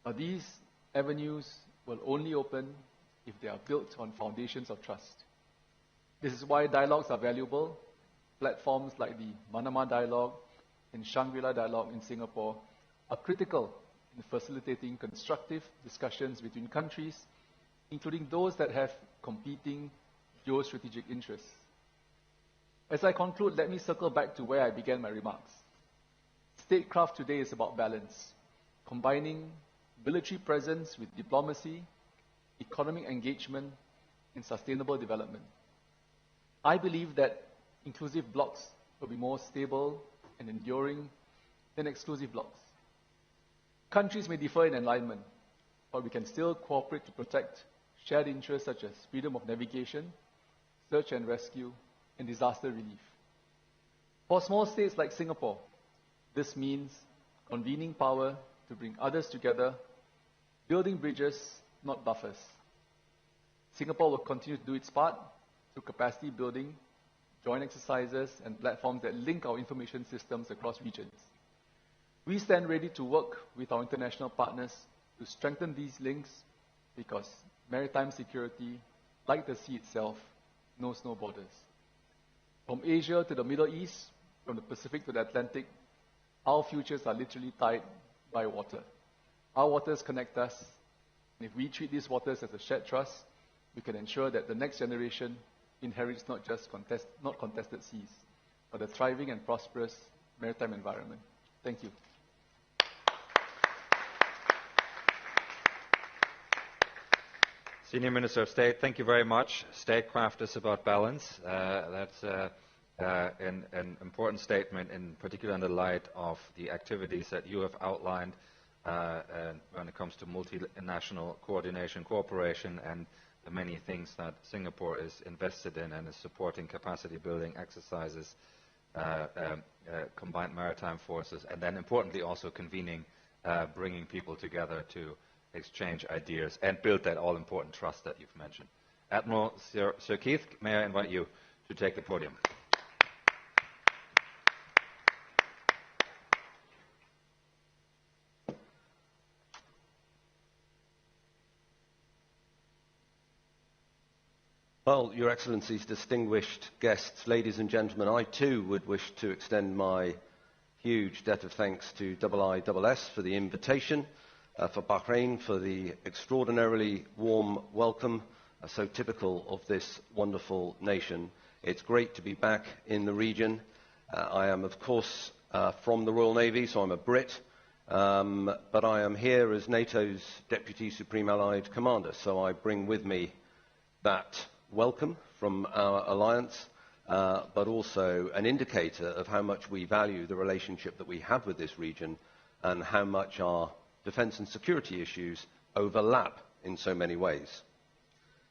Speaker 7: Now, these avenues will only open if they are built on foundations of trust. This is why dialogues are valuable. Platforms like the Manama Dialogue and Shangri-La Dialogue in Singapore are critical in facilitating constructive discussions between countries, including those that have competing geostrategic interests. As I conclude, let me circle back to where I began my remarks. Statecraft today is about balance, combining military presence with diplomacy, economic engagement, and sustainable development. I believe that inclusive blocs will be more stable and enduring than exclusive blocs. Countries may differ in alignment, but we can still cooperate to protect shared interests such as freedom of navigation, search and rescue, and disaster relief. For small states like Singapore, this means convening power to bring others together, building bridges, not buffers. Singapore will continue to do its part through capacity building, joint exercises, and platforms that link our information systems across regions. We stand ready to work with our international partners to strengthen these links because maritime security, like the sea itself, knows no borders. From Asia to the Middle East, from the Pacific to the Atlantic, our futures are literally tied by water. Our waters connect us, and if we treat these waters as a shared trust, we can ensure that the next generation inherits not just contested seas, but a thriving and prosperous maritime environment. Thank you.
Speaker 21: Senior Minister of State, thank you very much. Statecraft is about balance. That's an important statement, in particular in the light of the activities that you have outlined when it comes to multinational coordination, cooperation, and the many things that Singapore is invested in and is supporting capacity building exercises, combined maritime forces, and then importantly also convening, bringing people together to exchange ideas and build that all-important trust that you've mentioned. Admiral Sir Keith, may I invite you to take the podium.
Speaker 8: Well, Your Excellencies, distinguished guests, ladies and gentlemen, I too would wish to extend my huge debt of thanks to IISS for the invitation, for Bahrain for the extraordinarily warm welcome, so typical of this wonderful nation. It's great to be back in the region. I am, of course, from the Royal Navy, so I'm a Brit, but I am here as NATO's Deputy Supreme Allied Commander, so I bring with me that welcome from our alliance, but also an indicator of how much we value the relationship that we have with this region and how much our defence and security issues overlap in so many ways.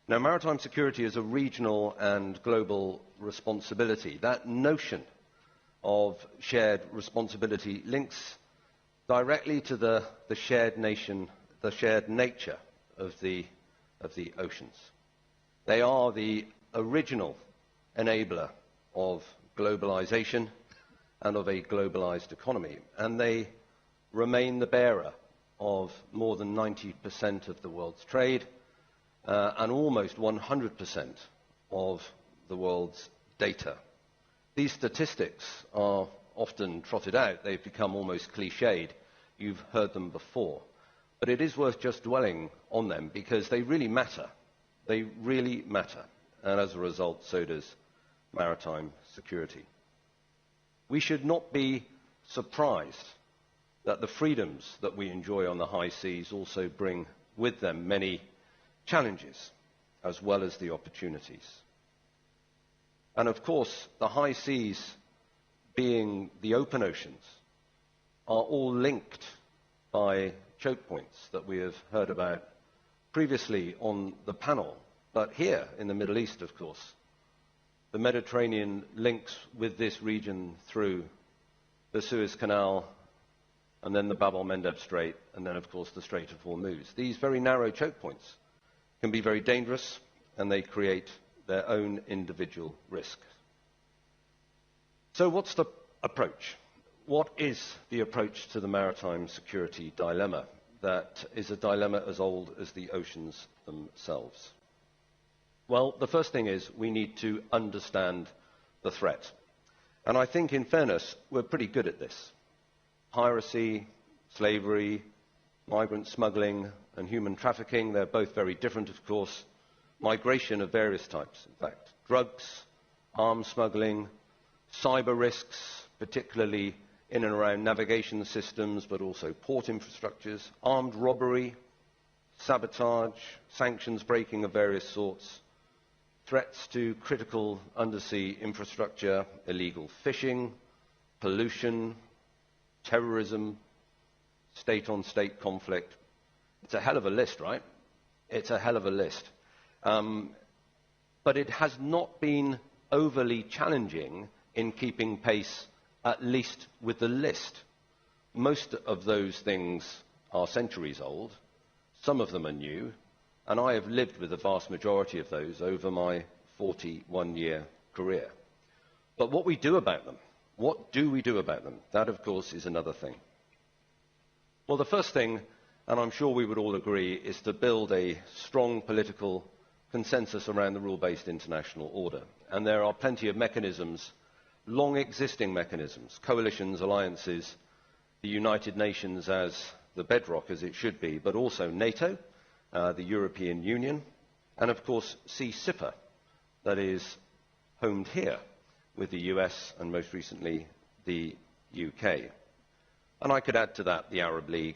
Speaker 8: Now, maritime security is a regional and global responsibility. That notion of shared responsibility links directly to the shared nature of the oceans. They are the original enabler of globalization and of a globalized economy, and they remain the bearer of more than 90% of the world's trade and almost 100% of the world's data. These statistics are often trotted out. They've become almost cliched. You've heard them before. But it is worth just dwelling on them because they really matter. They really matter. And as a result, so does maritime security. We should not be surprised that the freedoms that we enjoy on the high seas also bring with them many challenges as well as the opportunities. And of course, the high seas, being the open oceans, are all linked by choke points that we have heard about previously on the panel. But here in the Middle East, of course, the Mediterranean links with this region through the Suez Canal and then the Bab el-Mandeb Strait and then, of course, the Strait of Hormuz. These very narrow choke points can be very dangerous and they create their own individual risk. So what's the approach? What is the approach to the maritime security dilemma that is a dilemma as old as the oceans themselves? Well, the first thing is we need to understand the threat. And I think, in fairness, we're pretty good at this. Piracy, slavery, migrant smuggling, and human trafficking, they're both very different, of course. Migration of various types, in fact. Drugs, arms smuggling, cyber risks, particularly in and around navigation systems, but also port infrastructures, armed robbery, sabotage, sanctions breaking of various sorts, threats to critical undersea infrastructure, illegal fishing, pollution, terrorism, state-on-state conflict. It's a hell of a list, right? It's a hell of a list. But it has not been overly challenging in keeping pace, at least with the list. Most of those things are centuries old. Some of them are new. And I have lived with the vast majority of those over my 41-year career. But what we do about them, what do we do about them? That, of course, is another thing. Well, the first thing, and I'm sure we would all agree, is to build a strong political consensus around the rule-based international order. And there are plenty of mechanisms, long existing mechanisms, coalitions, alliances, the United Nations as the bedrock, as it should be, but also NATO, the European Union, and of course CSIPA, that is homed here with the US and most recently the UK. And I could add to that the Arab League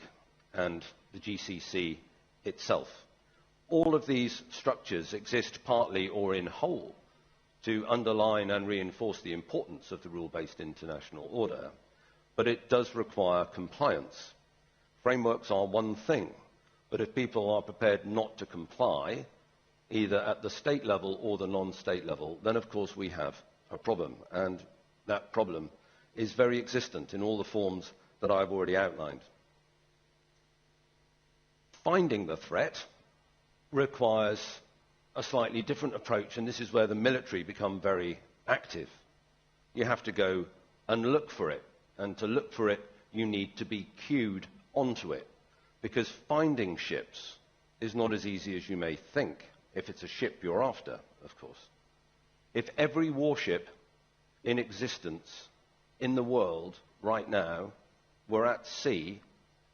Speaker 8: and the GCC itself. All of these structures exist partly or in whole to underline and reinforce the importance of the rule-based international order, but it does require compliance. Frameworks are one thing, but if people are prepared not to comply, either at the state level or the non-state level, then of course we have a problem, and that problem is very existent in all the forms that I've already outlined. Finding the threat requires a slightly different approach, and this is where the military become very active. You have to go and look for it, and to look for it, you need to be cued onto it, because finding ships is not as easy as you may think, if it's a ship you're after, of course. If every warship in existence in the world right now were at sea,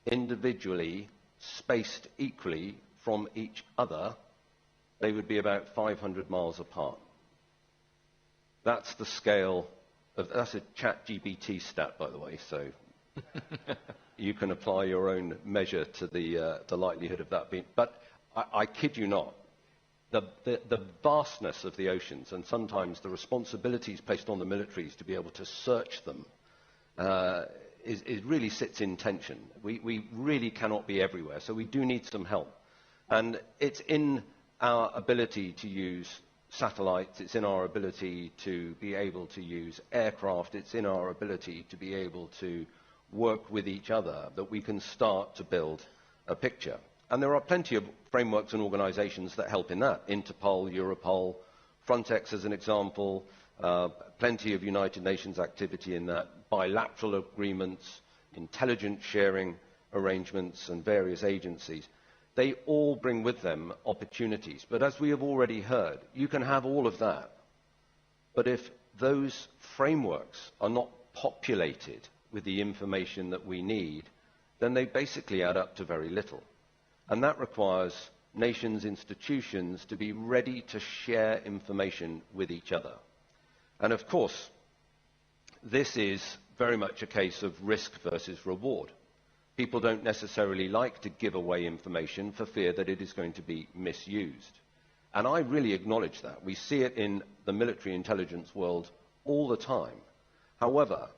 Speaker 8: individually, spaced equally from each other, they would be about 500 miles apart. That's the scale of, that's a ChatGPT stat, by the way, so you can apply your own measure to the likelihood of that being. But I kid you not, the vastness of the oceans and sometimes the responsibilities placed on the militaries to be able to search them really sits in tension. We really cannot be everywhere, so we do need some help. And it's in our ability to use satellites, it's in our ability to be able to use aircraft, it's in our ability to be able to work with each other that we can start to build a picture. And there are plenty of frameworks and organisations that help in that. Interpol, Europol, Frontex as an example, plenty of United Nations activity in that, bilateral agreements, intelligence sharing arrangements and various agencies. They all bring with them opportunities. But as we have already heard, you can have all of that. But if those frameworks are not populated with the information that we need, then they basically add up to very little. And that requires nations, institutions to be ready to share information with each other. And of course, this is very much a case of risk versus reward. People don't necessarily like to give away information for fear that it is going to be misused. And I really acknowledge that. We see it in the military intelligence world all the time. However,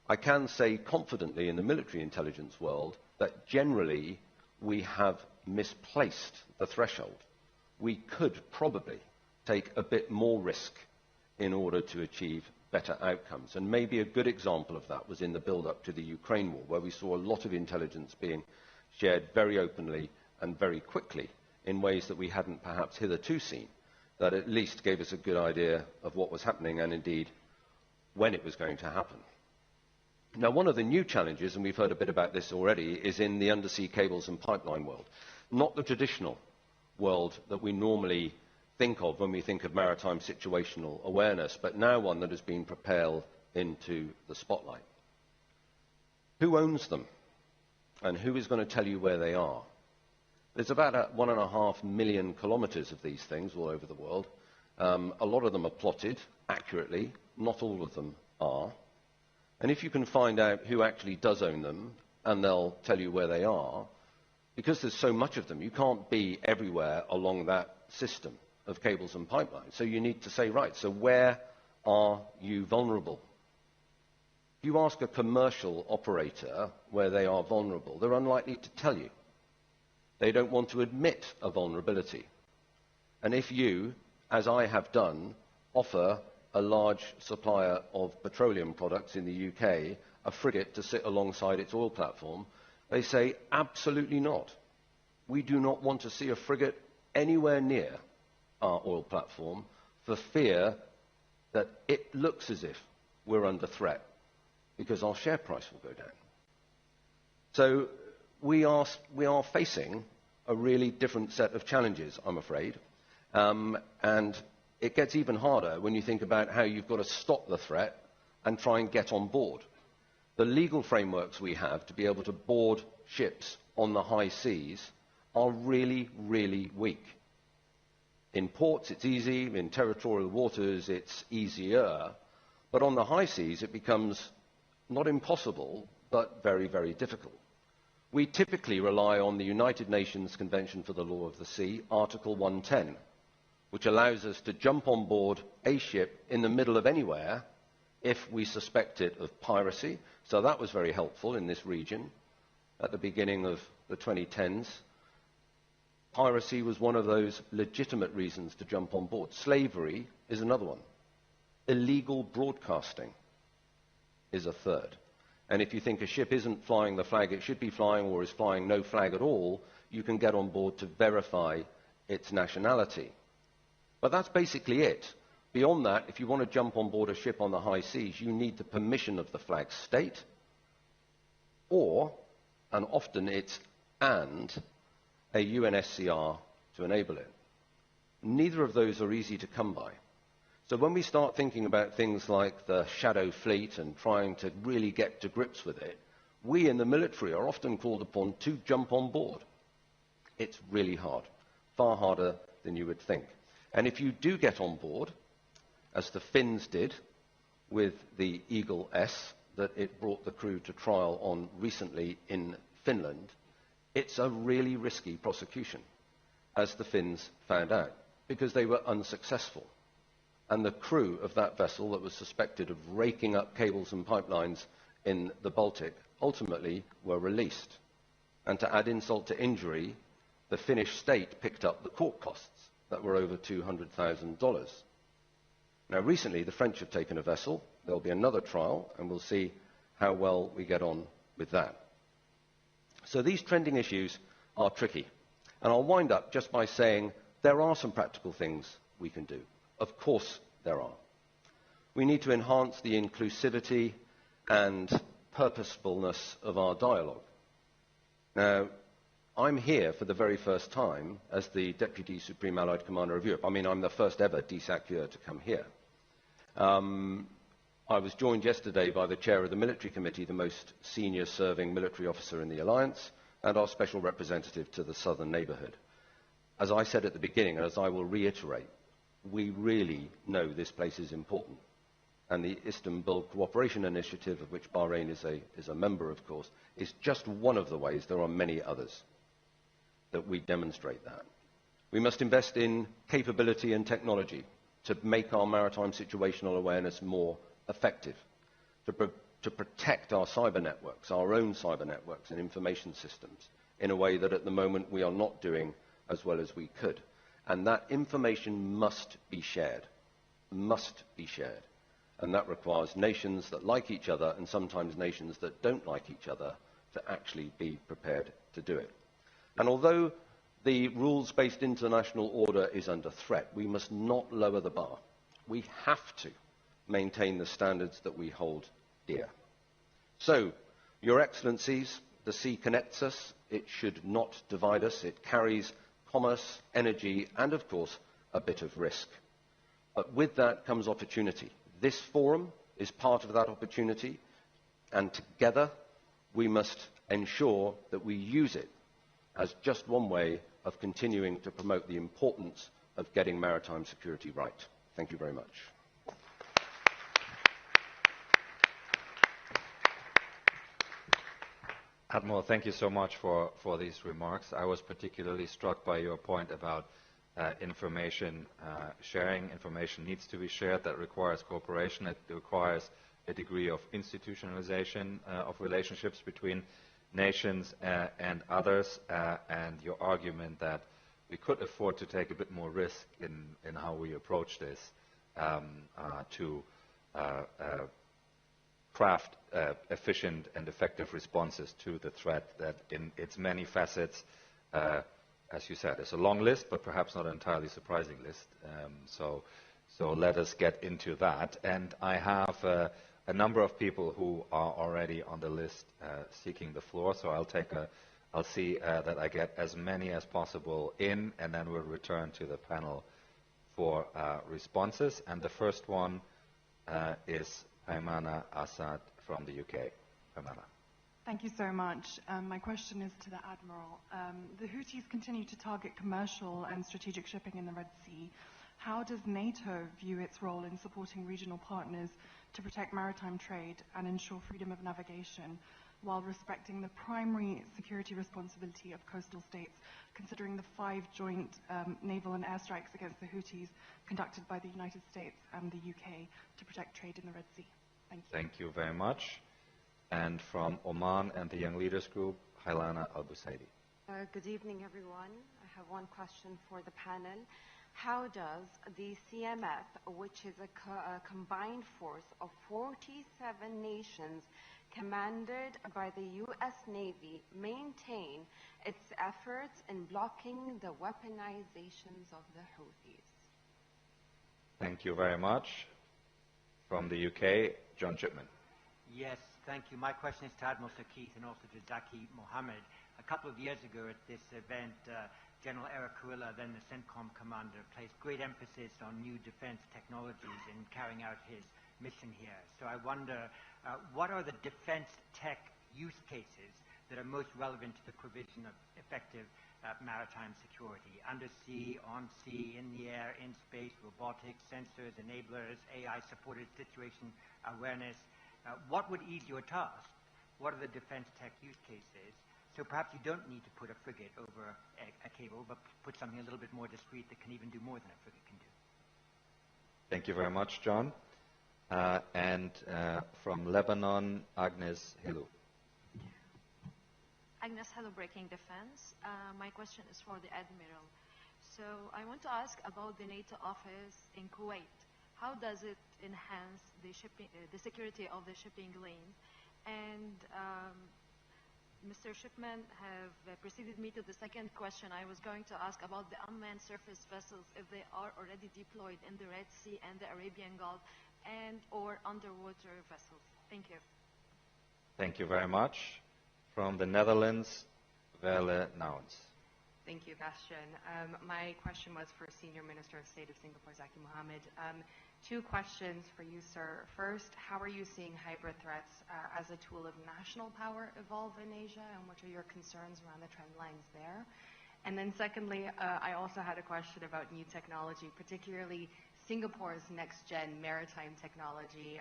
Speaker 8: I can say confidently in the military intelligence world that generally we have misplaced the threshold. We could probably take a bit more risk in order to achieve better outcomes. And maybe a good example of that was in the build-up to the Ukraine war, where we saw a lot of intelligence being shared very openly and very quickly in ways that we hadn't perhaps hitherto seen, that at least gave us a good idea of what was happening and indeed when it was going to happen. Now, one of the new challenges, and we've heard a bit about this already, is in the undersea cables and pipeline world. Not the traditional world that we normally think of when we think of maritime situational awareness, but now one that has been propelled into the spotlight. Who owns them? And who is going to tell you where they are? There's about 1.5 million kilometres of these things all over the world. A lot of them are plotted accurately. Not all of them are. And if you can find out who actually does own them, and they'll tell you where they are, because there's so much of them, you can't be everywhere along that system of cables and pipelines. So you need to say, right, so where are you vulnerable? If you ask a commercial operator where they are vulnerable, they're unlikely to tell you. They don't want to admit a vulnerability. And if you, as I have done, offer a large supplier of petroleum products in the UK a frigate to sit alongside its oil platform, they say, absolutely not. We do not want to see a frigate anywhere near our oil platform for fear that it looks as if we're under threat, because our share price will go down. So we are facing a really different set of challenges, I'm afraid. And it gets even harder when you think about how you've got to stop the threat and try and get on board. The legal frameworks we have to be able to board ships on the high seas are really, really weak. In ports, it's easy. In territorial waters, it's easier. But on the high seas, it becomes not impossible, but very, very difficult. We typically rely on the United Nations Convention for the Law of the Sea, Article 110, which allows us to jump on board a ship in the middle of anywhere if we suspect it of piracy. So that was very helpful in this region at the beginning of the 2010s. Piracy was one of those legitimate reasons to jump on board. Slavery is another one. Illegal broadcasting is a third. And if you think a ship isn't flying the flag it should be flying or is flying no flag at all, you can get on board to verify its nationality. But that's basically it. Beyond that, if you want to jump on board a ship on the high seas, you need the permission of the flag state, or, and often it's and, a UNSCR to enable it. Neither of those are easy to come by. So when we start thinking about things like the shadow fleet and trying to really get to grips with it, we in the military are often called upon to jump on board. It's really hard, far harder than you would think. And if you do get on board, as the Finns did with the Eagle S that it brought the crew to trial on recently in Finland, it's a really risky prosecution, as the Finns found out, because they were unsuccessful. And the crew of that vessel that was suspected of raking up cables and pipelines in the Baltic ultimately were released. And to add insult to injury, the Finnish state picked up the court costs that were over $200,000. Now, recently, the French have taken a vessel. There'll be another trial, and we'll see how well we get on with that. So these trending issues are tricky. And I'll wind up just by saying there are some practical things we can do. Of course there are. We need to enhance the inclusivity and purposefulness of our dialogue. Now, I'm here for the very first time as the Deputy Supreme Allied Commander of Europe. I mean, I'm the first ever DSACUR to come here. I was joined yesterday by the chair of the military committee, the most senior serving military officer in the alliance, and our special representative to the southern neighbourhood. As I said at the beginning, and as I will reiterate, we really know this place is important. And the Istanbul Cooperation Initiative, of which Bahrain is a member, of course, is just one of the ways. There are many others that we demonstrate that. We must invest in capability and technology to make our maritime situational awareness more effective, to protect our cyber networks, our own cyber networks and information systems, in a way that at the moment we are not doing as well as we could. And that information must be shared, And that requires nations that like each other and sometimes nations that don't like each other to actually be prepared to do it. And although the rules-based international order is under threat, we must not lower the bar. We have to maintain the standards that we hold dear. So, Your Excellencies, the sea connects us. It should not divide us. It carries commerce, energy, and of course, a bit of risk. But with that comes opportunity. This forum is part of that opportunity, and together we must ensure that we use it as just one way of continuing to promote the importance of getting maritime security right. Thank you very much.
Speaker 21: Admiral, thank you so much for these remarks. I was particularly struck by your point about information sharing. Information needs to be shared. That requires cooperation. It requires a degree of institutionalization of relationships between nations and others, and your argument that we could afford to take a bit more risk in how we approach this to craft efficient and effective responses to the threat that in its many facets, as you said, is a long list, but perhaps not an entirely surprising list. So let us get into that. And I have a number of people who are already on the list seeking the floor, so I'll see that I get as many as possible in, and then we'll return to the panel for responses. And the first one is Paimana Asaad from the UK. Paimana.
Speaker 9: Thank you so much. My question is to the Admiral. The Houthis continue to target commercial and strategic shipping in the Red Sea. How does NATO view its role in supporting regional partners to protect maritime trade and ensure freedom of navigation while respecting the primary security responsibility of coastal states, considering the 5 joint naval and airstrikes against the Houthis conducted by the United States and the UK to protect trade in the Red Sea? Thank you.
Speaker 21: Thank you very much. And from Oman and the Young Leaders Group, Hailana Al-Busaidi.
Speaker 15: Good evening, everyone. I have one question for the panel. How does the CMF, which is a combined force of 47 nations commanded by the U.S. Navy, maintain its efforts in blocking the weaponizations of the Houthis?
Speaker 21: Thank you very much. From the UK, John Chipman.
Speaker 2: Yes, thank you. My question is to Admiral Keith and also to Zaki Mohammed. A couple of years ago at this event, General Eric Kurilla, then the CENTCOM commander, placed great emphasis on new defense technologies in carrying out his mission here. So I wonder, what are the defense tech use cases that are most relevant to the provision of effective maritime security? Undersea, on sea, in the air, in space, robotics, sensors, enablers, AI-supported situation awareness. What would ease your task? What are the defense tech use cases? So perhaps you don't need to put a frigate over a cable, but put something a little bit more discreet that can even do more than a frigate can do.
Speaker 21: Thank you very much, John. And from Lebanon, Agnes Hilou.
Speaker 10: Agnes, hello, Breaking Defense. My question is for the Admiral. So I want to ask about the NATO office in Kuwait. How does it enhance the security of the shipping lane? And Mr. Shipman have preceded me to the second question. I was going to ask about the unmanned surface vessels, if they are already deployed in the Red Sea and the Arabian Gulf, and or underwater vessels. Thank you.
Speaker 21: Thank you very much. From the Netherlands, Welle Nouns.
Speaker 11: Thank you, Bastian. My question was for Senior Minister of State of Singapore, Zaki Mohammed. Two questions for you, sir. First, how are you seeing hybrid threats as a tool of national power evolve in Asia, and what are your concerns around the trend lines there? And then secondly, I also had a question about new technology, particularly Singapore's next-gen maritime technology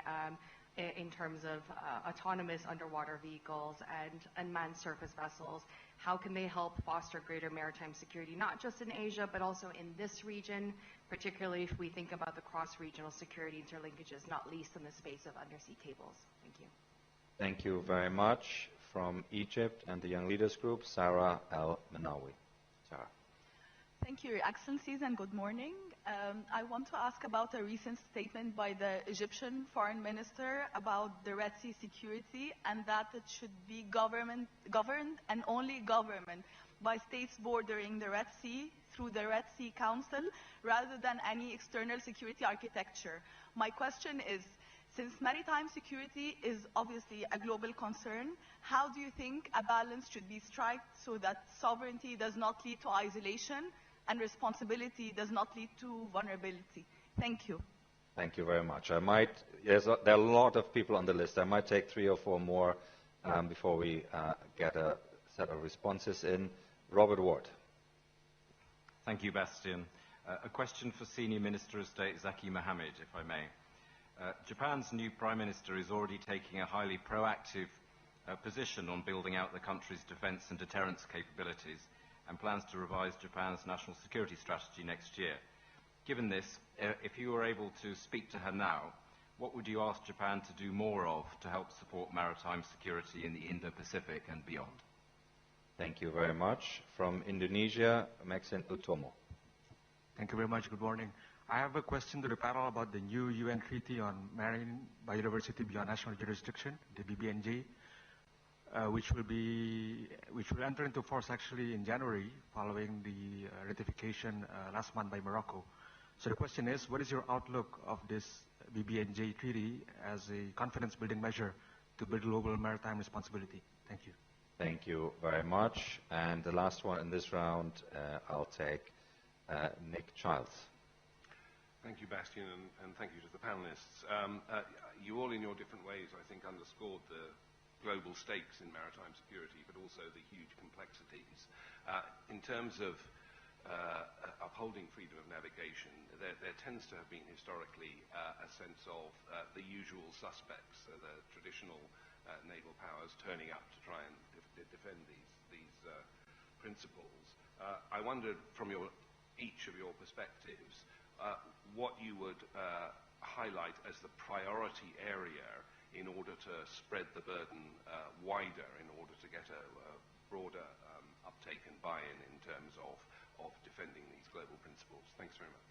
Speaker 11: in terms of autonomous underwater vehicles and unmanned surface vessels. How can they help foster greater maritime security, not just in Asia, but also in this region, particularly if we think about the cross-regional security interlinkages, not least in the space of undersea cables? Thank you.
Speaker 21: Thank you very much. From Egypt and the Young Leaders Group, Sarah Al-Manawi. Sarah.
Speaker 23: Thank you, Your Excellencies, and good morning. I want to ask about a recent statement by the Egyptian Foreign Minister about the Red Sea security, and that it should be governed and only governed by states bordering the Red Sea through the Red Sea Council rather than any external security architecture. My question is, since maritime security is obviously a global concern, how do you think a balance should be struck so that sovereignty does not lead to isolation and responsibility does not lead to vulnerability? Thank you.
Speaker 21: Thank you very much. There are a lot of people on the list. I might take 3 or 4 more before we get a set of responses in. Robert Ward.
Speaker 24: Thank you, Bastian. A question for Senior Minister of State Zaki Mohammed, if I may. Japan's new Prime Minister is already taking a highly proactive position on building out the country's defence and deterrence capabilities, and plans to revise Japan's national security strategy next year. Given this, if you were able to speak to her now, what would you ask Japan to do more of to help support maritime security in the Indo-Pacific and beyond?
Speaker 21: Thank you very much. From Indonesia, Maxine Utomo.
Speaker 25: Thank you very much. Good morning. I have a question to the panel about the new UN Treaty on Marine Biodiversity Beyond National Jurisdiction, the BBNJ. Which will enter into force actually in January following the ratification last month by Morocco. So the question is, what is your outlook of this BBNJ treaty as a confidence-building measure to build global maritime responsibility? Thank you.
Speaker 21: Thank you very much. And the last one in this round, I'll take Nick Childs.
Speaker 26: Thank you, Bastian, and thank you to the panelists. You all, in your different ways, I think, underscored the global stakes in maritime security, but also the huge complexities. In terms of upholding freedom of navigation, there tends to have been historically a sense of the usual suspects, the traditional naval powers turning up to try and defend these principles. I wondered, from each of your perspectives, what you would highlight as the priority area in order to spread the burden wider, in order to get a broader uptake and buy-in in terms of defending these global principles. Thanks very much.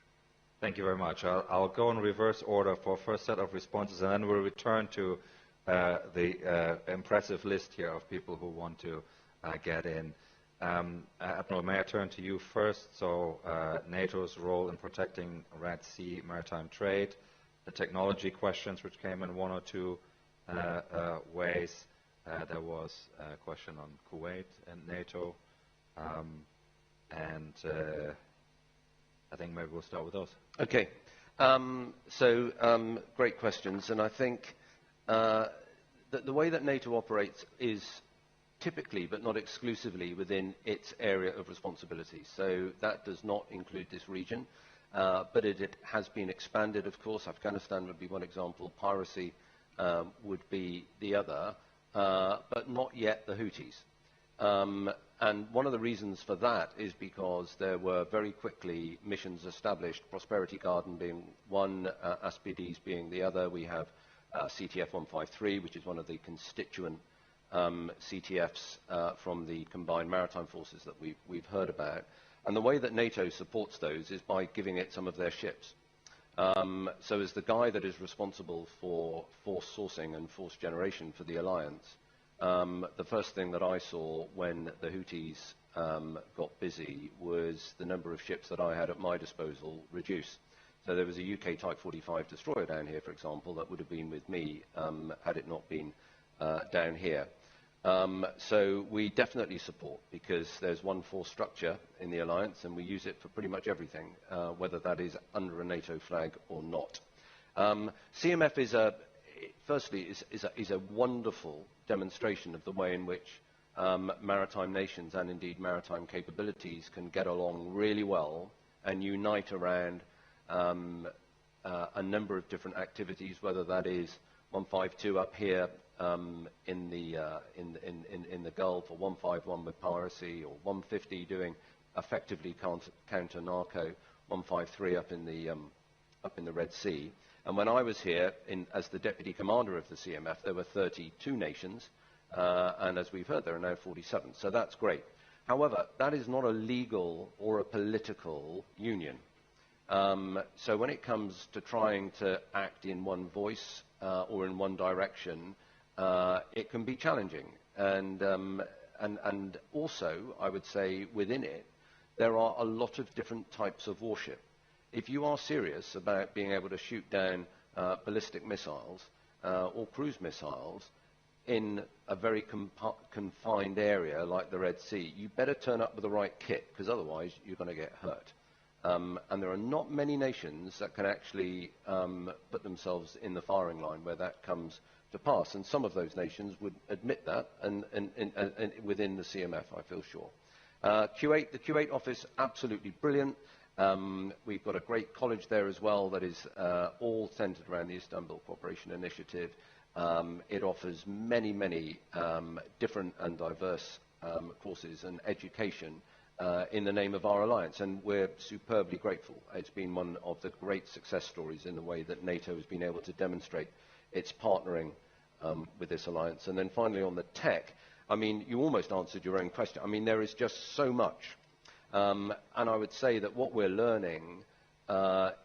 Speaker 21: Thank you very much. I'll go in reverse order for first set of responses, and then we'll return to the impressive list here of people who want to get in. Admiral, may I turn to you first? So NATO's role in protecting Red Sea maritime trade, the technology questions which came in 1 or 2 ways. There was a question on Kuwait and NATO, and I think maybe we'll start with those.
Speaker 8: Okay. Great questions, and I think that the way that NATO operates is typically, but not exclusively, within its area of responsibility. So that does not include this region, but it has been expanded, of course. Afghanistan would be one example. Piracy would be the other, but not yet the Houthis. And one of the reasons for that is because there were very quickly missions established, Prosperity Garden being one, Aspides being the other. We have CTF-153, which is one of the constituent CTFs from the combined maritime forces that we've heard about. And the way that NATO supports those is by giving it some of their ships. So as the guy that is responsible for force sourcing and force generation for the alliance, the first thing that I saw when the Houthis got busy was the number of ships that I had at my disposal reduce. So there was a UK Type 45 destroyer down here, for example, that would have been with me had it not been down here. So we definitely support, because there's one force structure in the alliance and we use it for pretty much everything, whether that is under a NATO flag or not. CMF is is a wonderful demonstration of the way in which maritime nations and indeed maritime capabilities can get along really well and unite around a number of different activities, whether that is 152 up here in the Gulf, or 151 with piracy, or 150 doing effectively counter narco, 153 up in the Red Sea. And when I was here as the deputy commander of the CMF, there were 32 nations, and as we've heard, there are now 47. So that's great. However, that is not a legal or a political union. So when it comes to trying to act in one voice or in one direction, it can be challenging. And also, I would say, within it, there are a lot of different types of warship. If you are serious about being able to shoot down ballistic missiles or cruise missiles in a very confined area like the Red Sea, you better turn up with the right kit, because otherwise you're going to get hurt. And there are not many nations that can actually put themselves in the firing line where that comes to pass. And some of those nations would admit that, and within the CMF, I feel sure. Kuwait, the Kuwait office, absolutely brilliant. We've got a great college there as well that is all centered around the Istanbul Cooperation Initiative. It offers many, many different and diverse courses and education in the name of our alliance, and we're superbly grateful. It's been one of the great success stories in the way that NATO has been able to demonstrate its partnering with this alliance. And then finally on the tech, I mean, you almost answered your own question. I mean, there is just so much. And I would say that what we're learning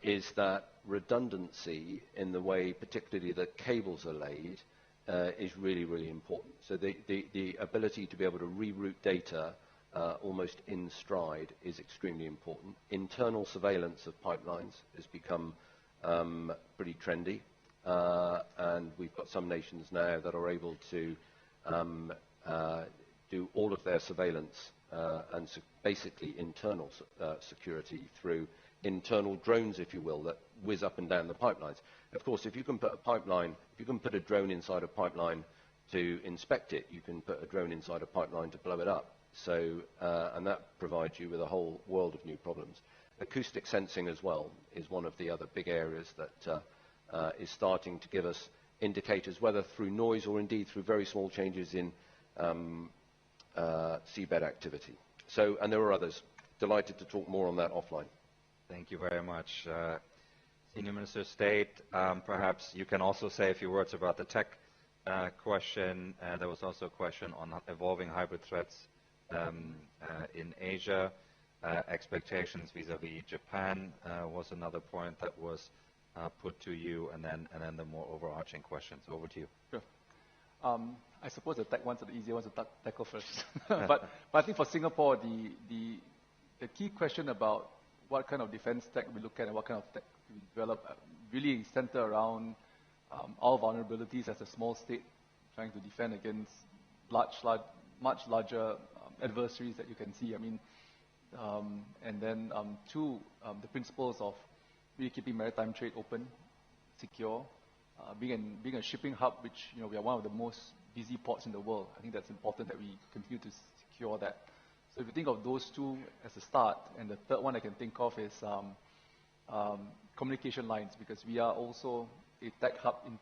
Speaker 8: is that redundancy in the way particularly that cables are laid is really, really important. So the ability to be able to reroute data almost in stride is extremely important. Internal surveillance of pipelines has become pretty trendy, and we've got some nations now that are able to do all of their surveillance and basically internal security through internal drones, if you will, that whiz up and down the pipelines. Of course, if you can put a drone inside a pipeline to inspect it, you can put a drone inside a pipeline to blow it up. So, and that provides you with a whole world of new problems. Acoustic sensing as well is one of the other big areas that is starting to give us indicators, whether through noise or indeed through very small changes in seabed activity. So, and there are others. Delighted to talk more on that offline.
Speaker 21: Thank you very much. Senior Minister of State, perhaps you can also say a few words about the tech question. There was also a question on evolving hybrid threats in Asia. Expectations vis-à-vis Japan was another point that was put to you, and then the more overarching questions. Over to you.
Speaker 7: Sure. I suppose the tech ones are the easier ones to tackle first. but I think for Singapore, the key question about what kind of defense tech we look at and what kind of tech we develop really center around our vulnerabilities as a small state trying to defend against much larger adversaries that you can see. I mean, and then two, the principles of really keeping maritime trade open, secure, being a shipping hub, which we are one of the most busy ports in the world. I think that's important that we continue to secure that. So if you think of those two as a start, and the third one I can think of is communication lines, because we are also a tech hub, in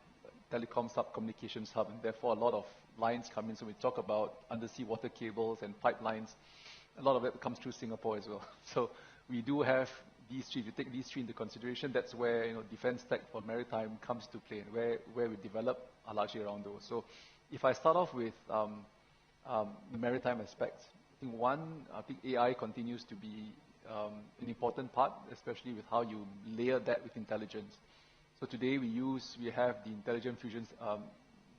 Speaker 7: telecoms hub, communications hub, and therefore a lot of lines come in. So we talk about undersea water cables and pipelines. A lot of it comes through Singapore as well. So we do have these three. If you take these three into consideration, that's where defense tech for maritime comes to play, and where we develop are largely around those. So if I start off with maritime aspects, I think AI continues to be an important part, especially with how you layer that with intelligence. So today we have the Intelligent Fusion,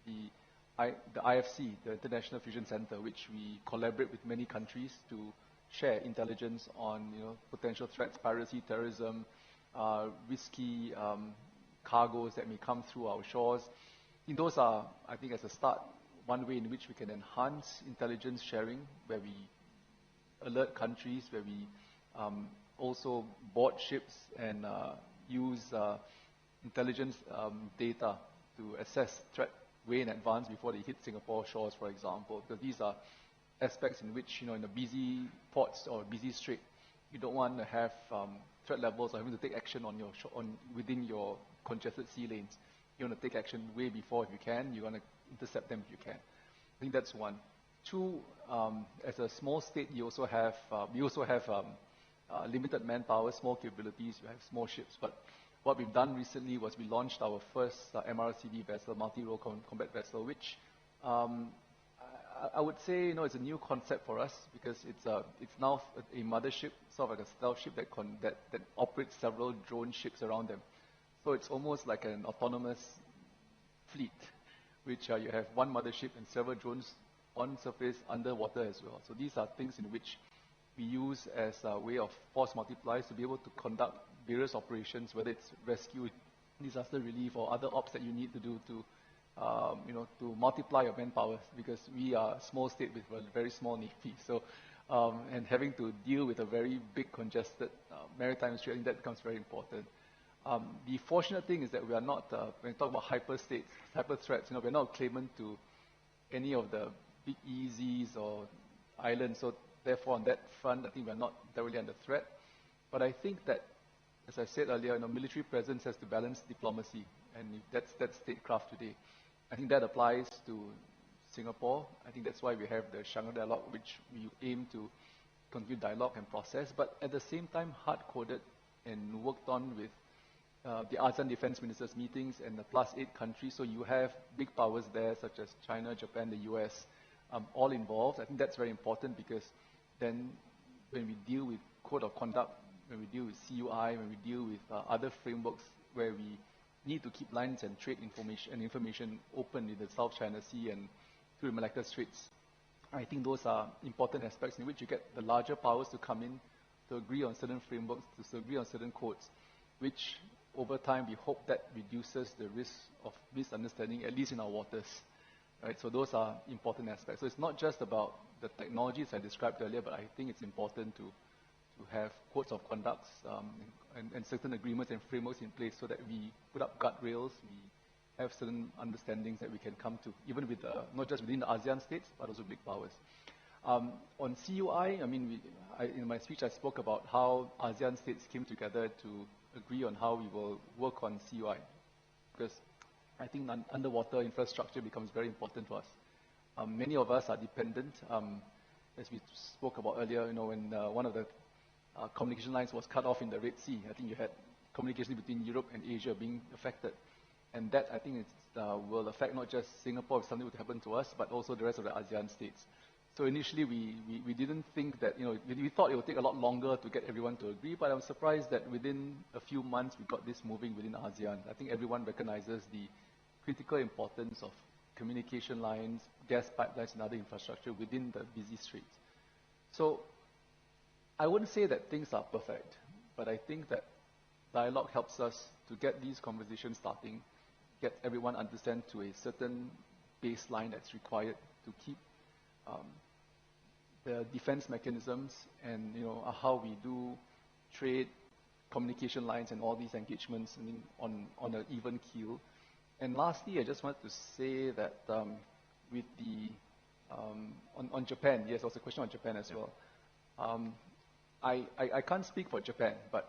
Speaker 7: the IFC, the International Fusion Center, which we collaborate with many countries to share intelligence on potential threats, piracy, terrorism, risky cargoes that may come through our shores. Those are, I think, as a start, one way in which we can enhance intelligence sharing, where we alert countries, where we also board ships and use intelligence data to assess threat way in advance before they hit Singapore shores, for example, because these are aspects in which, in the busy ports or busy strait, you don't want to have threat levels or having to take action within your congested sea lanes. You want to take action way before if you can. You want to intercept them if you can. I think that's one. Two, as a small state, we also have limited manpower, small capabilities. We have small ships, but what we've done recently was we launched our first MRCV vessel, multi-role combat vessel, which I would say it's a new concept for us because it's now a mothership, sort of like a stealth ship that operates several drone ships around them. So it's almost like an autonomous fleet, which you have one mothership and several drones on surface, underwater as well. So these are things in which we use as a way of force multipliers to be able to conduct various operations, whether it's rescue, disaster relief, or other ops that you need to do to multiply your manpower, because we are a small state with a very small navy. So, and having to deal with a very big congested maritime strait, I think that becomes very important. The fortunate thing is that we are not, when we talk about hyper states, hyper threats, we're not claimant to any of the big EEZs or islands. So therefore, on that front, I think we're not directly under threat. But I think that, as I said earlier, military presence has to balance diplomacy, and that's statecraft today. I think that applies to Singapore. I think that's why we have the Shanghai Dialogue, which we aim to continue dialogue and process, but at the same time hard-coded and worked on with the ASEAN Defense Ministers meetings and the +8 countries. So you have big powers there, such as China, Japan, the US, all involved. I think that's very important because then when we deal with code of conduct, when we deal with CUI, when we deal with other frameworks where we need to keep lines and trade information open in the South China Sea and through the Malacca Straits, I think those are important aspects in which you get the larger powers to come in to agree on certain frameworks, to agree on certain codes, which over time we hope that reduces the risk of misunderstanding, at least in our waters. Right? So those are important aspects. So it's not just about the technologies I described earlier, but I think it's important to have codes of conduct and certain agreements and frameworks in place so that we put up guardrails, we have certain understandings that we can come to, even with not just within the ASEAN states, but also big powers. On CUI, in my speech I spoke about how ASEAN states came together to agree on how we will work on CUI, because I think underwater infrastructure becomes very important to us. Many of us are dependent, as we spoke about earlier, when one of the communication lines was cut off in the Red Sea. I think you had communication between Europe and Asia being affected. And that, I think, will affect not just Singapore if something would happen to us, but also the rest of the ASEAN states. So initially, we didn't think that, we thought it would take a lot longer to get everyone to agree, but I was surprised that within a few months, we got this moving within ASEAN. I think everyone recognizes the critical importance of communication lines, gas pipelines, and other infrastructure within the busy straits. So I wouldn't say that things are perfect, but I think that dialogue helps us to get these conversations starting, get everyone understand to a certain baseline that's required to keep the defense mechanisms and how we do trade, communication lines, and all these engagements on an even keel. And lastly, I just want to say that with the on Japan, yes, there was a question on Japan as well. I can't speak for Japan, but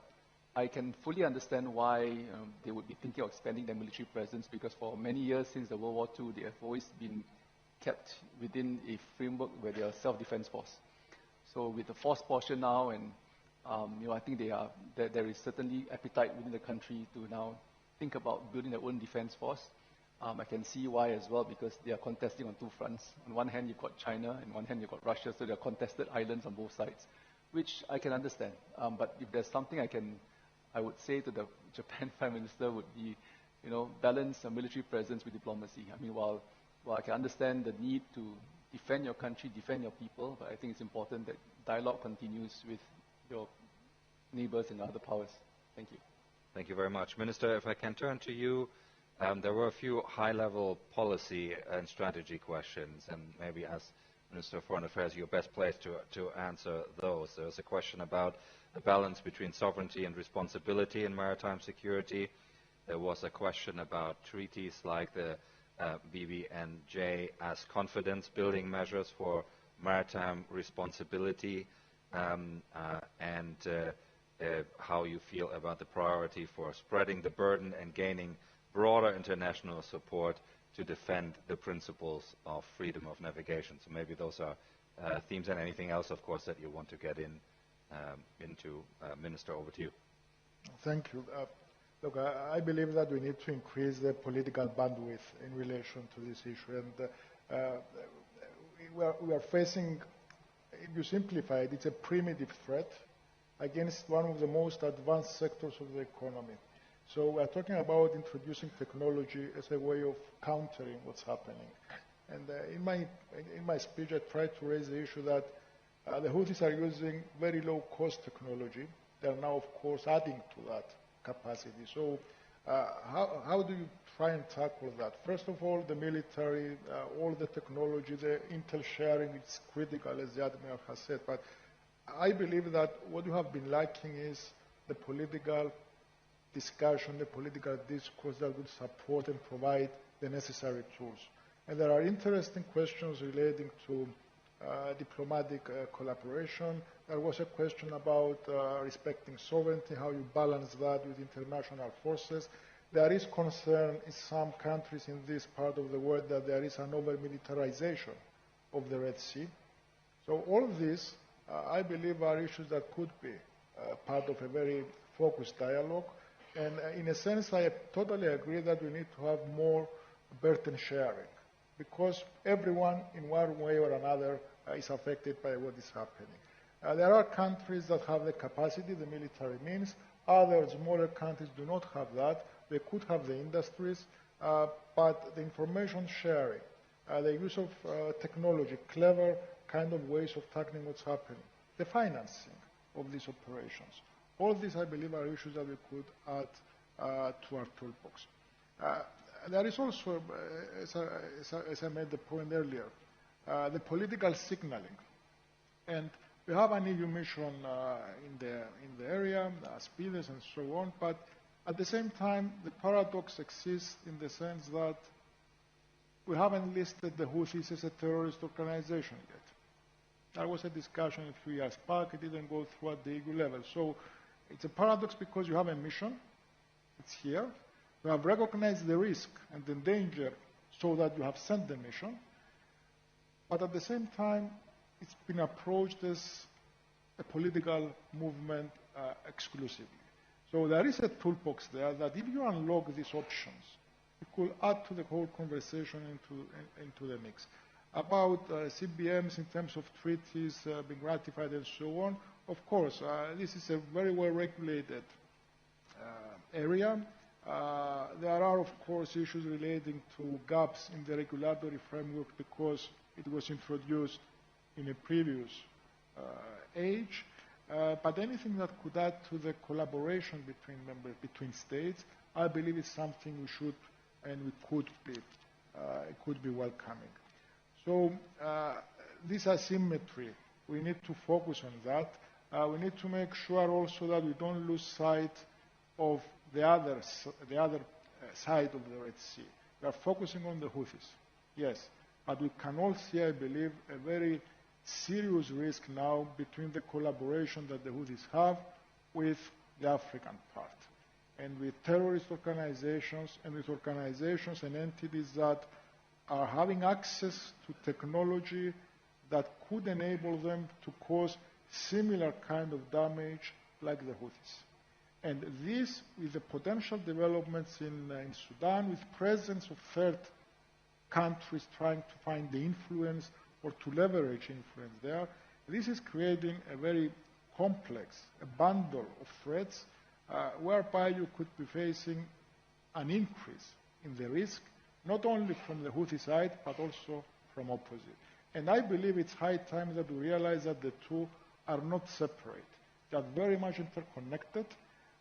Speaker 7: I can fully understand why they would be thinking of expanding their military presence, because for many years since the World War II, they have always been kept within a framework where they are a self-defense force. So with the force portion now, and I think there is certainly appetite within the country to now think about building their own defense force. I can see why as well, because they are contesting on two fronts. On one hand, you've got China, and on one hand, you've got Russia, so there are contested islands on both sides, which I can understand. But if there's something I would say to the Japan Prime Minister would be, balance a military presence with diplomacy. I mean, while I can understand the need to defend your country, defend your people, but I think it's important that dialogue continues with your neighbors and other powers. Thank you.
Speaker 21: Thank you very much. Minister, if I can turn to you, there were a few high-level policy and strategy questions, and maybe as Minister of Foreign Affairs, you're best placed to answer those. There was a question about the balance between sovereignty and responsibility in maritime security. There was a question about treaties like the BBNJ as confidence-building measures for maritime responsibility, and how you feel about the priority for spreading the burden and gaining broader international support to defend the principles of freedom of navigation. So maybe those are themes, and anything else, of course, that you want to get into. Minister, over to you. Thank you.
Speaker 22: Look, I believe that we need to increase the political bandwidth in relation to this issue. And we are facing, if you simplify it, it's a primitive threat against one of the most advanced sectors of the economy. So we are talking about introducing technology as a way of countering what's happening. And in my speech, I tried to raise the issue that the Houthis are using very low-cost technology. They are now, of course, adding to that capacity. So how do you try and tackle that? First of all, the military, all the technology, the intel sharing is critical, as the Admiral has said. But I believe that what you have been lacking is the political discussion, the political discourse that would support and provide the necessary tools. And there are interesting questions relating to diplomatic collaboration. There was a question about respecting sovereignty, how you balance that with international forces. There is concern in some countries in this part of the world that there is an over-militarization of the Red Sea. So all of these, I believe, are issues that could be part of a very focused dialogue. And in a sense, I totally agree that we need to have more burden sharing, because everyone, in one way or another, is affected by what is happening. There are countries that have the capacity, the military means. Other smaller countries do not have that. They could have the industries, but the information sharing, the use of technology, clever kind of ways of tackling what's happening, the financing of these operations. All of these, I believe, are issues that we could add to our toolbox. There is also, as I made the point earlier, the political signaling. And we have an EU mission in the area, speeders and so on, but at the same time, the paradox exists in the sense that we haven't listed the Houthis as a terrorist organization yet. There was a discussion a few years back. It didn't go through at the EU level. So it's a paradox because you have a mission. It's here. You have recognized the risk and the danger so that you have sent the mission. But at the same time, it's been approached as a political movement exclusively. So there is a toolbox there that if you unlock these options, it could add to the whole conversation into the mix. About CBMs in terms of treaties being ratified and so on, of course, this is a very well-regulated area. There are, of course, issues relating to gaps in the regulatory framework because it was introduced in a previous age. But anything that could add to the collaboration between states, I believe is something we should and we could be welcoming. So this asymmetry, we need to focus on that. We need to make sure also that we don't lose sight of the other side of the Red Sea. We are focusing on the Houthis, yes, but we can all see, I believe, a very serious risk now between the collaboration that the Houthis have with the African part, and with terrorist organizations, and with organizations and entities that are having access to technology that could enable them to cause similar kind of damage like the Houthis. And this, with the potential developments in Sudan, with presence of third countries trying to find the influence or to leverage influence there, this is creating a very complex, a bundle of threats whereby you could be facing an increase in the risk, not only from the Houthi side, but also from opposite. And I believe it's high time that we realize that the two are not separate. They are very much interconnected.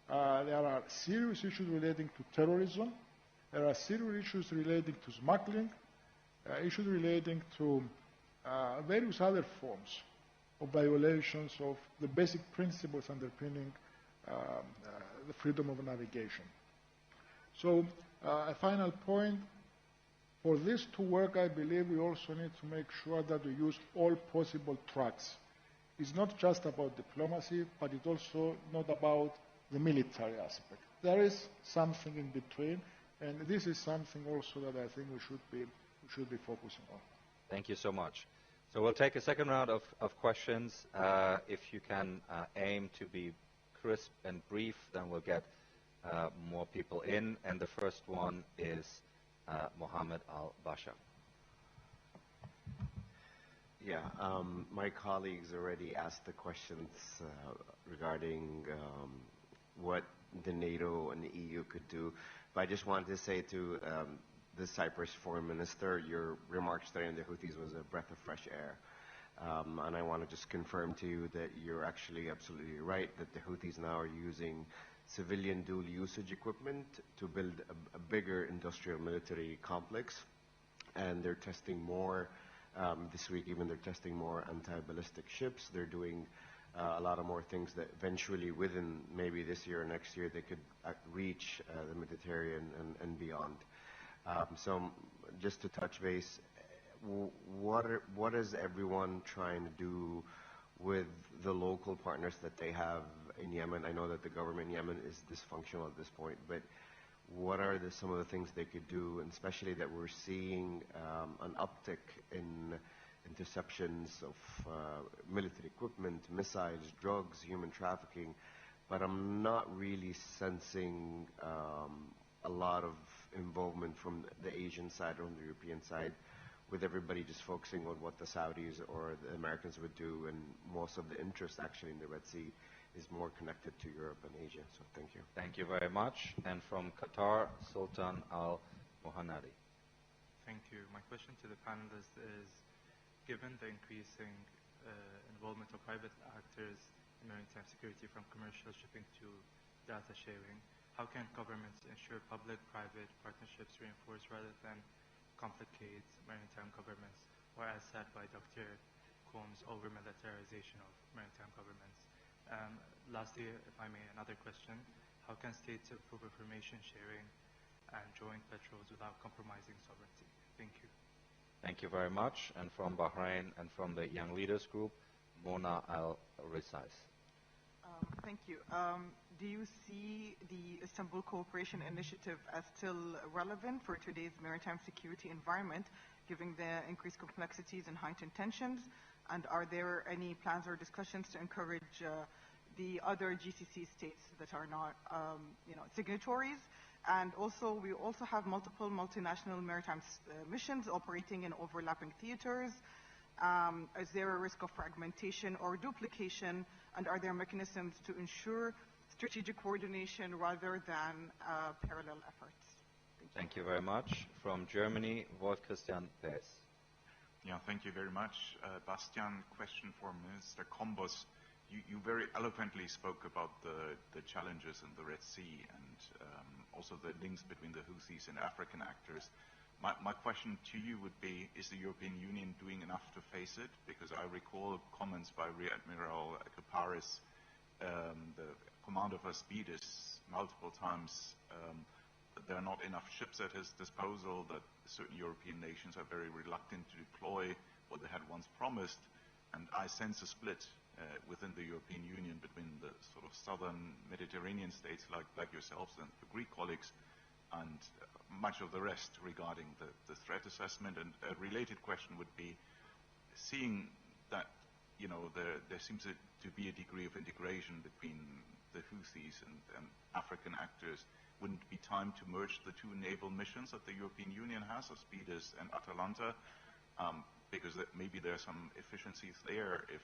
Speaker 22: There are serious issues relating to terrorism. There are serious issues relating to smuggling, issues relating to various other forms of violations of the basic principles underpinning the freedom of navigation. So a final point, for this to work, I believe we also need to make sure that we use all possible tracks. It's not just about diplomacy, but it's also not about the military aspect. There is something in between, and this is something also that I think we should be focusing on.
Speaker 21: Thank you so much. So we'll take a second round of questions. If you can aim to be crisp and brief, then we'll get more people in. And the first one is Mohammed Al-Basha.
Speaker 12: Yeah, my colleagues already asked the questions regarding what the NATO and the EU could do. But I just wanted to say to the Cyprus foreign minister, your remarks today on the Houthis was a breath of fresh air. And I want to just confirm to you that you're actually absolutely right, that the Houthis now are using civilian dual usage equipment to build a bigger industrial military complex. And they're testing more, this week even they're testing more anti-ballistic ships. They're doing a lot of more things that eventually within maybe this year or next year they could reach the Mediterranean and beyond. So just to touch base, what is everyone trying to do with the local partners that they have in Yemen? I know that the government in Yemen is dysfunctional at this point, but what are some of the things they could do, and especially that we're seeing an uptick in interceptions of military equipment, missiles, drugs, human trafficking, but I'm not really sensing a lot of involvement from the Asian side or on the European side, with everybody just focusing on what the Saudis or the Americans would do, and most of the interest actually in the Red Sea is more connected to Europe and Asia. So thank you.
Speaker 21: Thank you very much. And from Qatar, Sultan Al-Muhannadi.
Speaker 13: Thank you. My question to the panelists is, given the increasing involvement of private actors in maritime security, from commercial shipping to data sharing, how can governments ensure public-private partnerships reinforce rather than complicate maritime governments, or as said by Dr. Combs, over-militarization of maritime governments? Lastly, if I may, another question. How can states improve information sharing and joint patrols without compromising sovereignty? Thank you.
Speaker 21: Thank you very much. And from Bahrain and from the Young Leaders Group, Mona Al-Risais.
Speaker 9: Thank you. Do you see the Istanbul Cooperation Initiative as still relevant for today's maritime security environment, given the increased complexities and heightened tensions? And are there any plans or discussions to encourage the other GCC states that are not, signatories? And also, we also have multiple multinational maritime missions operating in overlapping theaters. Is there a risk of fragmentation or duplication? And are there mechanisms to ensure strategic coordination rather than parallel efforts?
Speaker 21: Thank you very much. From Germany, Wolf Christian Paes.
Speaker 14: Yeah, thank you very much. Bastian, question for Mr. Kombos. You very eloquently spoke about the challenges in the Red Sea and also the links between the Houthis and African actors. My question to you would be, is the European Union doing enough to face it? Because I recall comments by Rear Admiral Kaparis, the commander of Aspidis, multiple times, that there are not enough ships at his disposal, that certain European nations are very reluctant to deploy what they had once promised. And I sense a split within the European Union between the sort of southern Mediterranean states like yourselves and the Greek colleagues, and much of the rest regarding the threat assessment. And a related question would be, seeing that there seems to be a degree of integration between the Houthis and African actors, wouldn't it be time to merge the two naval missions that the European Union has, Aspides and Atalanta? Because maybe there are some efficiencies there if,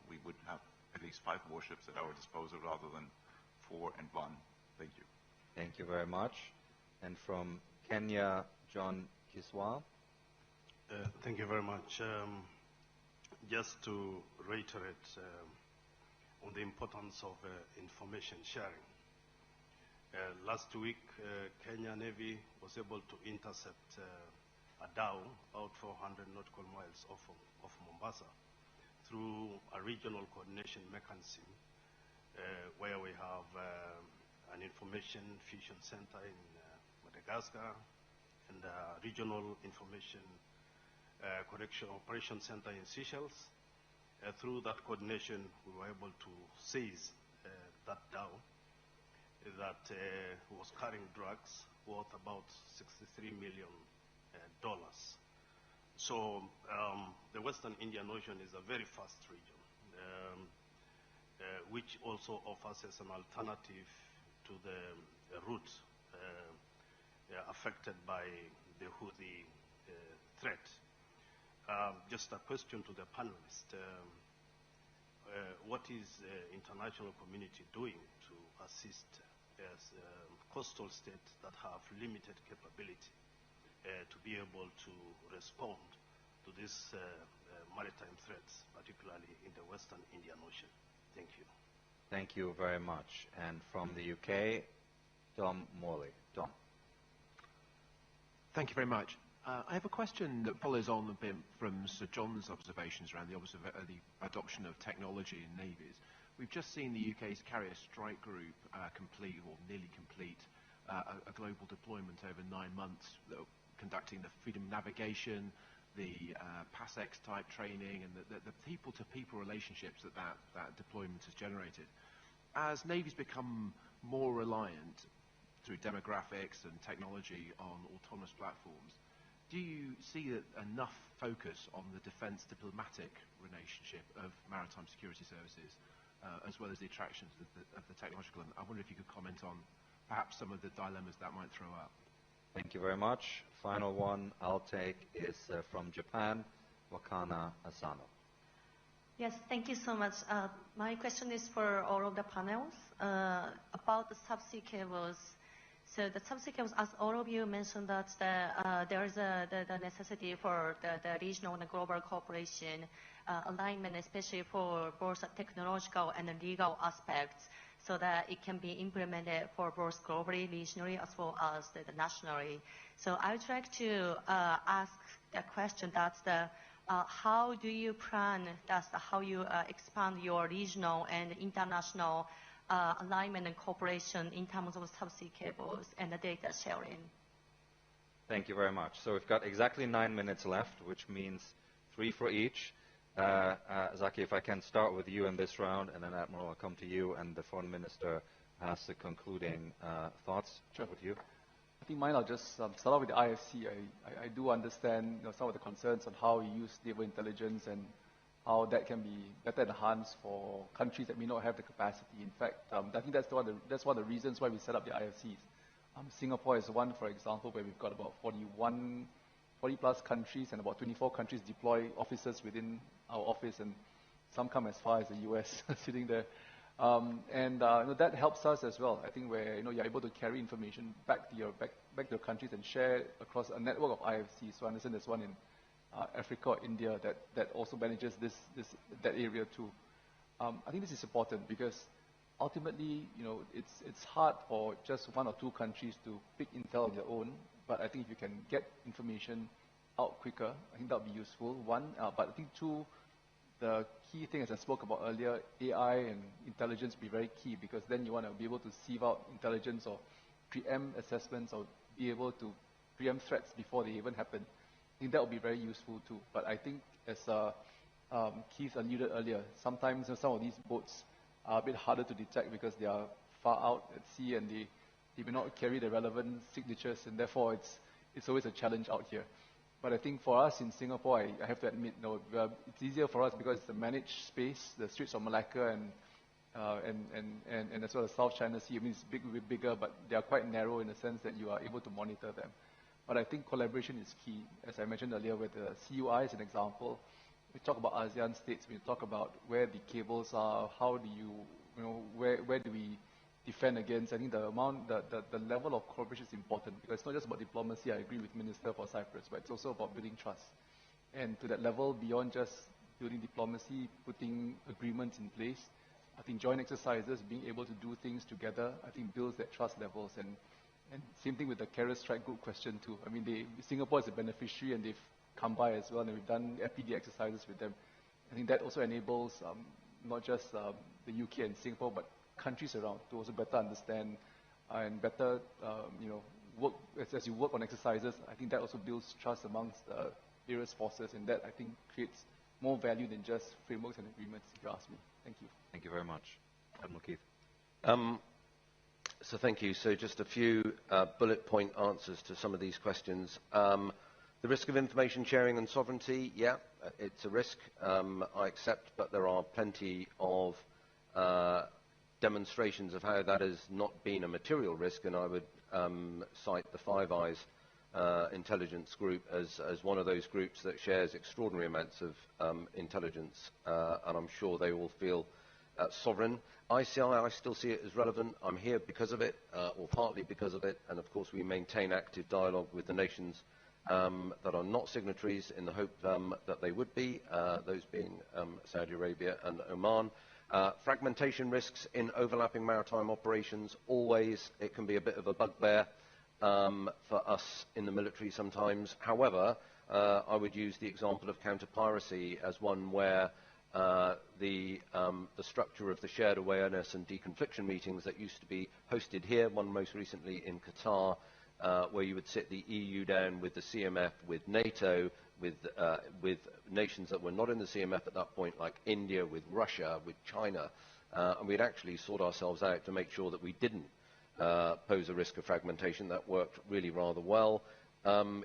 Speaker 14: we would have at least 5 warships at our disposal rather than 4 and 1. Thank you.
Speaker 21: Thank you very much. And from Kenya, John Kiswa.
Speaker 6: Thank you very much. Just to reiterate on the importance of information sharing. Last week, Kenya Navy was able to intercept a dhow about 400 nautical miles off Mombasa through a regional coordination mechanism where we have an information fusion center in Madagascar and a regional information correction operation center in Seychelles. Through that coordination, we were able to seize that dhow that was carrying drugs worth about $63 million. So the Western Indian Ocean is a very fast region, which also offers us an alternative to the route affected by the Houthi threat. Just a question to the panelists. What is the international community doing to assist coastal states that have limited capability to be able to respond to these maritime threats, particularly in the Western Indian Ocean? Thank you.
Speaker 21: Thank you very much. And from the UK, Dom Morley. Dom.
Speaker 16: Thank you very much. I have a question that follows on a bit from Sir John's observations around the adoption of technology in navies. We've just seen the UK's carrier strike group complete, or nearly complete, a global deployment over 9 months, conducting the freedom of navigation, the PASEX type training, and the people-to-people relationships that deployment has generated. As navies become more reliant through demographics and technology on autonomous platforms, do you see enough focus on the defence diplomatic relationship of maritime security services, as well as the attractions of the technological? And I wonder if you could comment on perhaps some of the dilemmas that might throw up.
Speaker 21: Thank you very much. Final one I'll take is from Japan, Wakana Asano.
Speaker 17: Yes, thank you so much. My question is for all of the panels about the subsea cables. So the subsea cables, as all of you mentioned, that there is the necessity for the regional and the global cooperation alignment, especially for both technological and legal aspects, so that it can be implemented for both globally, regionally, as well as the nationally. So I would like to ask a question that's how do you plan, how you expand your regional and international alignment and cooperation in terms of subsea cables and the data sharing?
Speaker 21: Thank you very much. So we've got exactly 9 minutes left, which means 3 for each. Zaki, if I can start with you in this round, and then Admiral, I'll come to you, and the Foreign Minister has the concluding thoughts.
Speaker 7: Sure.
Speaker 21: With you.
Speaker 7: I think mine, I'll just start off with the IFC. I do understand some of the concerns on how you use naval intelligence and how that can be better enhanced for countries that may not have the capacity. In fact, I think that's one of the reasons why we set up the IFCs. Singapore is one, for example, where we've got about 40 plus countries and about 24 countries deploy officers within our office, and some come as far as the US sitting there. That helps us as well. I think where you're able to carry information back to your countries and share across a network of IFCs. So I understand there's one in Africa or India that also manages that area too. I think this is important because ultimately, it's hard for just 1 or 2 countries to pick intel on their own. But I think if you can get information out quicker, I think that would be useful. One, but I think 2, the key thing, as I spoke about earlier, AI and intelligence will be very key, because then you want to be able to sieve out intelligence or preempt assessments or be able to preempt threats before they even happen. I think that would be very useful too. But I think, as Keith alluded earlier, sometimes some of these boats are a bit harder to detect because they are far out at sea and they may not carry the relevant signatures, and therefore it's always a challenge out here. But I think for us in Singapore, I have to admit, it's easier for us because it's a managed space. The Straits of Malacca and and as well as South China Sea. I mean, it's bigger, but they are quite narrow in the sense that you are able to monitor them. But I think collaboration is key. As I mentioned earlier, with the CUI as an example, we talk about ASEAN states, we talk about where the cables are, how do where do we defend against. I think the level of cooperation is important, because it's not just about diplomacy. I agree with Minister for Cyprus, but it's also about building trust. And to that level, beyond just building diplomacy, putting agreements in place, I think joint exercises, being able to do things together, I think builds that trust levels. And same thing with the carrot strike group question too. I mean, Singapore is a beneficiary, and they've come by as well, and we've done FPD exercises with them. I think that also enables not just the UK and Singapore, but countries around to also better understand and better, work as you work on exercises. I think that also builds trust amongst various forces, and that I think creates more value than just frameworks and agreements, if you ask me. Thank you.
Speaker 21: Thank you very much. Admiral Keith.
Speaker 8: So thank you. So just a few bullet point answers to some of these questions. The risk of information sharing and sovereignty, yeah, it's a risk, I accept, but there are plenty of demonstrations of how that has not been a material risk, and I would cite the Five Eyes intelligence group as one of those groups that shares extraordinary amounts of intelligence, and I'm sure they all feel sovereign. ICI, I still see it as relevant. I'm here because of it, or partly because of it, and of course we maintain active dialogue with the nations that are not signatories in the hope that they would be, those being Saudi Arabia and Oman. Fragmentation risks in overlapping maritime operations, always, it can be a bit of a bugbear for us in the military sometimes. However, I would use the example of counter-piracy as one where the structure of the shared awareness and deconfliction meetings that used to be hosted here, one most recently in Qatar, where you would sit the EU down with the CMF, with NATO, with nations that were not in the CMF at that point, like India, with Russia, with China, and we'd actually sort ourselves out to make sure that we didn't pose a risk of fragmentation. That worked really rather well.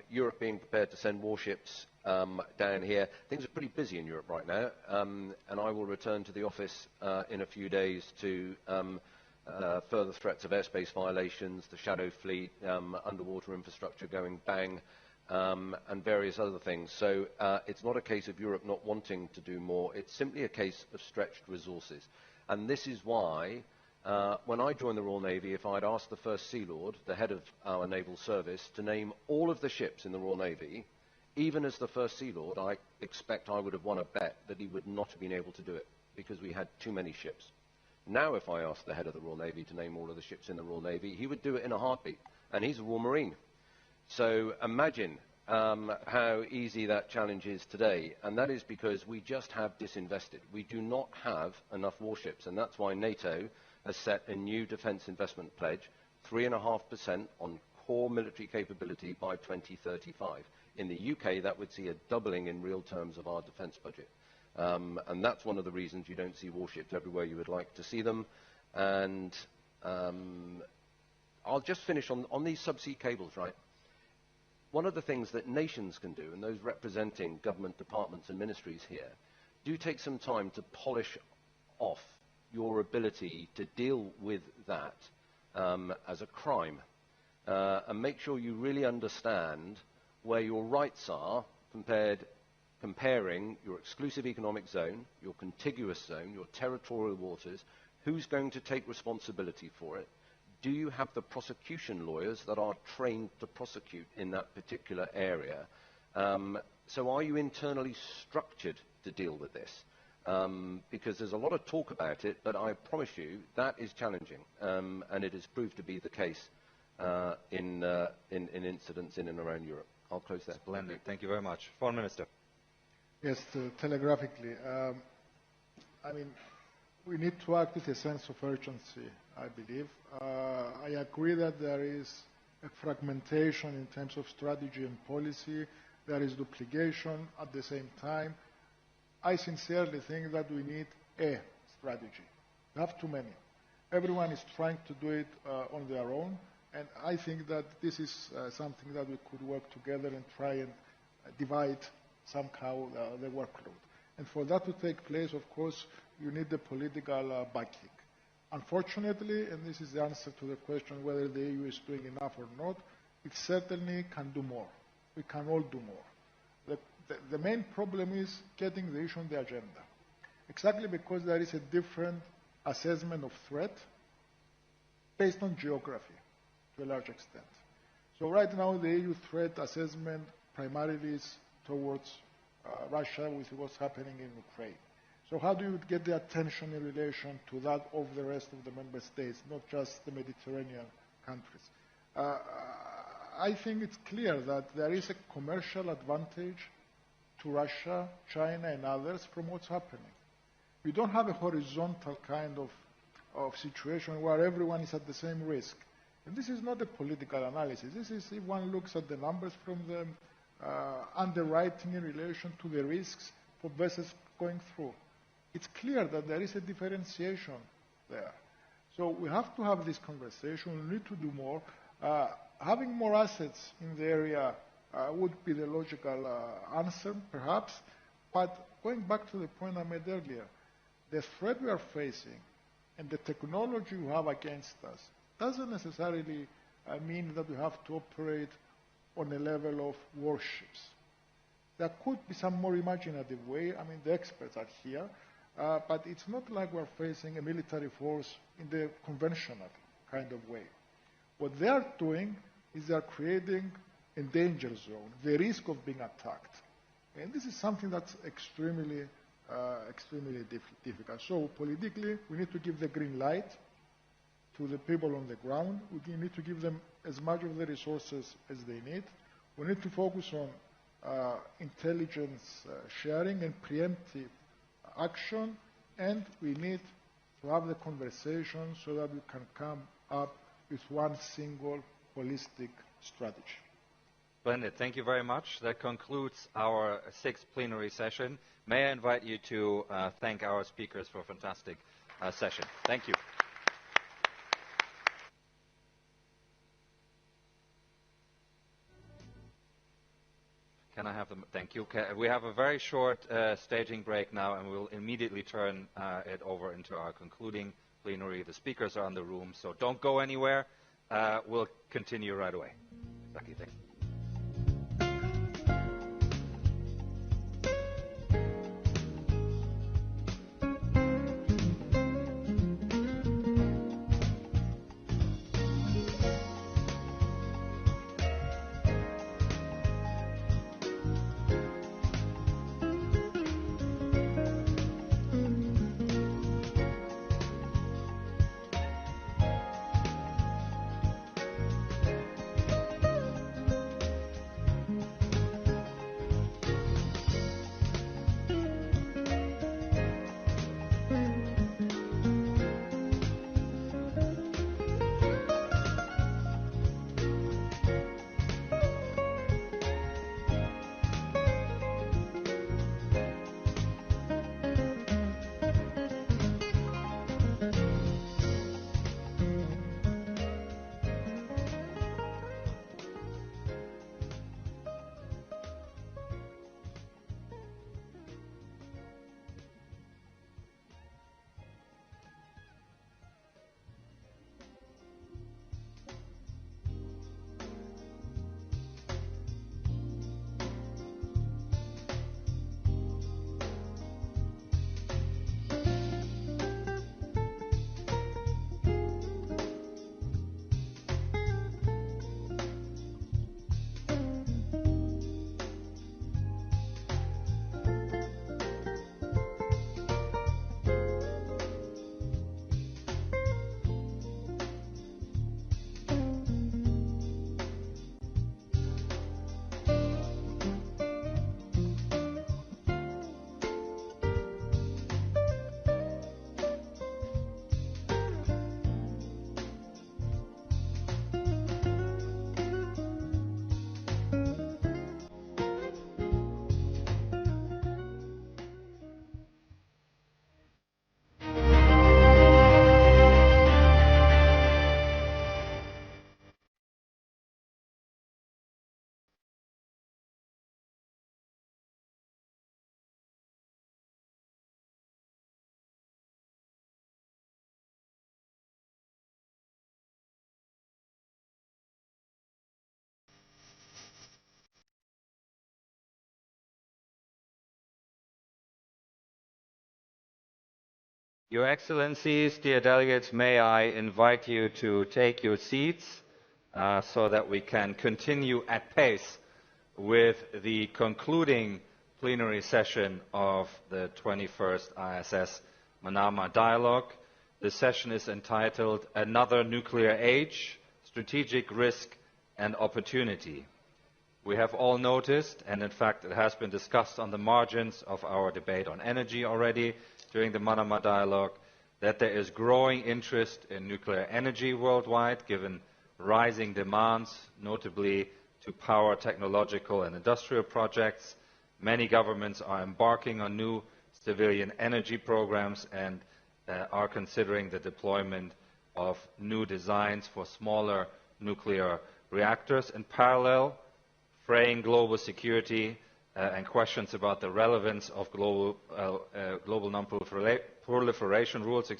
Speaker 8: Europe being prepared to send warships down here. Things are pretty busy in Europe right now, and I will return to the office in a few days to further threats of airspace violations, the shadow fleet, underwater infrastructure going bang, and various other things. So it's not a case of Europe not wanting to do more, it's simply a case of stretched resources. And this is why when I joined the Royal Navy, if I'd asked the First Sea Lord, the head of our naval service, to name all of the ships in the Royal Navy, even as the First Sea Lord, I expect I would have won a bet that he would not have been able to do it, because we had too many ships. Now if I asked the head of the Royal Navy to name all of the ships in the Royal Navy, he would do it in a heartbeat, and he's a Royal Marine. So imagine how easy that challenge is today, and that is because we just have disinvested. We do not have enough warships, and that's why NATO has set a new defence investment pledge, 3.5% on core military capability by 2035. In the UK, that would see a doubling in real terms of our defence budget. And that's one of the reasons you don't see warships everywhere you would like to see them. And I'll just finish on these subsea cables, right? One of the things that nations can do, and those representing government departments and ministries here, do take some time to polish off your ability to deal with that as a crime, and make sure you really understand where your rights are comparing your exclusive economic zone, your contiguous zone, your territorial waters, who's going to take responsibility for it? Do you have the prosecution lawyers that are trained to prosecute in that particular area? So are you internally structured to deal with this? Because there's a lot of talk about it, but I promise you that is challenging, and it has proved to be the case in incidents in and around Europe. I'll close there.
Speaker 21: Splendid. Thank you very much. Foreign Minister.
Speaker 22: Yes, telegraphically. I mean, we need to act with a sense of urgency, I believe. I agree that there is a fragmentation in terms of strategy and policy. There is duplication at the same time. I sincerely think that we need a strategy. We have too many. Everyone is trying to do it on their own, and I think that this is something that we could work together and try and divide somehow the workload. And for that to take place, of course, you need the political backing. Unfortunately, and this is the answer to the question whether the EU is doing enough or not, it certainly can do more. We can all do more. The main problem is getting the issue on the agenda, exactly because there is a different assessment of threat based on geography to a large extent. So right now the EU threat assessment primarily is towards Russia with what's happening in Ukraine. So how do you get the attention in relation to that of the rest of the member states, not just the Mediterranean countries? I think it's clear that there is a commercial advantage to Russia, China, and others from what's happening. We don't have a horizontal kind of situation where everyone is at the same risk. And this is not a political analysis. This is if one looks at the numbers from the underwriting in relation to the risks for vessels going through. It's clear that there is a differentiation there. So we have to have this conversation. We need to do more. Having more assets in the area would be the logical answer, perhaps. But going back to the point I made earlier, the threat we are facing and the technology we have against us doesn't necessarily mean that we have to operate on a level of warships. There could be some more imaginative way. I mean, the experts are here. But it's not like we're facing a military force in the conventional kind of way. What they are doing is they are creating a danger zone, the risk of being attacked. And this is something that's extremely difficult. So politically, we need to give the green light to the people on the ground. We need to give them as much of the resources as they need. We need to focus on intelligence sharing and preemptive action, and we need to have the conversation so that we can come up with one single holistic strategy.
Speaker 21: Splendid. Thank you very much. That concludes our sixth plenary session. May I invite you to thank our speakers for a fantastic session. Thank you. Can I have them? Thank you. We have a very short staging break now, and we'll immediately turn it over into our concluding plenary. The speakers are in the room, so don't go anywhere. We'll continue right away. Zaki, thank you. Your Excellencies, dear delegates, may I invite you to take your seats so that we can continue at pace with the concluding plenary session of the 21st ISS Manama Dialogue. The session is entitled Another Nuclear Age, Strategic Risk and Opportunity. We have all noticed, and in fact it has been discussed on the margins of our debate on energy already during the Manama Dialogue, that there is growing interest in nuclear energy worldwide, given rising demands, notably to power technological and industrial projects. Many governments are embarking on new civilian energy programs and are considering the deployment of new designs for smaller nuclear reactors. In parallel, fraying global security and questions about the relevance of global non-proliferation rules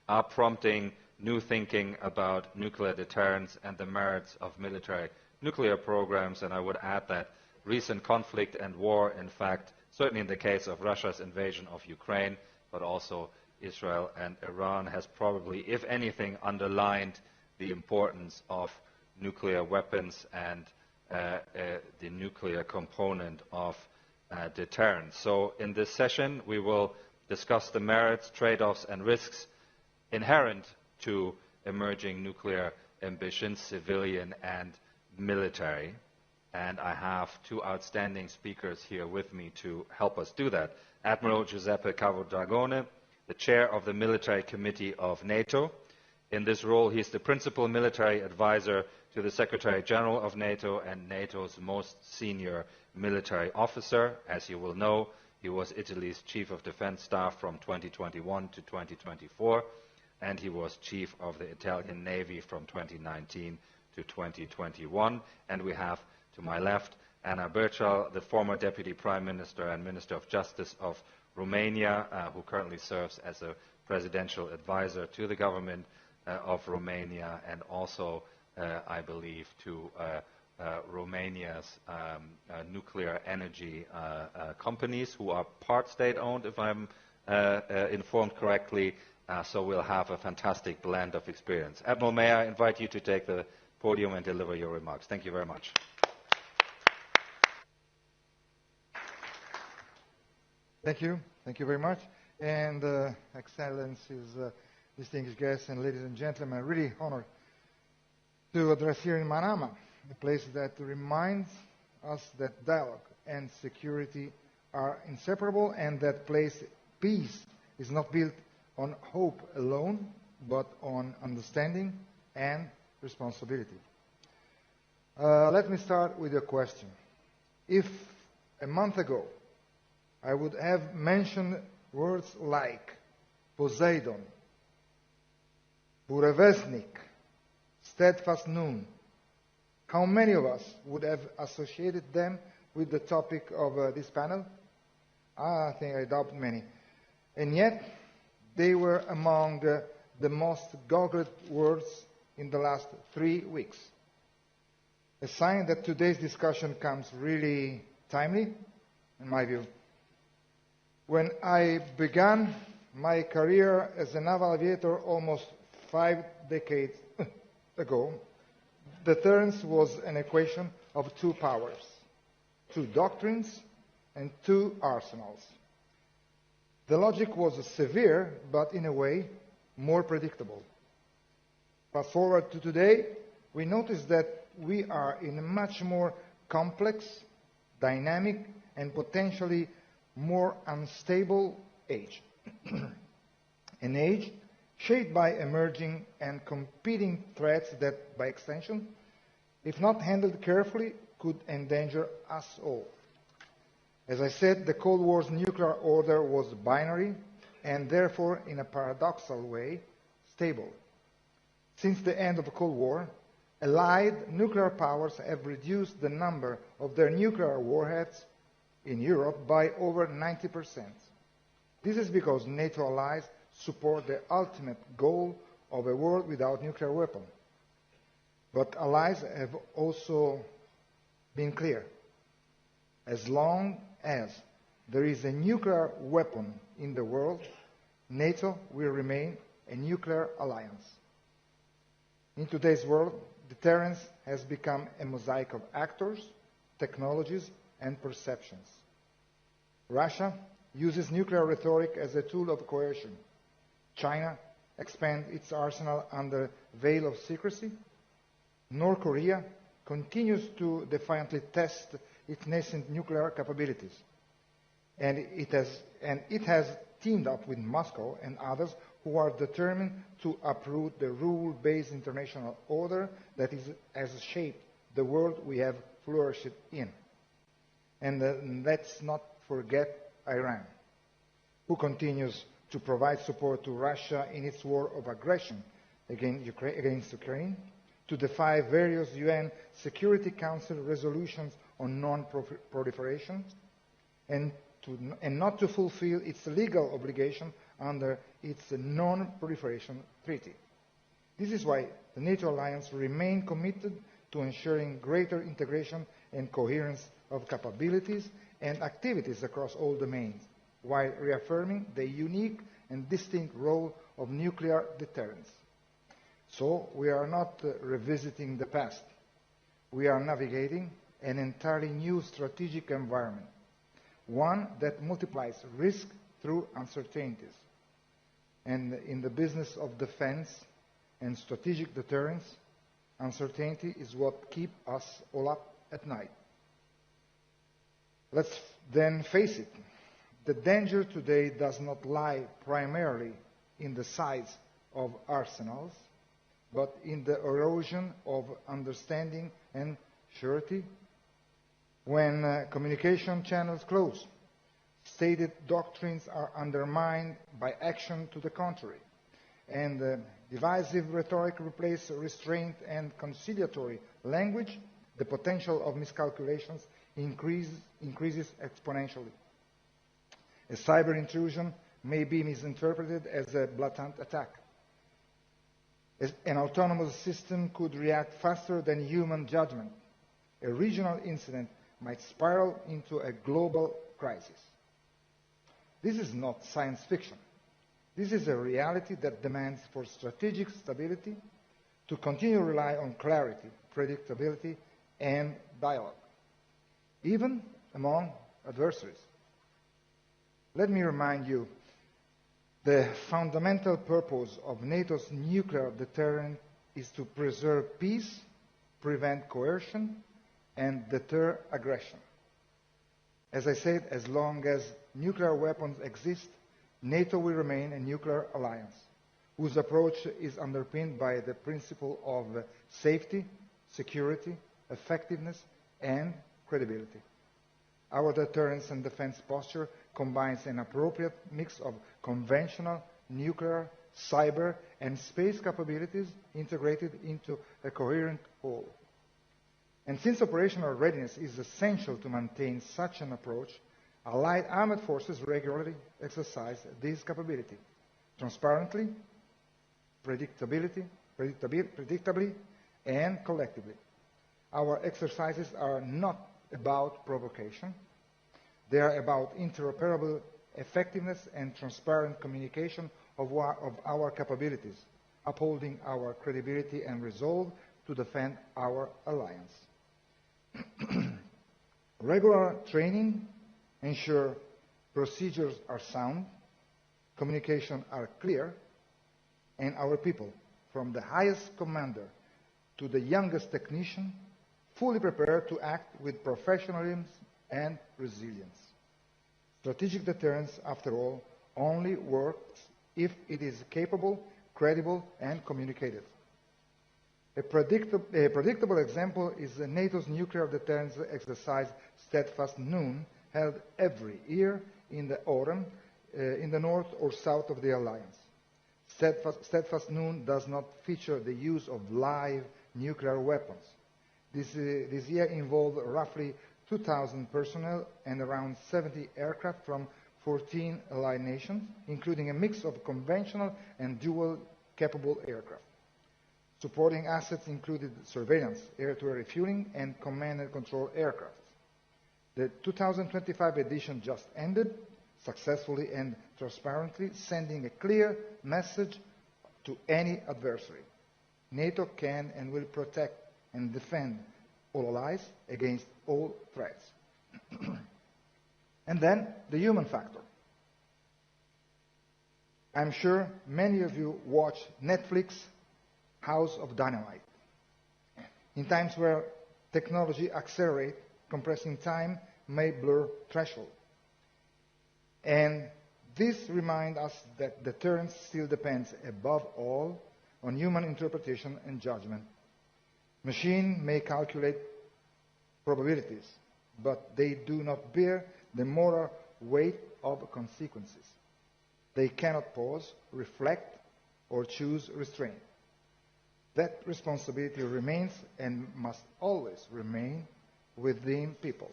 Speaker 21: are prompting new thinking about nuclear deterrence and the merits of military nuclear programs. And I would add that recent conflict and war, in fact, certainly in the case of Russia's invasion of Ukraine, but also Israel and Iran, has probably, if anything, underlined the importance of nuclear weapons and the nuclear component of deterrence. So in this session we will discuss the merits, trade-offs and risks inherent to emerging nuclear ambitions, civilian and military. And I have two outstanding speakers here with me to help us do that. Admiral Giuseppe Cavodragone, the chair of the Military Committee of NATO. In this role, he is the principal military advisor to the Secretary General of NATO and NATO's most senior military officer. As you will know, he was Italy's Chief of Defence Staff from 2021 to 2024, and he was Chief of the Italian Navy from 2019 to 2021. And we have, to my left, Ana Berchal, the former Deputy Prime Minister and Minister of Justice of Romania, who currently serves as a presidential advisor to the government of Romania, and also, I believe, to Romania's nuclear energy companies, who are part state-owned, if I'm informed correctly. So we'll have a fantastic blend of experience. Admiral, may I invite you to take the podium and deliver your remarks. Thank you very much.
Speaker 3: Thank you. Thank you very much. And Excellencies, distinguished guests, and ladies and gentlemen, I'm really honored to address here in Manama, a place that reminds us that dialogue and security are inseparable, and that peace is not built on hope alone, but on understanding and responsibility. Let me start with a question. If a month ago I would have mentioned words like Poseidon, Burevestnik, steadfast noon, how many of us would have associated them with the topic of this panel? I think I doubt many. And yet, they were among the most goggled words in the last 3 weeks. A sign that today's discussion comes really timely, in my view. When I began my career as a naval aviator almost 5 decades ago, deterrence was an equation of two powers, two doctrines, and two arsenals. The logic was severe, but in a way, more predictable. Fast forward to today, we notice that we are in a much more complex, dynamic, and potentially more unstable age. An age shaped by emerging and competing threats that, by extension, if not handled carefully, could endanger us all. As I said, the Cold War's nuclear order was binary and therefore, in a paradoxical way, stable. Since the end of the Cold War, allied nuclear powers have reduced the number of their nuclear warheads in Europe by over 90%. This is because NATO allies support the ultimate goal of a world without nuclear weapons. But allies have also been clear. As long as there is a nuclear weapon in the world, NATO will remain a nuclear alliance. In today's world, deterrence has become a mosaic of actors, technologies, and perceptions. Russia uses nuclear rhetoric as a tool of coercion. China expands its arsenal under veil of secrecy. North Korea continues to defiantly test its nascent nuclear capabilities. And it has teamed up with Moscow and others who are determined to uproot the rule-based international order that has shaped the world we have flourished in. And let's not forget Iran, who continues to provide support to Russia in its war of aggression against Ukraine, to defy various UN Security Council resolutions on non-proliferation, and not to fulfill its legal obligation under its non-proliferation treaty. This is why the NATO alliance remains committed to ensuring greater integration and coherence of capabilities and activities across all domains, while reaffirming the unique and distinct role of nuclear deterrence. So we are not revisiting the past. We are navigating an entirely new strategic environment, one that multiplies risk through uncertainties. And in the business of defense and strategic deterrence, uncertainty is what keeps us all up at night. Let's then face it. The danger today does not lie primarily in the size of arsenals, but in the erosion of understanding and surety. When communication channels close, stated doctrines are undermined by action to the contrary, and divisive rhetoric replaces restraint and conciliatory language, the potential of miscalculations increases exponentially. A cyber intrusion may be misinterpreted as a blatant attack. An autonomous system could react faster than human judgment. A regional incident might spiral into a global crisis. This is not science fiction. This is a reality that demands for strategic stability to continue to rely on clarity, predictability, and dialogue, even among adversaries. Let me remind you, the fundamental purpose of NATO's nuclear deterrent is to preserve peace, prevent coercion, and deter aggression. As I said, as long as nuclear weapons exist, NATO will remain a nuclear alliance whose approach is underpinned by the principle of safety, security, effectiveness, and credibility. Our deterrence and defense posture combines an appropriate mix of conventional, nuclear, cyber, and space capabilities integrated into a coherent whole. And since operational readiness is essential to maintain such an approach, Allied armed forces regularly exercise this capability transparently, predictably, and collectively. Our exercises are not about provocation. They are about interoperable effectiveness and transparent communication of our capabilities, upholding our credibility and resolve to defend our alliance. Regular training ensure procedures are sound, communication are clear, and our people, from the highest commander to the youngest technician, fully prepared to act with professionalism and resilience. Strategic deterrence, after all, only works if it is capable, credible, and communicated. A predictable example is NATO's nuclear deterrence exercise, Steadfast Noon, held every year in the autumn in the north or south of the alliance. Steadfast Noon does not feature the use of live nuclear weapons. This year involved roughly 2,000 personnel and around 70 aircraft from 14 allied nations, including a mix of conventional and dual-capable aircraft. Supporting assets included surveillance, air-to-air refueling, and command and control aircraft. The 2025 edition just ended. successfully and transparently, sending a clear message to any adversary. NATO can and will protect and defend all allies against all threats. And then the human factor. I'm sure many of you watch Netflix House of Dynamite. In times where technology accelerates, compressing time may blur threshold. And this reminds us that deterrence still depends above all on human interpretation and judgment. Machines may calculate probabilities, but they do not bear the moral weight of consequences. They cannot pause, reflect, or choose restraint. That responsibility remains and must always remain within people.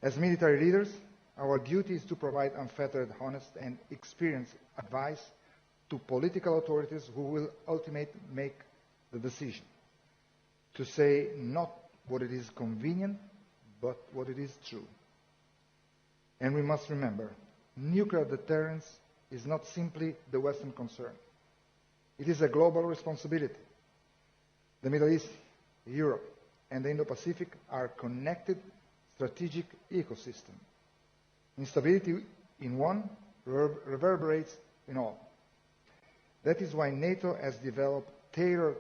Speaker 3: As military leaders, our duty is to provide unfettered, honest, and experienced advice to political authorities who will ultimately make the decision. To say not what it is convenient, but what it is true. And we must remember, nuclear deterrence is not simply the Western concern. It is a global responsibility. The Middle East, Europe, and the Indo-Pacific are connected strategic ecosystems. Instability in one reverberates in all. That is why NATO has developed tailored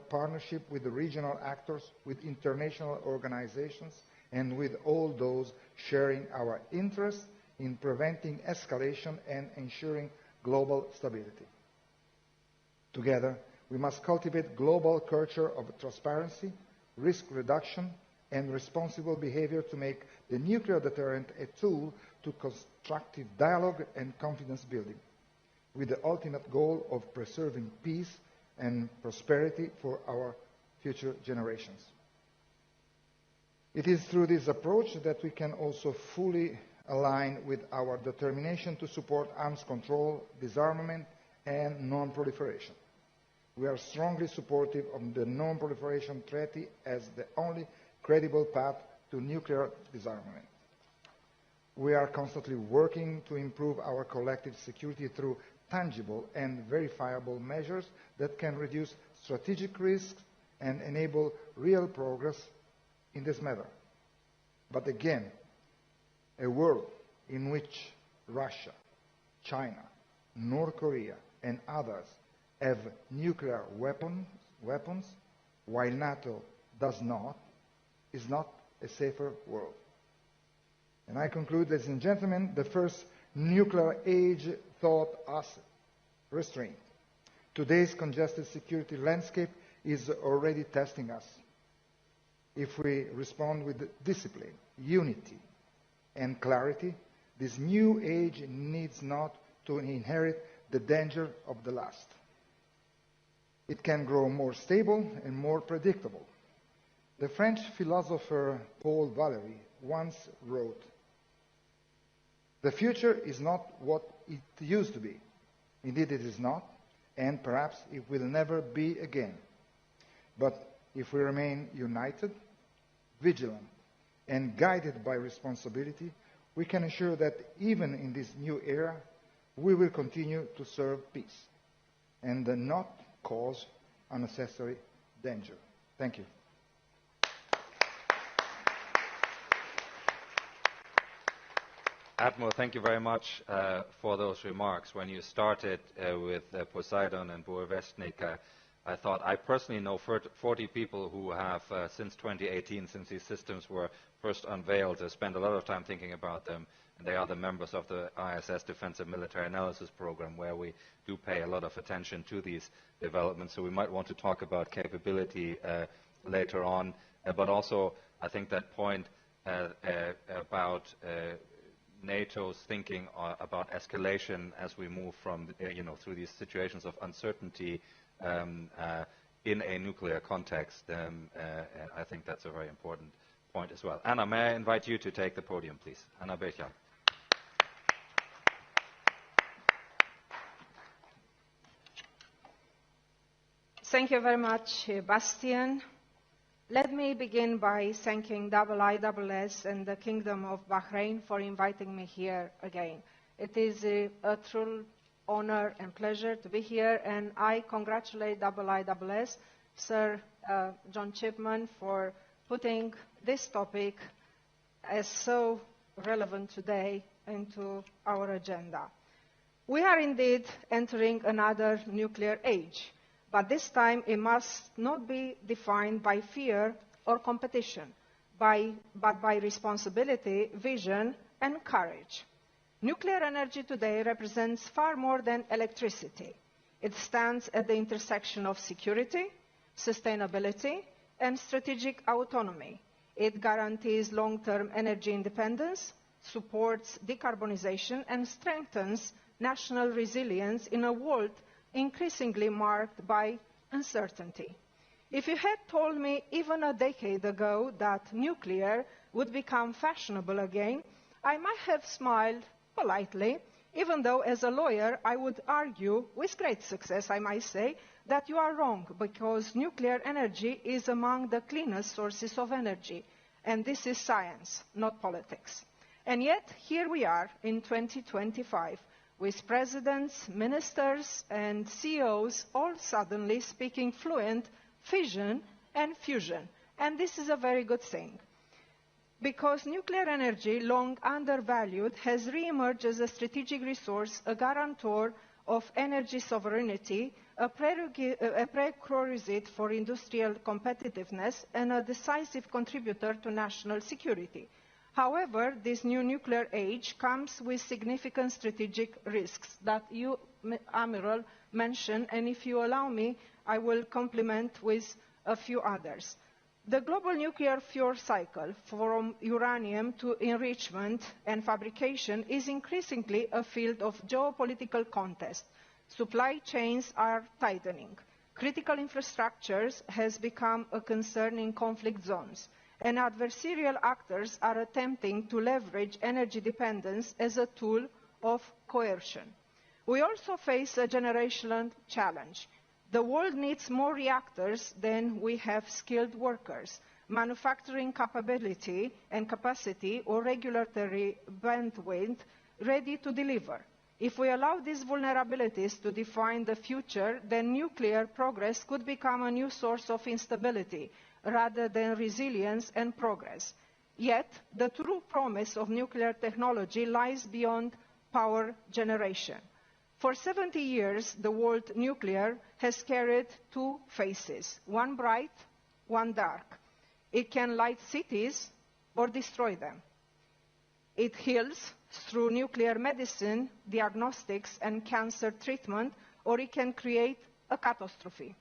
Speaker 3: partnership with the regional actors, with international organizations, and with all those sharing our interest in preventing escalation and ensuring global stability. Together, we must cultivate global culture of transparency, risk reduction, and responsible behavior to make the nuclear deterrent a tool to constructive dialogue and confidence building, with the ultimate goal of preserving peace and prosperity for our future generations. It is through this approach that we can also fully align with our determination to support arms control, disarmament, and non-proliferation. We are strongly supportive of the Non-Proliferation Treaty as the only credible path to nuclear disarmament. We are constantly working to improve our collective security through tangible and verifiable measures that can reduce strategic risks and enable real progress in this matter. But again, a world in which Russia, China, North Korea, and others have nuclear weapons, while NATO does not, is not a safer world. And I conclude, ladies and gentlemen, the first nuclear age taught us restraint. Today's congested security landscape is already testing us. If we respond with discipline, unity, and clarity, this new age needs not to inherit the danger of the last. It can grow more stable and more predictable. The French philosopher Paul Valéry once wrote, "The future is not what it used to be. Indeed, it is not, and perhaps it will never be again. But if we remain united, vigilant, and guided by responsibility, we can ensure that even in this new era, we will continue to serve peace and not cause unnecessary danger." Thank you.
Speaker 21: Admiral, thank you very much for those remarks. When you started with Poseidon and Burevestnik, I thought I personally know 40 people who have, since 2018, since these systems were first unveiled, spent a lot of time thinking about them. And they are the members of the ISS Defensive Military Analysis Program, where we do pay a lot of attention to these developments. So we might want to talk about capability later on. But also, I think that point about NATO's thinking about escalation as we move from, through these situations of uncertainty in a nuclear context, I think that's a very important point as well. Anna, may I invite you to take the podium, please? Anna Becher.
Speaker 1: Thank you very much, Bastian. Let me begin by thanking IISS and the Kingdom of Bahrain for inviting me here again. It is a true honor and pleasure to be here, and I congratulate IISS, Sir John Chipman, for putting this topic as so relevant today into our agenda. We are indeed entering another nuclear age, but this time it must not be defined by fear or competition, but by responsibility, vision, and courage. Nuclear energy today represents far more than electricity. It stands at the intersection of security, sustainability, and strategic autonomy. It guarantees long-term energy independence, supports decarbonization, and strengthens national resilience in a world increasingly marked by uncertainty. If you had told me even a decade ago that nuclear would become fashionable again, I might have smiled politely, even though as a lawyer I would argue, with great success I might say, that you are wrong, because nuclear energy is among the cleanest sources of energy, and this is science, not politics. And yet, here we are in 2025, with presidents, ministers, and CEOs all suddenly speaking fluent fission and fusion. And this is a very good thing, because nuclear energy, long undervalued, has re-emerged as a strategic resource, a guarantor of energy sovereignty, a prerequisite for industrial competitiveness, and a decisive contributor to national security. However, this new nuclear age comes with significant strategic risks that you, Amiral, mentioned, and if you allow me, I will complement with a few others. The global nuclear fuel cycle, from uranium to enrichment and fabrication, is increasingly a field of geopolitical contest. Supply chains are tightening. Critical infrastructures has become a concern in conflict zones, and adversarial actors are attempting to leverage energy dependence as a tool of coercion. We also face a generational challenge. The world needs more reactors than we have skilled workers, manufacturing capability and capacity, or regulatory bandwidth ready to deliver. If we allow these vulnerabilities to define the future, then nuclear progress could become a new source of instability, rather than resilience and progress. Yet, the true promise of nuclear technology lies beyond power generation. For 70 years, the world nuclear has carried two faces, one bright, one dark. It can light cities or destroy them. It heals through nuclear medicine, diagnostics, and cancer treatment, or it can create a catastrophe.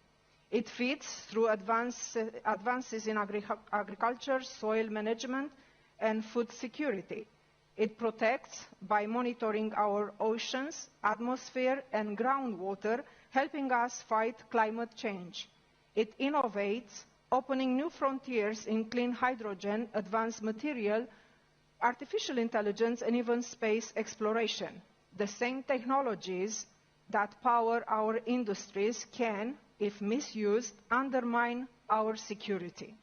Speaker 1: It feeds through advances in agriculture, soil management, and food security. It protects by monitoring our oceans, atmosphere, and groundwater, helping us fight climate change. It innovates, opening new frontiers in clean hydrogen, advanced material, artificial intelligence, and even space exploration. The same technologies that power our industries can, if misused, undermine our security.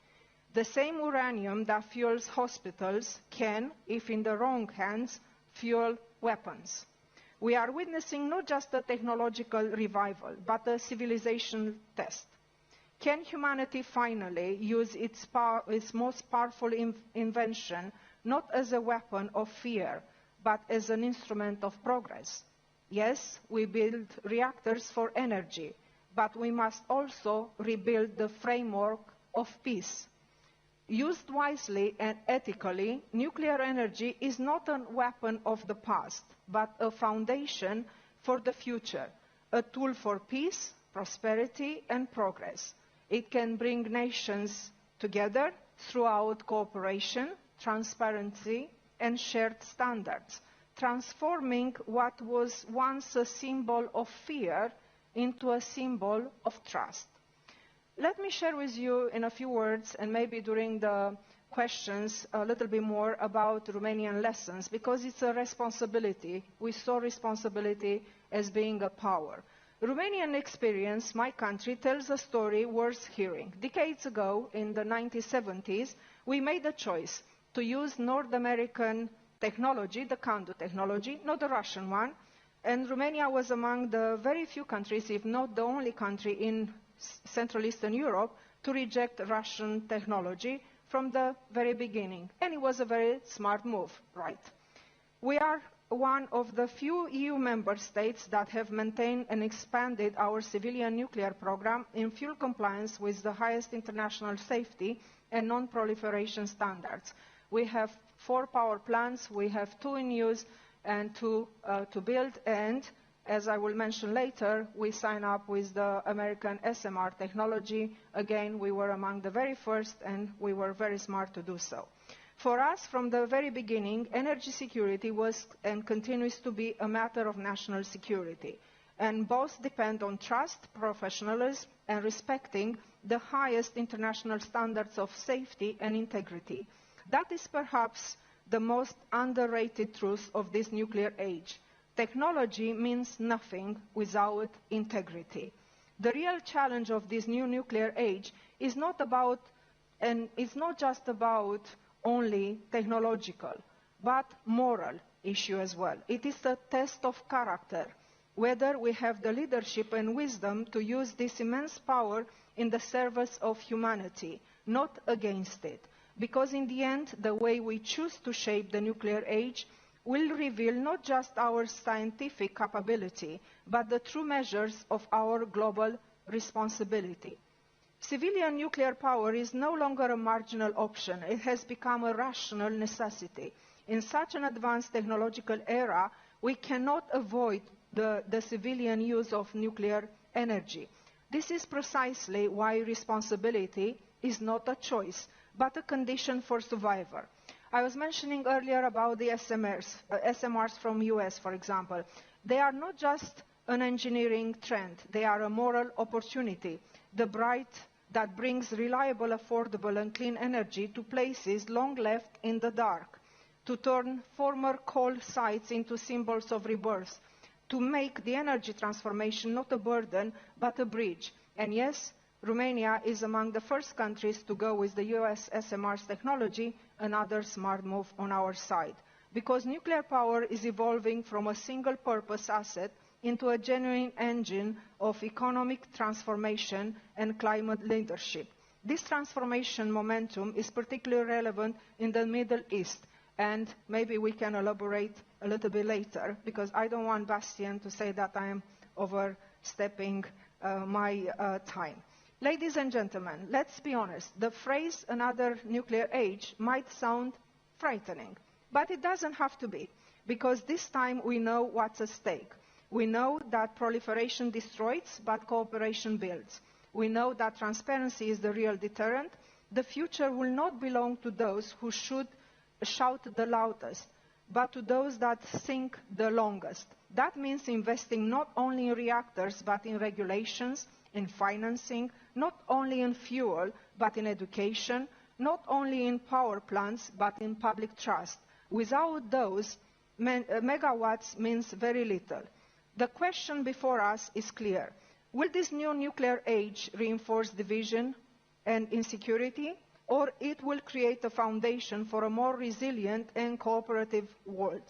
Speaker 1: The same uranium that fuels hospitals can, if in the wrong hands, fuel weapons. We are witnessing not just a technological revival, but a civilization test. Can humanity finally use its most powerful invention not as a weapon of fear, but as an instrument of progress? Yes, we build reactors for energy, but we must also rebuild the framework of peace. Used wisely and ethically, nuclear energy is not a weapon of the past, but a foundation for the future, a tool for peace, prosperity, and progress. It can bring nations together throughout cooperation, transparency, and shared standards, transforming what was once a symbol of fear into a symbol of trust. Let me share with you in a few words, and maybe during the questions, a little bit more about Romanian lessons, because it's a responsibility. We saw responsibility as being a power. Romanian experience, my country, tells a story worth hearing. Decades ago, in the 1970s, we made a choice to use North American technology, the CANDU technology, not the Russian one, and Romania was among the very few countries, if not the only country in Central Eastern Europe, to reject Russian technology from the very beginning. And it was a very smart move, right? We are one of the few EU member states that have maintained and expanded our civilian nuclear program in full compliance with the highest international safety and non-proliferation standards. We have 4 power plants, we have 2 in use and 2 to build, and as I will mention later, we signed up with the American SMR technology. Again, we were among the very first and we were very smart to do so. For us, from the very beginning, energy security was and continues to be a matter of national security. And both depend on trust, professionalism, and respecting the highest international standards of safety and integrity. That is perhaps the most underrated truth of this nuclear age. Technology means nothing without integrity. The real challenge of this new nuclear age is not about, and it's not just about only technological, but moral issue as well. It is a test of character, whether we have the leadership and wisdom to use this immense power in the service of humanity, not against it. Because in the end, the way we choose to shape the nuclear age will reveal not just our scientific capability, but the true measures of our global responsibility. Civilian nuclear power is no longer a marginal option. It has become a rational necessity. In such an advanced technological era, we cannot avoid the civilian use of nuclear energy. This is precisely why responsibility is not a choice, but a condition for survival. I was mentioning earlier about the SMRs from US, for example. They are not just an engineering trend. They are a moral opportunity. The bright that brings reliable, affordable and clean energy to places long left in the dark, to turn former coal sites into symbols of rebirth, to make the energy transformation not a burden but a bridge. And yes, Romania is among the first countries to go with the US SMR's technology, another smart move on our side. Because nuclear power is evolving from a single-purpose asset into a genuine engine of economic transformation and climate leadership. This transformation momentum is particularly relevant in the Middle East, and maybe we can elaborate a little bit later, because I don't want Bastian to say that I am overstepping my time. Ladies and gentlemen, let's be honest. The phrase another nuclear age might sound frightening, but it doesn't have to be, because this time we know what's at stake. We know that proliferation destroys, but cooperation builds. We know that transparency is the real deterrent. The future will not belong to those who should shout the loudest, but to those that think the longest. That means investing not only in reactors, but in regulations, in financing, not only in fuel, but in education, not only in power plants, but in public trust. Without those, megawatts means very little. The question before us is clear. Will this new nuclear age reinforce division and insecurity, or it will create a foundation for a more resilient and cooperative world?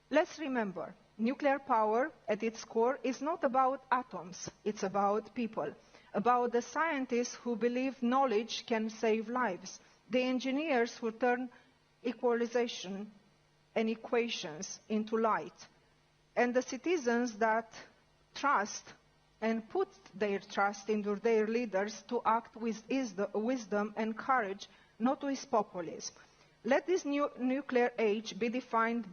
Speaker 1: Let's remember, nuclear power at its core is not about atoms, it's about people, about the scientists who believe knowledge can save lives, the engineers who turn equalization and equations into light, and the citizens that trust and put their trust into their leaders to act with wisdom and courage, not with populism. Let this new nuclear age be defined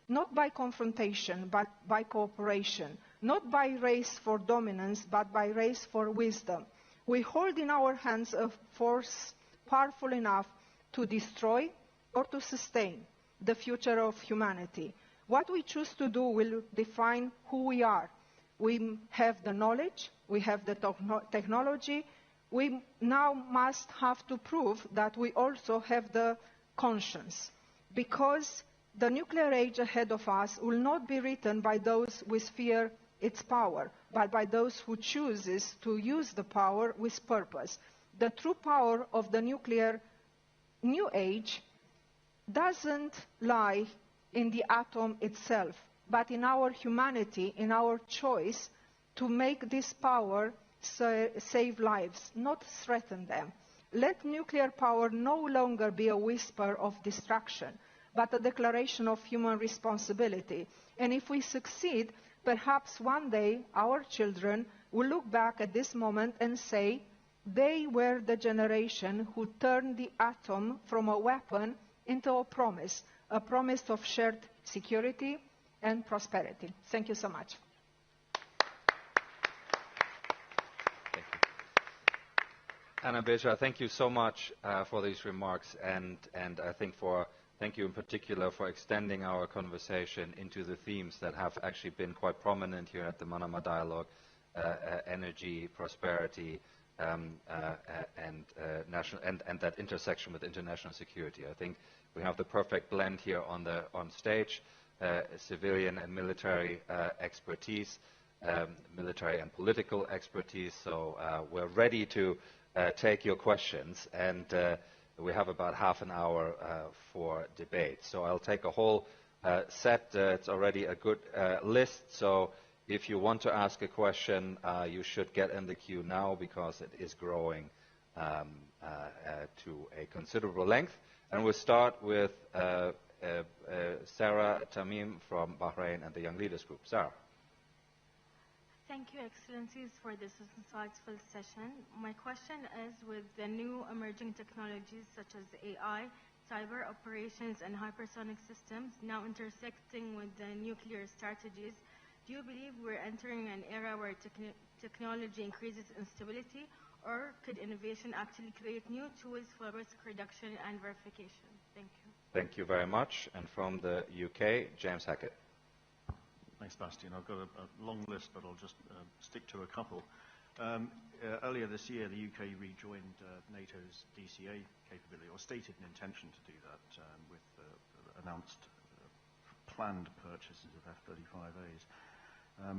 Speaker 1: not by confrontation, but by cooperation, not by race for dominance, but by race for wisdom. We hold in our hands a force powerful enough to destroy or to sustain the future of humanity. What we choose to do will define who we are. We have the knowledge, we have the technology, we now must have to prove that we also have the conscience, because the nuclear age ahead of us will not be written by those with fear its power, but by those who chooses to use the power with purpose. The true power of the nuclear new age doesn't lie in the atom itself, but in our humanity, in our choice to make this power save lives, not threaten them. Let nuclear power no longer be a whisper of destruction, but a declaration of human responsibility. And if we succeed, perhaps one day our children will look back at this moment and say, they were the generation who turned the atom from a weapon into a promise of shared security and prosperity. Thank you so much.
Speaker 21: Anna Beja, thank you so much for these remarks, and I think thank you in particular for extending our conversation into the themes that have actually been quite prominent here at the Manama Dialogue: energy, prosperity, and that intersection with international security. I think we have the perfect blend here on stage: civilian and military expertise, military and political expertise. So we're ready to take your questions, and we have about half an hour for debate. So I'll take a whole set. It's already a good list. So if you want to ask a question, you should get in the queue now, because it is growing to a considerable length. And we'll start with Sarah Tamim from Bahrain and the Young Leaders Group. Sarah.
Speaker 4: Thank you, Excellencies, for this insightful session. My question is, with the new emerging technologies such as AI, cyber operations, and hypersonic systems now intersecting with the nuclear strategies, do you believe we're entering an era where technology increases instability, or could innovation actually create new tools for risk reduction and verification? Thank you.
Speaker 21: Thank you very much. And from the UK, James Hackett.
Speaker 5: Thanks, Bastian. I've got a long list, but I'll just stick to a couple. Earlier this year, the UK rejoined NATO's DCA capability, or stated an intention to do that, with announced planned purchases of F-35As.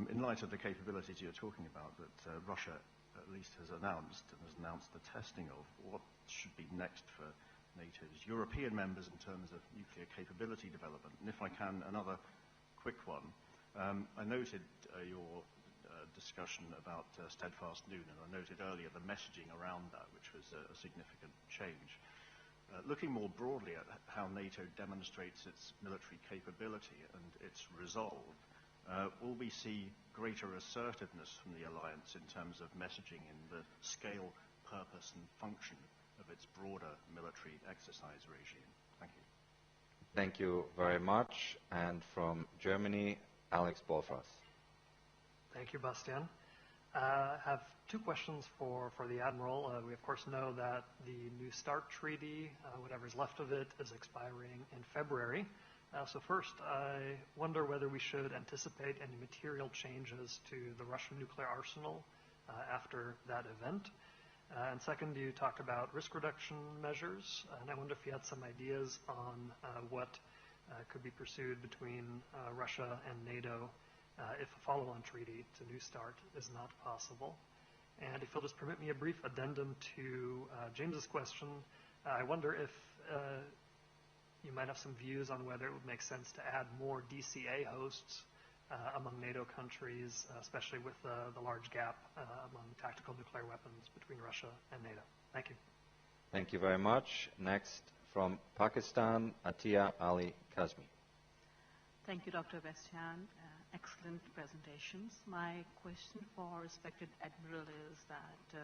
Speaker 5: In light of the capabilities you're talking about that Russia at least has announced the testing of, what should be next for NATO's European members in terms of nuclear capability development? And if I can, another quick one. I noted your discussion about steadfast noon, and I noted earlier the messaging around that, which was a significant change. Looking more broadly at how NATO demonstrates its military capability and its resolve, will we see greater assertiveness from the alliance in terms of messaging in the scale, purpose, and function of its broader military exercise regime? Thank you.
Speaker 21: Thank you very much. And from Germany, Alex Bolfras.
Speaker 15: Thank you, Bastian. I have two questions for the Admiral. We, of course, know that the New START treaty, whatever's left of it, is expiring in February. So first, I wonder whether we should anticipate any material changes to the Russian nuclear arsenal after that event. And second, you talked about risk reduction measures, and I wonder if you had some ideas on what could be pursued between Russia and NATO if a follow-on treaty to New START is not possible. And if you'll just permit me a brief addendum to James's question, I wonder if you might have some views on whether it would make sense to add more DCA hosts among NATO countries, especially with the large gap among tactical nuclear weapons between Russia and NATO. Thank you.
Speaker 21: Thank you very much. Next, from Pakistan, Atiya Ali Kazmi.
Speaker 18: Thank you, Dr. Bastian. Excellent presentations. My question for respected Admiral is that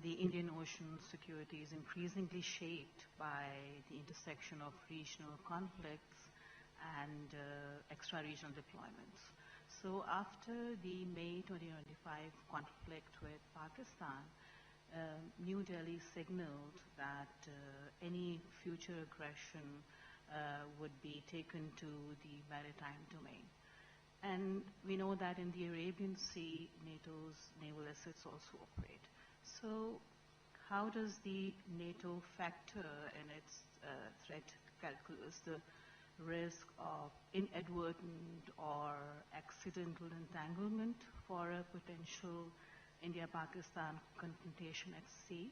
Speaker 18: the Indian Ocean security is increasingly shaped by the intersection of regional conflicts and extra-regional deployments. So after the May 2025 conflict with Pakistan, New Delhi signaled that any future aggression would be taken to the maritime domain. And we know that in the Arabian Sea, NATO's naval assets also operate. So how does the NATO factor in its threat calculus the risk of inadvertent or accidental entanglement for a potential India-Pakistan confrontation at sea?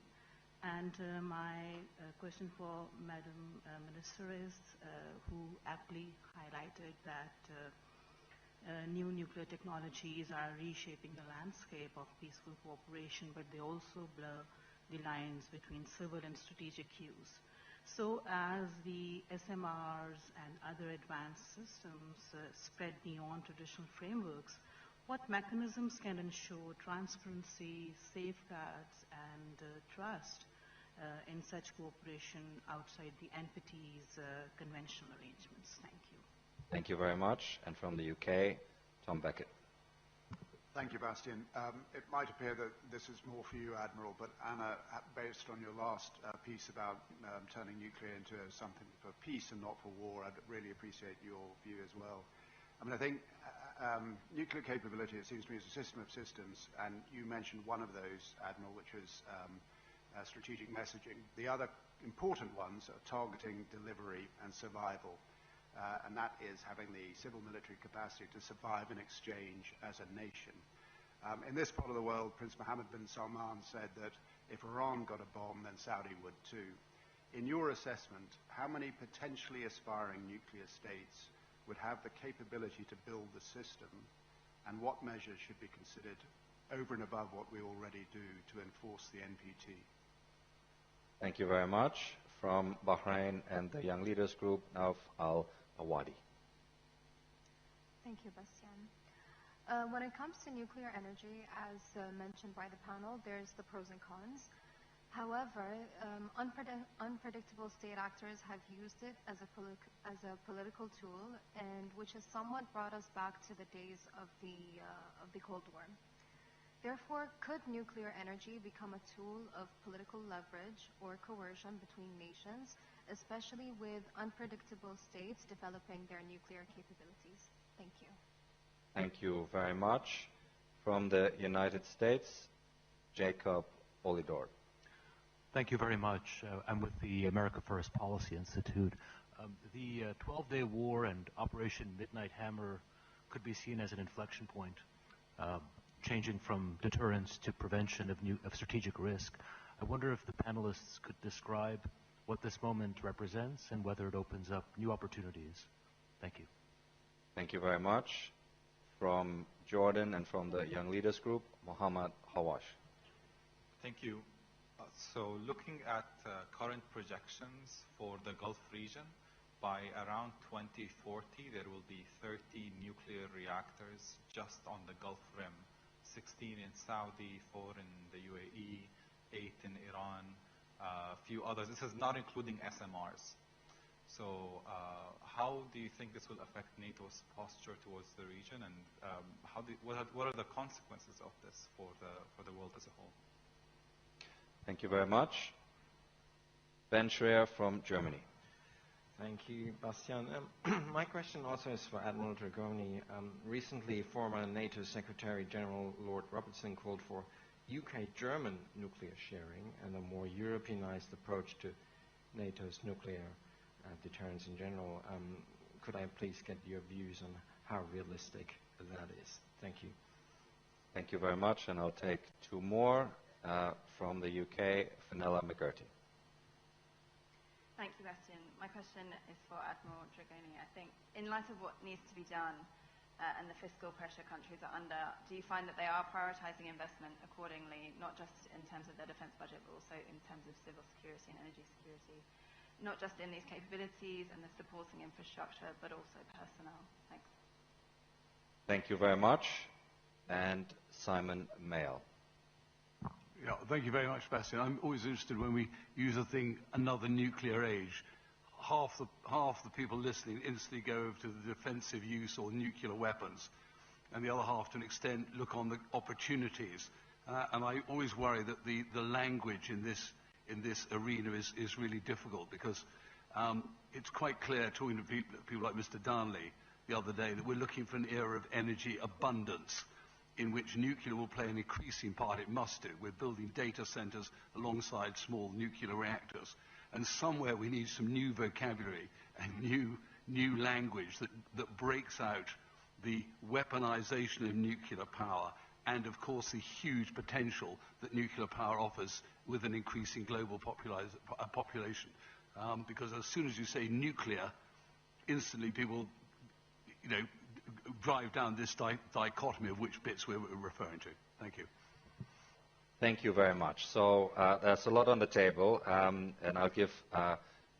Speaker 18: And my question for Madam Minister is, who aptly highlighted that new nuclear technologies are reshaping the landscape of peaceful cooperation, but they also blur the lines between civil and strategic use. So as the SMRs and other advanced systems spread beyond traditional frameworks, what mechanisms can ensure transparency, safeguards, and trust in such cooperation outside the NPT's conventional arrangements? Thank you.
Speaker 21: Thank you very much. And from the UK, Tom Beckett.
Speaker 2: Thank you, Bastian. It might appear that this is more for you, Admiral, but Anna, based on your last piece about turning nuclear into something for peace and not for war, I'd really appreciate your view as well. I mean, I think nuclear capability, it seems to me, is a system of systems, and you mentioned one of those, Admiral, which was strategic messaging. The other important ones are targeting, delivery, and survival. And that is having the civil military capacity to survive an exchange as a nation. In this part of the world, Prince Mohammed bin Salman said that if Iran got a bomb, then Saudi would too. In your assessment, how many potentially aspiring nuclear states would have the capability to build the system, and what measures should be considered over and above what we already do to enforce the NPT?
Speaker 21: Thank you very much. From Bahrain and the Young Leaders Group, Nauf Al-Awadi.
Speaker 10: Thank you, Bastian. When it comes to nuclear energy, as mentioned by the panel, there's the pros and cons. However, unpredictable state actors have used it as a political tool, and which has somewhat brought us back to the days of the Cold War. Therefore, could nuclear energy become a tool of political leverage or coercion between nations, especially with unpredictable states developing their nuclear capabilities? Thank you.
Speaker 21: Thank you very much. From the United States, Jacob Polidor.
Speaker 11: Thank you very much. I'm with the America First Policy Institute. The 12-day war and Operation Midnight Hammer could be seen as an inflection point, changing from deterrence to prevention of strategic risk. I wonder if the panelists could describe what this moment represents and whether it opens up new opportunities. Thank you.
Speaker 21: Thank you very much. From Jordan and from the Young Leaders Group, Mohammed Hawash.
Speaker 19: Thank you. So looking at current projections for the Gulf region, by around 2040 there will be 30 nuclear reactors just on the Gulf Rim. 16 in Saudi, 4 in the UAE, 8 in Iran, a few others. This is not including SMRs. So how do you think this will affect NATO's posture towards the region, and what are the consequences of this for the world as a whole?
Speaker 21: Thank you very much. Ben Schreier from Germany.
Speaker 20: Thank you, Bastian. My question also is for Admiral Dragoni. Recently, former NATO Secretary General Lord Robertson called for UK-German nuclear sharing and a more Europeanized approach to NATO's nuclear deterrence in general. Could I please get your views on how realistic that is? Thank you.
Speaker 21: Thank you very much, and I'll take two more. From the UK, Fenella McGurty.
Speaker 23: Thank you, Bastian. My question is for Admiral Dragoni. I think in light of what needs to be done and the fiscal pressure countries are under, do you find that they are prioritizing investment accordingly, not just in terms of their defense budget, but also in terms of civil security and energy security, not just in these capabilities and the supporting infrastructure, but also personnel? Thanks.
Speaker 21: Thank you very much. And Simon Mayle.
Speaker 27: Yeah, thank you very much, Bastian. I'm always interested when we use the thing, another nuclear age. Half the people listening instantly go over to the defensive use or nuclear weapons, and the other half, to an extent, look on the opportunities. And I always worry that the language in this arena is really difficult, because it's quite clear, talking to people like Mr. Darnley the other day, that we're looking for an era of energy abundance, in which nuclear will play an increasing part. It must do. We're building data centers alongside small nuclear reactors. And somewhere we need some new vocabulary and new language that breaks out the weaponization of nuclear power and, of course, the huge potential that nuclear power offers with an increasing global population. Because as soon as you say nuclear, instantly people, drive down this dichotomy of which bits we're referring to. Thank you.
Speaker 21: Thank you very much. So there's a lot on the table, and I'll give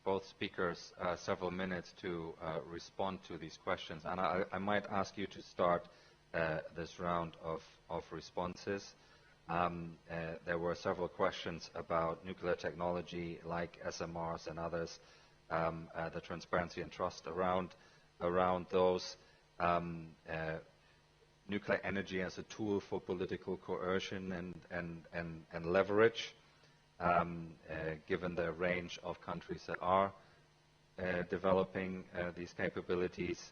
Speaker 21: both speakers several minutes to respond to these questions. And I might ask you to start this round of responses. There were several questions about nuclear technology like SMRs and others, the transparency and trust around those, nuclear energy as a tool for political coercion and leverage, given the range of countries that are developing these capabilities.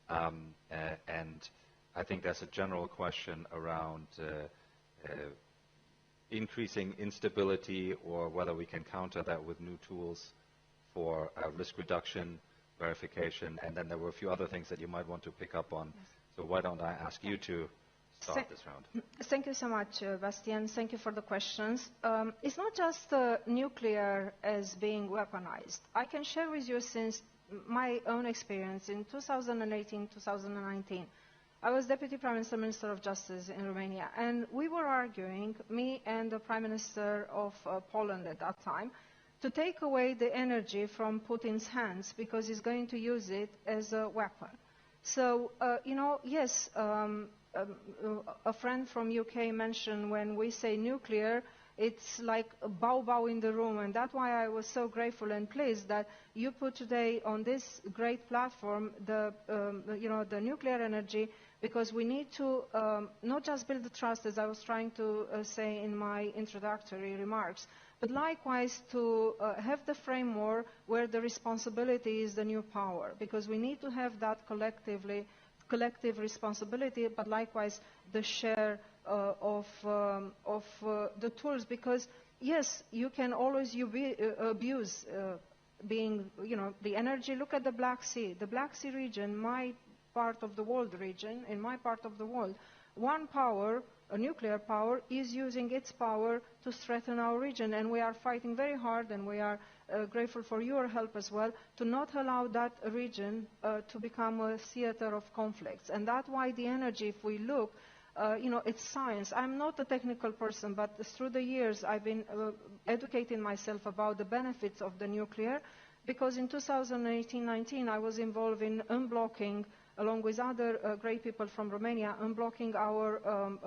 Speaker 21: And I think there's a general question around increasing instability or whether we can counter that with new tools for risk reduction, verification, and then there were a few other things that you might want to pick up on.
Speaker 1: Yes.
Speaker 21: So why don't I ask you to start this round?
Speaker 1: Thank you so much, Bastian. Thank you for the questions. It's not just nuclear as being weaponized. I can share with you since my own experience in 2018-2019. I was Deputy Prime Minister, Minister of Justice in Romania, and we were arguing, me and the Prime Minister of Poland at that time, to take away the energy from Putin's hands because he's going to use it as a weapon. So, yes, a friend from UK mentioned when we say nuclear, it's like a bow in the room, and that's why I was so grateful and pleased that you put today on this great platform the nuclear energy, because we need to not just build the trust, as I was trying to say in my introductory remarks, but likewise to have the framework where the responsibility is the new power, because we need to have that collective responsibility, but likewise the share of the tools, because yes, you can always abuse being, the energy. Look at the Black Sea region, my part of the world region, in my part of the world, one power, a nuclear power, is using its power to threaten our region, and we are fighting very hard, and we are grateful for your help as well, to not allow that region to become a theater of conflicts. And that's why the energy, if we look, it's science. I'm not a technical person, but through the years I've been educating myself about the benefits of the nuclear, because in 2018-19 I was involved in unblocking, along with other great people from Romania, unblocking our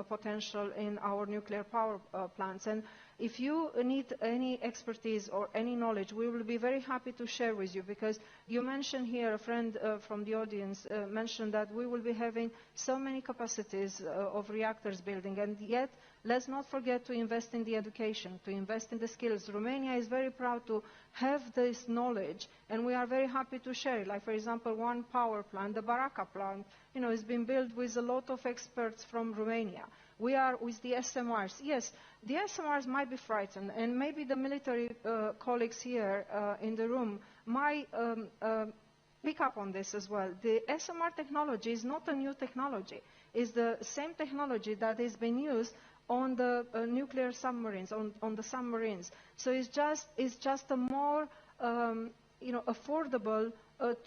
Speaker 1: potential in our nuclear power plants. And if you need any expertise or any knowledge, we will be very happy to share with you, because you mentioned here, a friend from the audience mentioned that we will be having so many capacities of reactors building, and yet let's not forget to invest in the education, to invest in the skills. Romania is very proud to have this knowledge, and we are very happy to share it. Like, for example, one power plant, the Baraka plant, has been built with a lot of experts from Romania. We are with the SMRs. Yes, the SMRs might be frightened, and maybe the military colleagues here in the room might pick up on this as well. The SMR technology is not a new technology. It's the same technology that is being used on the nuclear submarines, on the submarines. So it's just a more affordable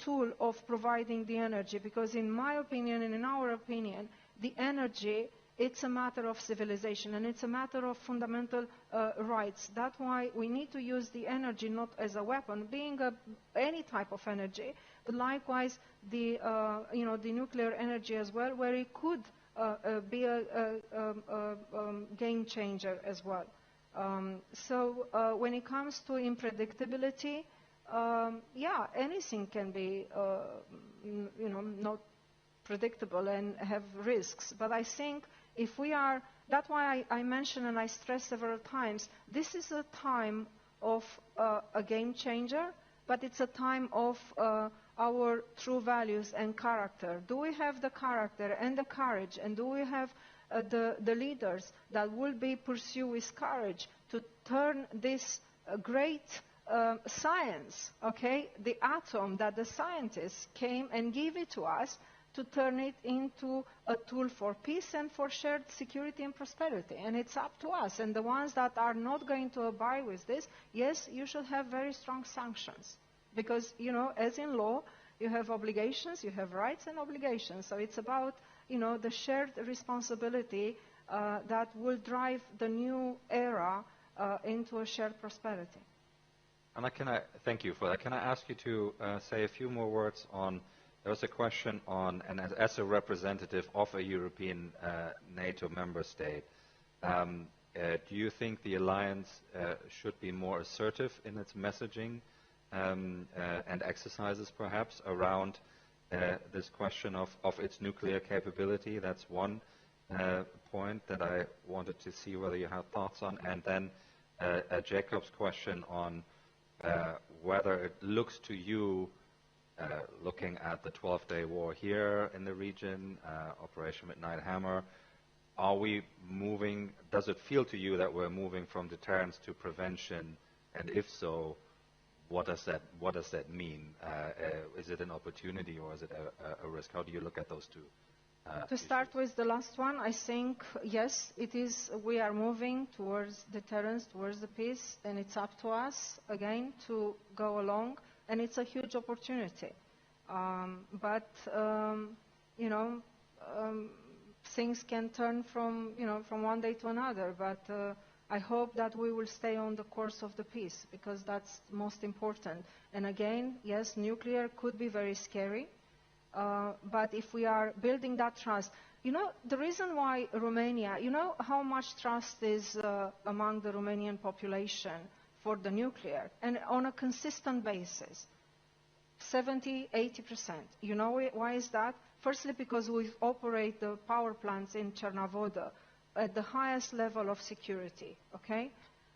Speaker 1: tool of providing the energy, because in my opinion and in our opinion, the energy, it's a matter of civilization, and it's a matter of fundamental rights. That's why we need to use the energy not as a weapon, being any type of energy, but likewise the nuclear energy as well, where it could be a game changer as well. So when it comes to unpredictability, yeah, anything can be not predictable and have risks. But I think if we are, that's why I mentioned and I stress several times, this is a time of a game changer, but it's a time of our true values and character. Do we have the character and the courage, and do we have the leaders that will be pursue with courage to turn this great science, okay? The atom that the scientists came and gave it to us to turn it into a tool for peace and for shared security and prosperity. And it's up to us. And the ones that are not going to abide with this, yes, you should have very strong sanctions. Because, you know, as in law, you have obligations, you have rights and obligations. So it's about, you know, the shared responsibility that will drive the new era into a shared prosperity.
Speaker 21: Anna, thank you for that. Can I ask you to say a few more words on, there was a question on, and as a representative of a European NATO member state, do you think the alliance should be more assertive in its messaging and exercises perhaps around this question of its nuclear capability? That's one point that I wanted to see whether you have thoughts on. And then Jacob's question on whether it looks to you, looking at the 12-day war here in the region, Operation Midnight Hammer, are we moving, does it feel to you that we're moving from deterrence to prevention? And if so, what does that mean? Is it an opportunity or is it a risk? How do you look at those two?
Speaker 1: To start with the last one, I think, yes, it is. We are moving towards deterrence, towards the peace, and it's up to us, again, to go along. And it's a huge opportunity. You know, things can turn from, you know, from one day to another. But I hope that we will stay on the course of the peace, because that's most important. And again, yes, nuclear could be very scary. But if we are building that trust, you know, the reason why Romania, you know how much trust is among the Romanian population for the nuclear, and on a consistent basis, 70, 80%. You know why is that? Firstly, because we operate the power plants in Cernavodă at the highest level of security, okay,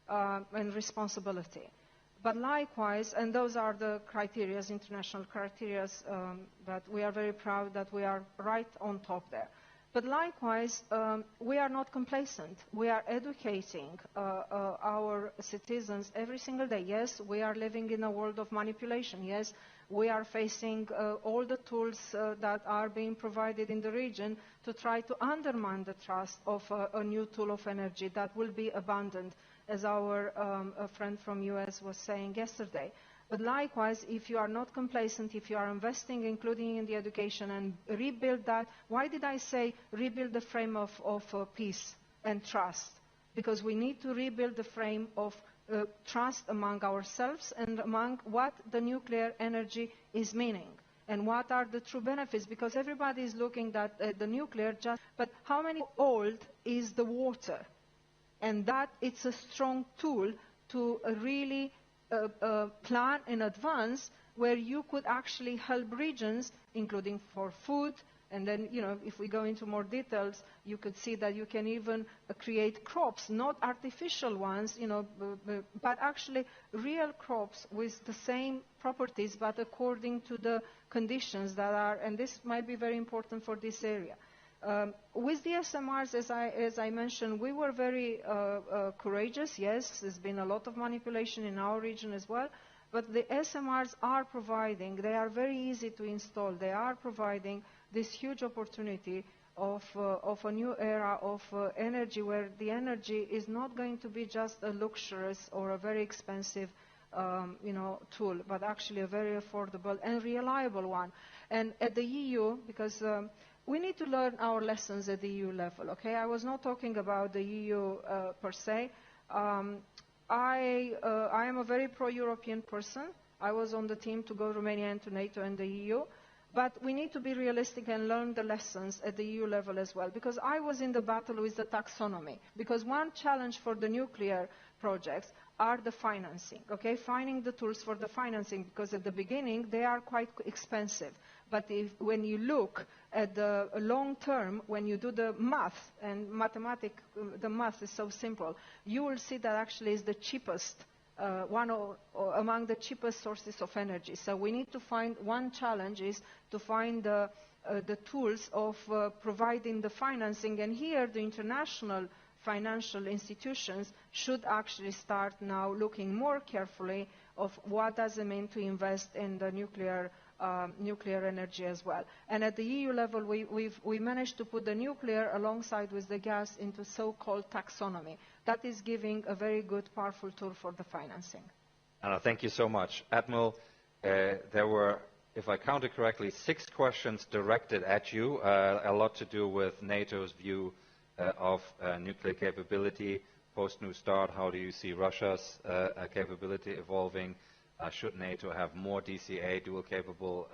Speaker 1: and responsibility. But likewise, and those are the criteria, international criteria, that we are very proud that we are right on top there. But likewise, we are not complacent. We are educating our citizens every single day. Yes, we are living in a world of manipulation. Yes, we are facing all the tools that are being provided in the region to try to undermine the trust of a new tool of energy that will be abandoned, as our friend from US was saying yesterday. But likewise, if you are not complacent, if you are investing, including in the education, and rebuild that, why did I say rebuild the frame of peace and trust? Because we need to rebuild the frame of trust among ourselves and among what the nuclear energy is meaning and what are the true benefits, because everybody is looking at the nuclear but how many old is the water? And that it's a strong tool to really plan in advance, where you could actually help regions, including for food. And then, you know, if we go into more details, you could see that you can even create crops, not artificial ones, you know, but actually real crops with the same properties, but according to the conditions that are, and this might be very important for this area. With the SMRs, as I mentioned, we were very courageous. Yes, there's been a lot of manipulation in our region as well, but the SMRs are providing, they are very easy to install, they are providing this huge opportunity of a new era of energy, where the energy is not going to be just a luxurious or a very expensive you know, tool, but actually a very affordable and reliable one. And at the EU, because we need to learn our lessons at the EU level, okay? I was not talking about the EU per se. I am a very pro-European person. I was on the team to go Romania into NATO and the EU. But we need to be realistic and learn the lessons at the EU level as well, because I was in the battle with the taxonomy. Because one challenge for the nuclear projects are the financing, okay? Finding the tools for the financing, because at the beginning they are quite expensive. But when you look at the long term, when you do the math, and the math is so simple, you will see that actually is the cheapest, among the cheapest sources of energy. So we need to find, one challenge is to find the tools of providing the financing, and here the international financial institutions should actually start now looking more carefully of what does it mean to invest in the nuclear energy as well. And at the EU level, we managed to put the nuclear alongside with the gas into so-called taxonomy. That is giving a very good, powerful tool for the financing.
Speaker 21: Anna, thank you so much. Admiral, there were, if I counted correctly, 6 questions directed at you, a lot to do with NATO's view of nuclear capability. Post-New START, how do you see Russia's capability evolving? Should NATO have more DCA, dual-capable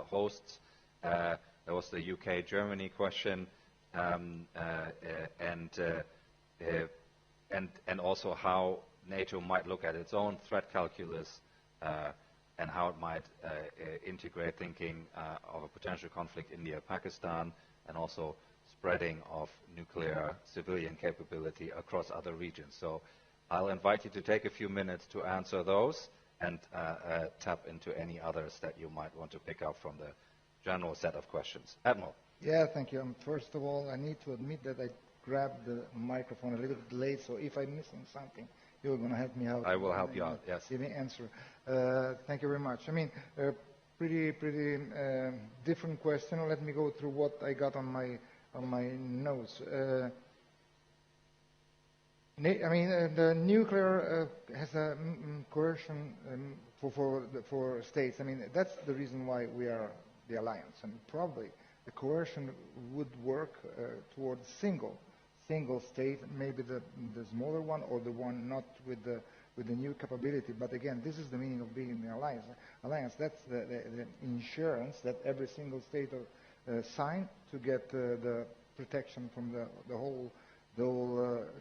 Speaker 21: hosts? There was the UK-Germany question, and also how NATO might look at its own threat calculus and how it might integrate thinking of a potential conflict India-Pakistan, and also spreading of nuclear civilian capability across other regions. So I'll invite you to take a few minutes to answer those and tap into any others that you might want to pick up from the general set of questions. Admiral.
Speaker 3: Yeah, thank you. First of all, I need to admit that I grabbed the microphone a little bit late, so if I'm missing something, you're going to help me out.
Speaker 21: I will help you out, yes.
Speaker 3: Give me an answer. Thank you very much. I mean, pretty different question. Let me go through what I got on my notes. The nuclear has a coercion for states. I mean, that's the reason why we are the alliance, and probably the coercion would work towards single state, maybe the smaller one or the one not with the new capability. But again, this is the meaning of being in the alliance. That's the insurance that every single state sign to get the protection from the whole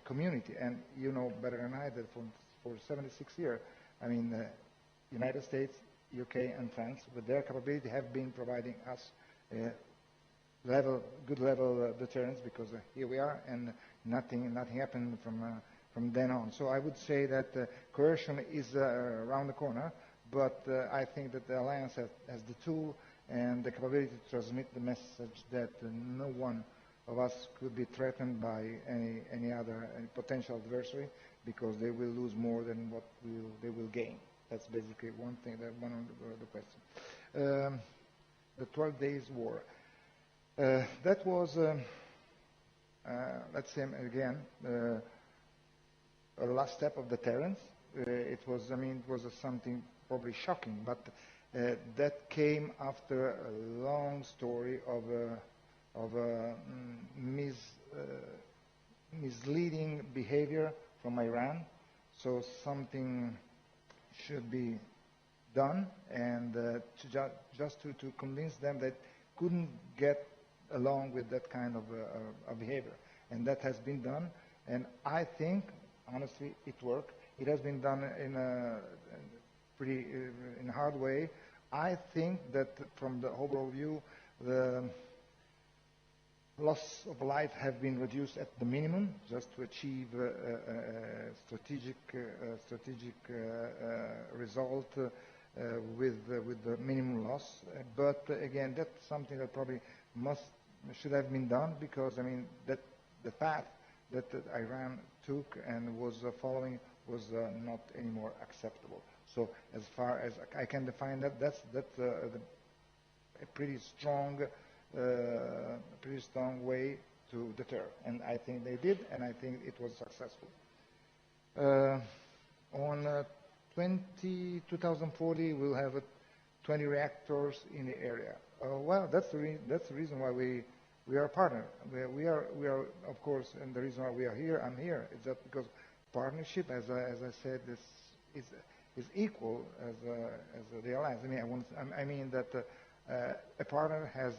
Speaker 3: community. And you know better than I that for 76 years, I mean, United States, UK, and France, with their capability, have been providing us good level deterrence, because here we are, and nothing happened from then on. So I would say that coercion is around the corner, but I think that the alliance has the tool and the capability to transmit the message that no one of us could be threatened by any other potential adversary, because they will lose more than what they will gain. That's basically one thing, one of the questions. The 12 days war. That was, let's say again, a last step of deterrence. It was something probably shocking, but that came after a long story of misleading behavior from Iran. So something should be done, and just to convince them that couldn't get along with that kind of behavior. And that has been done, and I think, honestly, it worked. It has been done in a pretty in a hard way. I think that from the overall view, the loss of life have been reduced at the minimum, just to achieve a strategic result with the minimum loss. But again, that's something that probably should have been done, because I mean that the path that Iran took and was following was not anymore acceptable. So as far as I can define that, that's a pretty strong way to deter, and I think they did, and I think it was successful. On 2040, we'll have 20 reactors in the area. Well, that's the reason why we are a partner. We are of course, and the reason why we are here, I'm here, is just because partnership, as I said, is equal as the alliance. I mean that a partner has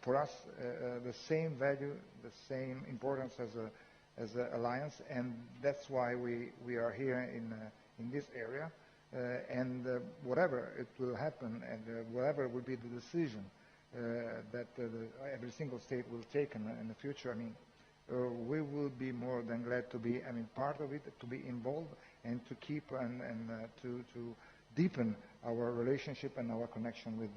Speaker 3: for us the same value, the same importance as an alliance, and that's why we are here in this area. And whatever it will happen, and whatever will be the decision that every single state will take in the future, I mean, we will be more than glad to be, part of it, to be involved, and to keep and to deepen our relationship and our connection with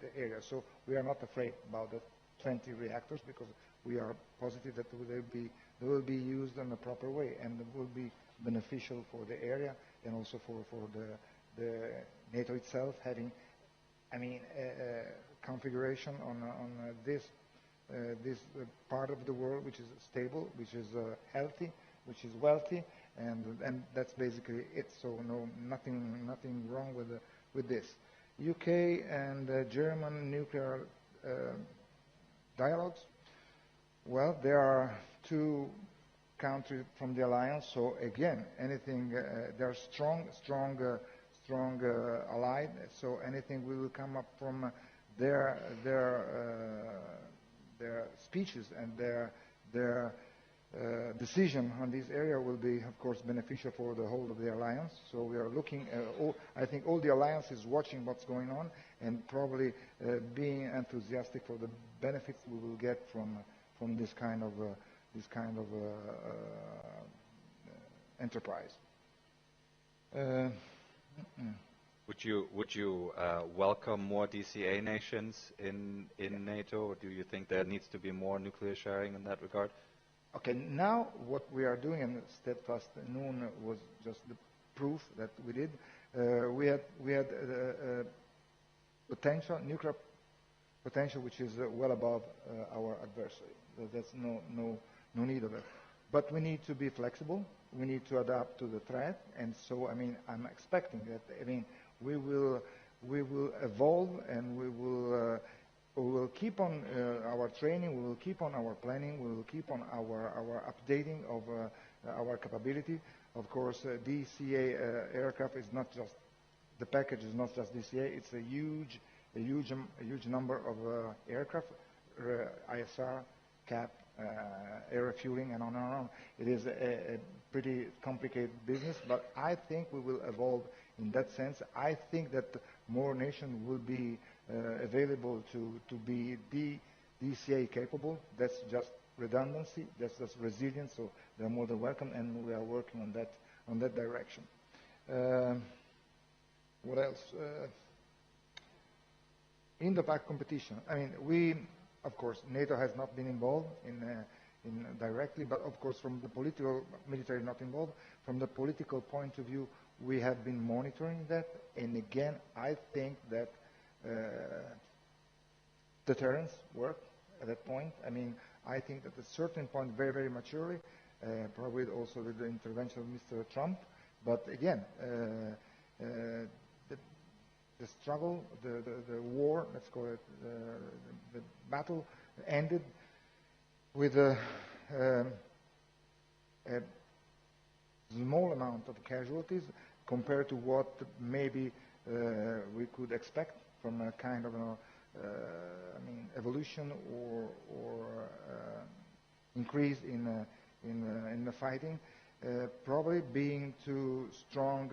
Speaker 3: the area. So we are not afraid about that. 20 reactors, because we are positive that they will be used in a proper way and will be beneficial for the area and also for the NATO itself, having, I mean, configuration on this part of the world which is stable, which is healthy, which is wealthy, and that's basically it. So nothing wrong with this. UK and German nuclear dialogues. Well, there are two countries from the alliance, so again, anything they're strong allied. So anything will come up from their speeches and their decision on this area will be, of course, beneficial for the whole of the alliance. So we are looking. I think all the alliance is watching what's going on and probably being enthusiastic for the benefits we will get from this kind of enterprise.
Speaker 21: Would you welcome more DCA nations in NATO, or do you think there needs to be more nuclear sharing in that regard?
Speaker 3: Okay, now what we are doing, and Steadfast Noon was just the proof that we did. We had potential, nuclear potential, which is well above our adversary. There's no need of it. But we need to be flexible. We need to adapt to the threat, and so I mean I'm expecting that. I mean we will evolve, and we will keep on our training. We will keep on our planning. We will keep on our updating of our capability. Of course, DCA aircraft is not just the package. Is not just DCA. It's a huge number of aircraft, ISR, CAP, air refueling, and on and on. It is a pretty complicated business, but I think we will evolve in that sense. I think that more nations will be available to be DCA capable. That's just redundancy. That's just resilience. So they're more than welcome, and we are working on that direction. What else? In the pack competition, I mean, of course, NATO has not been involved in directly, but of course, from the political, military not involved. From the political point of view, we have been monitoring that, and again, I think that deterrence worked at that point. I mean, I think at a certain point, very, very maturely, probably also with the intervention of Mr. Trump, but again, the struggle, the war, let's call it, the battle ended with a small amount of casualties compared to what maybe we could expect from a kind of evolution or increase in the fighting. Probably being too strong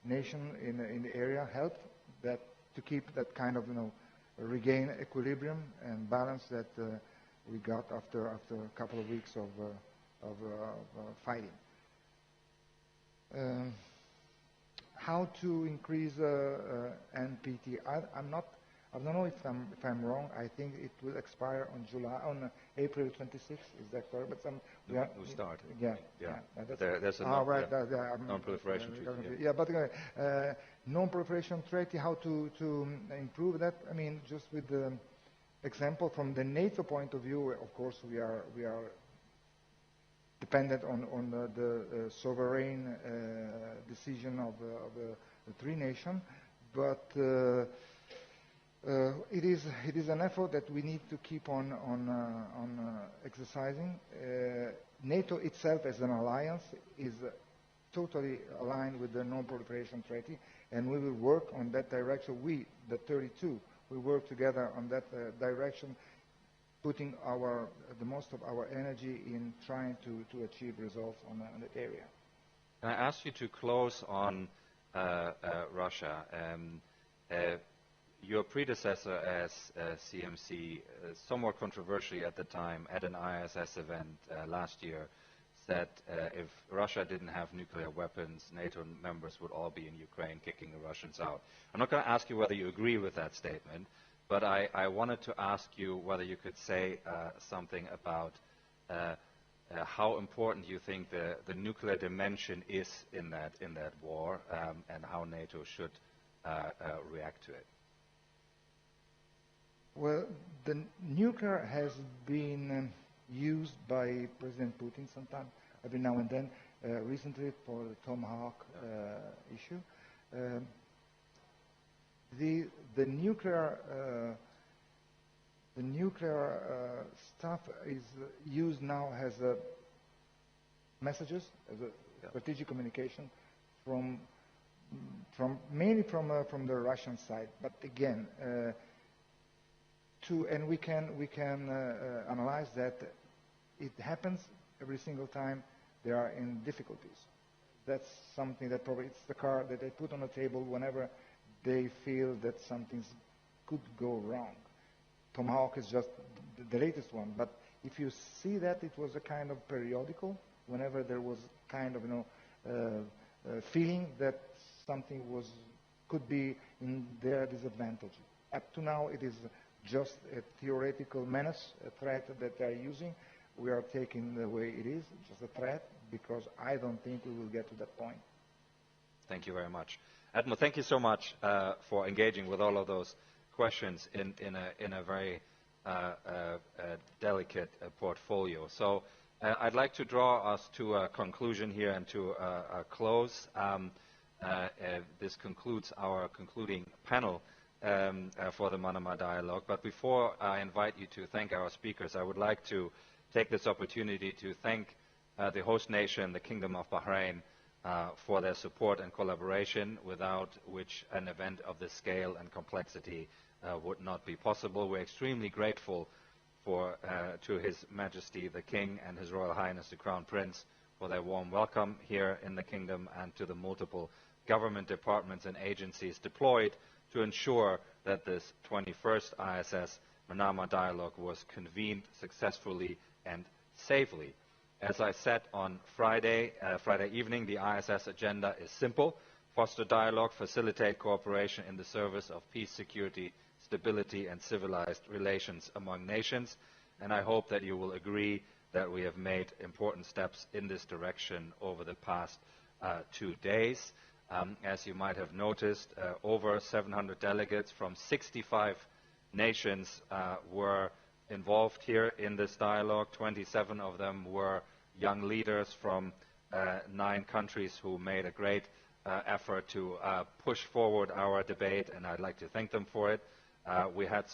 Speaker 3: nation in the area helped that to keep that kind of regain equilibrium and balance that we got after a couple of weeks of fighting. How to increase NPT? I don't know if I'm wrong. I think it will expire on April 26th. Is that correct? But
Speaker 21: we started.
Speaker 3: Yeah.
Speaker 21: There's a non-proliferation treaty.
Speaker 3: Yeah, but non-proliferation treaty. How to improve that? I mean, just with the example from the NATO point of view, of course, we are dependent on the sovereign decision of the three nations, but it is an effort that we need to keep on exercising. NATO itself as an alliance is totally aligned with the non-proliferation treaty, and we will work on that direction. We, the 32, we work together on that direction, putting the most of our energy in trying to achieve results on that area.
Speaker 21: Can I ask you to close on Russia? Your predecessor as CMC, somewhat controversially at the time, at an ISS event last year, said if Russia didn't have nuclear weapons, NATO members would all be in Ukraine kicking the Russians out. I'm not going to ask you whether you agree with that statement, but I wanted to ask you whether you could say something about how important you think the nuclear dimension is in that war, and how NATO should react to it.
Speaker 3: Well, the nuclear has been used by President Putin sometime, every now and then, recently for the Tomahawk issue. The nuclear stuff is used now as messages, as a strategic communication mainly from the Russian side. But again, and we can analyze that it happens every single time they are in difficulties. That's something that probably it's the card that they put on the table whenever they feel that something could go wrong. Tomahawk is just the latest one, but if you see that it was a kind of periodical, whenever there was kind of feeling that something could be in their disadvantage. Up to now, it is just a theoretical menace, a threat that they are using. We are taking the way it is, just a threat, because I don't think we will get to that point.
Speaker 21: Thank you very much. Admiral, thank you so much for engaging with all of those questions in a very delicate portfolio. So I'd like to draw us to a conclusion here and to a close. This concludes our concluding panel for the Manama Dialogue. But before I invite you to thank our speakers, I would like to take this opportunity to thank the host nation, the Kingdom of Bahrain, for their support and collaboration, without which an event of this scale and complexity would not be possible. We're extremely grateful to His Majesty the King and His Royal Highness the Crown Prince for their warm welcome here in the Kingdom, and to the multiple government departments and agencies deployed to ensure that this 21st ISS Manama Dialogue was convened successfully and safely. As I said on Friday evening, the ISS agenda is simple: foster dialogue, facilitate cooperation in the service of peace, security, stability and civilized relations among nations. And I hope that you will agree that we have made important steps in this direction over the past 2 days. As you might have noticed, over 700 delegates from 65 nations were involved here in this dialogue. 27 of them were young leaders from 9 countries who made a great effort to push forward our debate, and I'd like to thank them for it. We had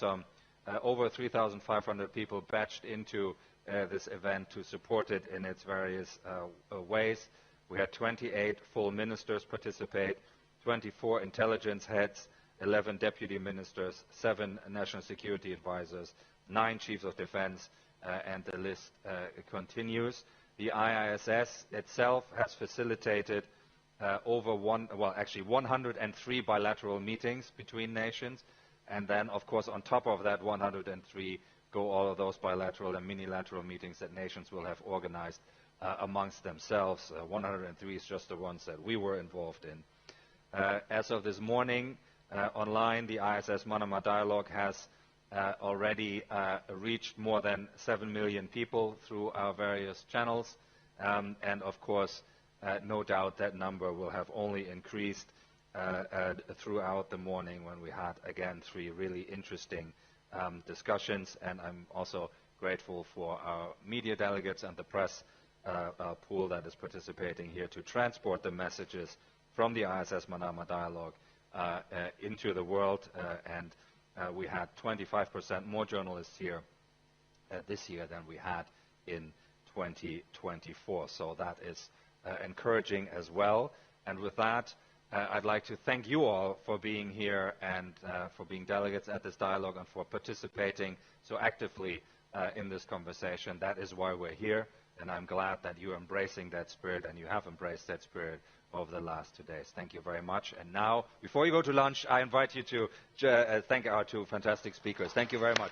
Speaker 21: over 3,500 people batched into this event to support it in its various ways. We had 28 full ministers participate, 24 intelligence heads, 11 deputy ministers, 7 national security advisors, 9 chiefs of defense, and the list continues. The IISS itself has facilitated over 103 bilateral meetings between nations, and then, of course, on top of that 103 go all of those bilateral and minilateral meetings that nations will have organized amongst themselves. 103 is just the ones that we were involved in. As of this morning, online, the ISS Manama Dialogue has already reached more than 7 million people through our various channels, and of course, no doubt that number will have only increased throughout the morning, when we had again 3 really interesting discussions. And I'm also grateful for our media delegates and the press pool that is participating here to transport the messages from the ISS Manama Dialogue into the world, and we had 25% more journalists here this year than we had in 2024. So that is encouraging as well. And with that, I'd like to thank you all for being here and for being delegates at this dialogue and for participating so actively in this conversation. That is why we're here, and I'm glad that you're embracing that spirit, and you have embraced that spirit over the last 2 days. Thank you very much. And now, before you go to lunch, I invite you to thank our 2 fantastic speakers. Thank you very much.